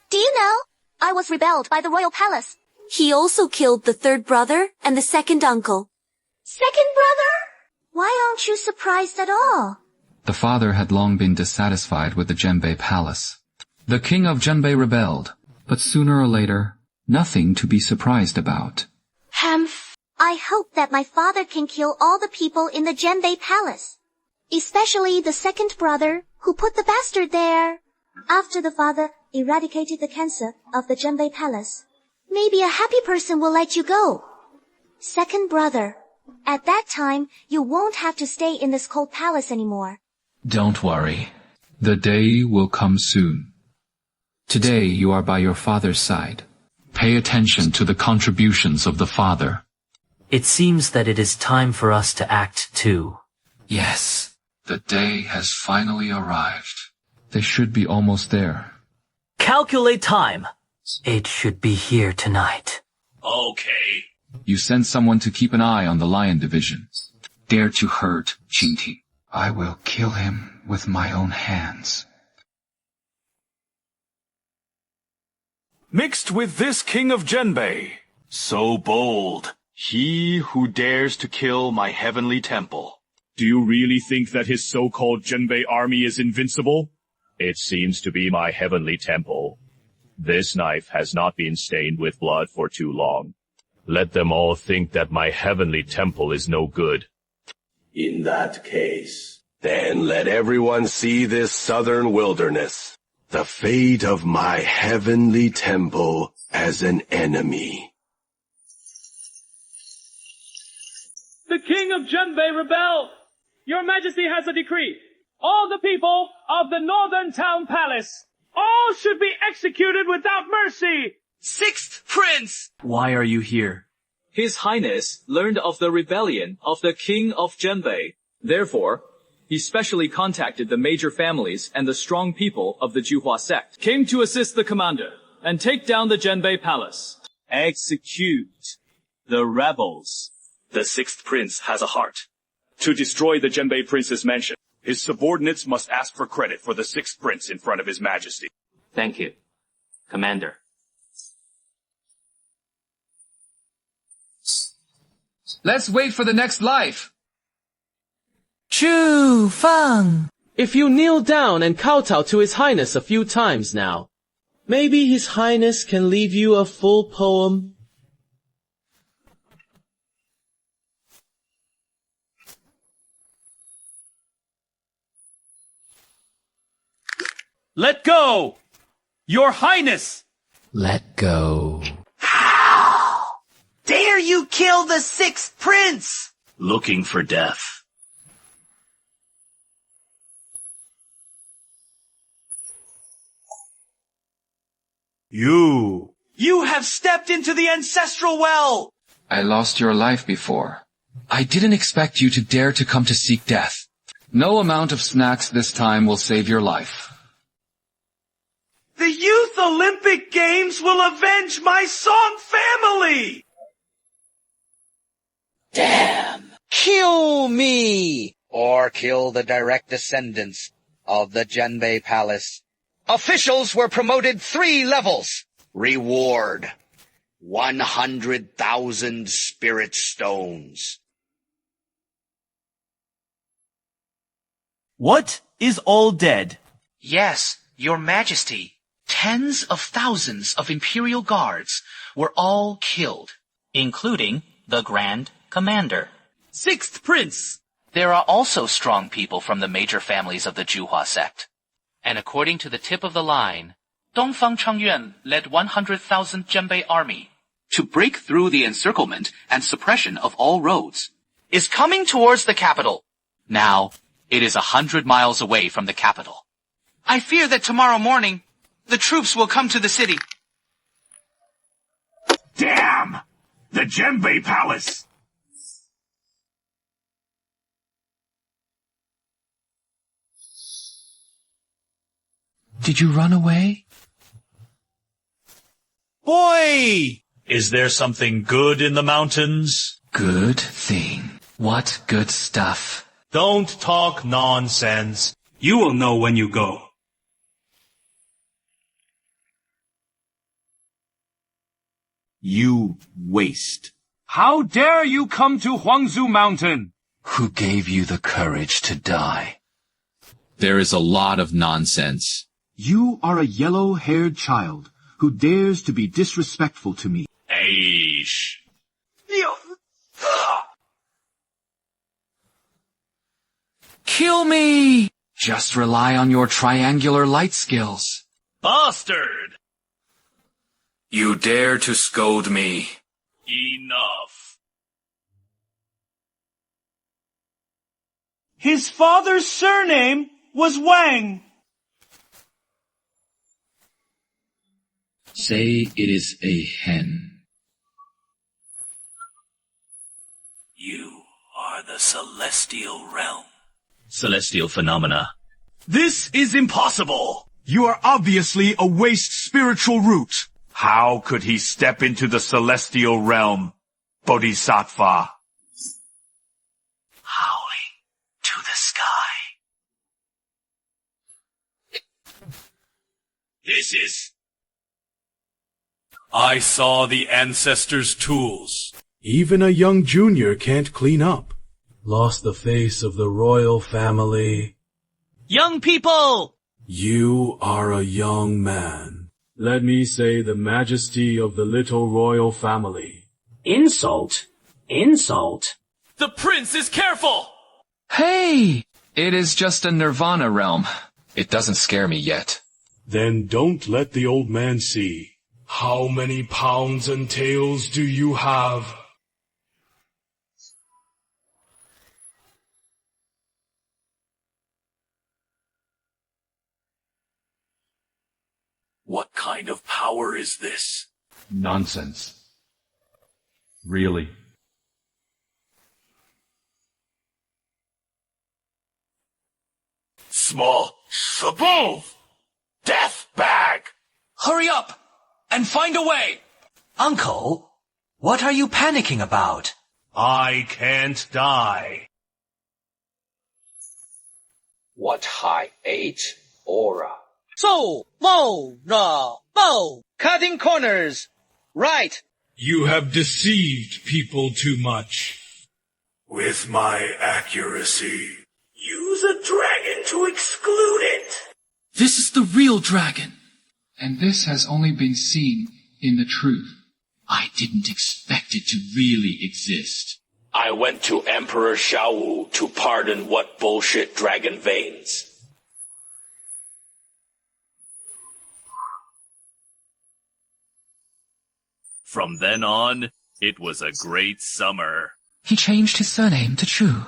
do you know? I was rebelled by the royal palace. He also killed the third brother and the second uncle. Second brother? Why aren't you surprised at all? The father had long been dissatisfied with the Zhenbei Palace. The king of Zhenbei rebelled, but sooner or later, nothing to be surprised about. I hope that my father can kill all the people in the Zhenbei Palace. Especially the second brother who put the bastard there. After the father eradicated the cancer of the Zhenbei Palace, maybe a happy person will let you go. Second brother, at that time, you won't have to stay in this cold palace anymore. Don't worry. The day will come soon. Today you are by your father's side. Pay attention to the contributions of the father. It seems that it is time for us to act too. Yes, the day has finally arrived. They should be almost there. Calculate time. It should be here tonight. Okay. You send someone to keep an eye on the lion division. Dare to hurt Qingting. I will kill him with my own hands. Mixed with this king of Zhenbei, so bold, he who dares to kill my heavenly temple. Do you really think that his so-called Zhenbei army is invincible? It seems to be my heavenly temple. This knife has not been stained with blood for too long. Let them all think that my heavenly temple is no good. In that case, then let everyone see this southern wilderness, the fate of my heavenly temple, as an enemy. The king of Zhenbei rebelled. Your Majesty has a decree. All the people of the northern town palace, all should be executed without mercy. Sixth Prince! Why are you here? His Highness learned of the rebellion of the king of Zhenbei. Therefore, he specially contacted the major families and the strong people of the Juhua sect. Came to assist the commander and take down the Zhenbei palace. Execute the rebels. The sixth prince has a heart. To destroy the Zhenbei prince's mansion, his subordinates must ask for credit for the sixth prince in front of his majesty. Thank you, Commander. Let's wait for the next life. Chu Fang! If you kneel down and kowtow to His Highness a few times now, maybe His Highness can leave you a full poem. Let go! Your Highness! Let go. How dare you kill the sixth prince? Looking for death. You have stepped into the ancestral well! I lost your life before. I didn't expect you to dare to come to seek death. No amount of snacks this time will save your life. The Youth Olympic Games will avenge my Song family! Damn! Kill me! Or kill the direct descendants of the Genbei Palace. Officials were promoted 3 levels. Reward: 100,000 spirit stones. What is all dead? Yes, Your Majesty. Tens of thousands of Imperial Guards were all killed, including the Grand Commander. Sixth Prince! There are also strong people from the major families of the Juhua sect. And according to the tip of the line, Dongfang Changyuan led 100,000 Genbei army to break through the encirclement and suppression of all roads, is coming towards the capital. Now, it is 100 miles away from the capital. I fear that tomorrow morning, the troops will come to the city. Damn! The Genbei Palace! Did you run away? Boy! Is there something good in the mountains? Good thing. What good stuff? Don't talk nonsense. You will know when you go. You waste. How dare you come to Huangzu Mountain? Who gave you the courage to die? There is a lot of nonsense. You are a yellow-haired child who dares to be disrespectful to me. Aish. Kill me! Just rely on your triangular light skills. Bastard! You dare to scold me. Enough. His father's surname was Wang. Say it is a hen. You are the celestial realm. Celestial phenomena. This is impossible! You are obviously a waste spiritual root. How could he step into the celestial realm, Bodhisattva? Howling to the sky. This is... I saw the ancestors' tools. Even a young junior can't clean up. Lost the face of the royal family. Young people! You are a young man. Let me say the majesty of the little royal family. Insult? Insult? The prince is careful! Hey! It is just a nirvana realm. It doesn't scare me yet. Then don't let the old man see. How many pounds and tails do you have? What kind of power is this? Nonsense. Really. Small Sabove! Death bag! Hurry up and find a way! Uncle, what are you panicking about? I can't die. What high 8 aura. So, cutting corners. Right. You have deceived people too much. With my accuracy. Use a dragon to exclude it! This is the real dragon. And this has only been seen in the truth. I didn't expect it to really exist. I went to Emperor Xiaowu to pardon what bullshit dragon veins. From then on, it was a great summer. He changed his surname to Chu.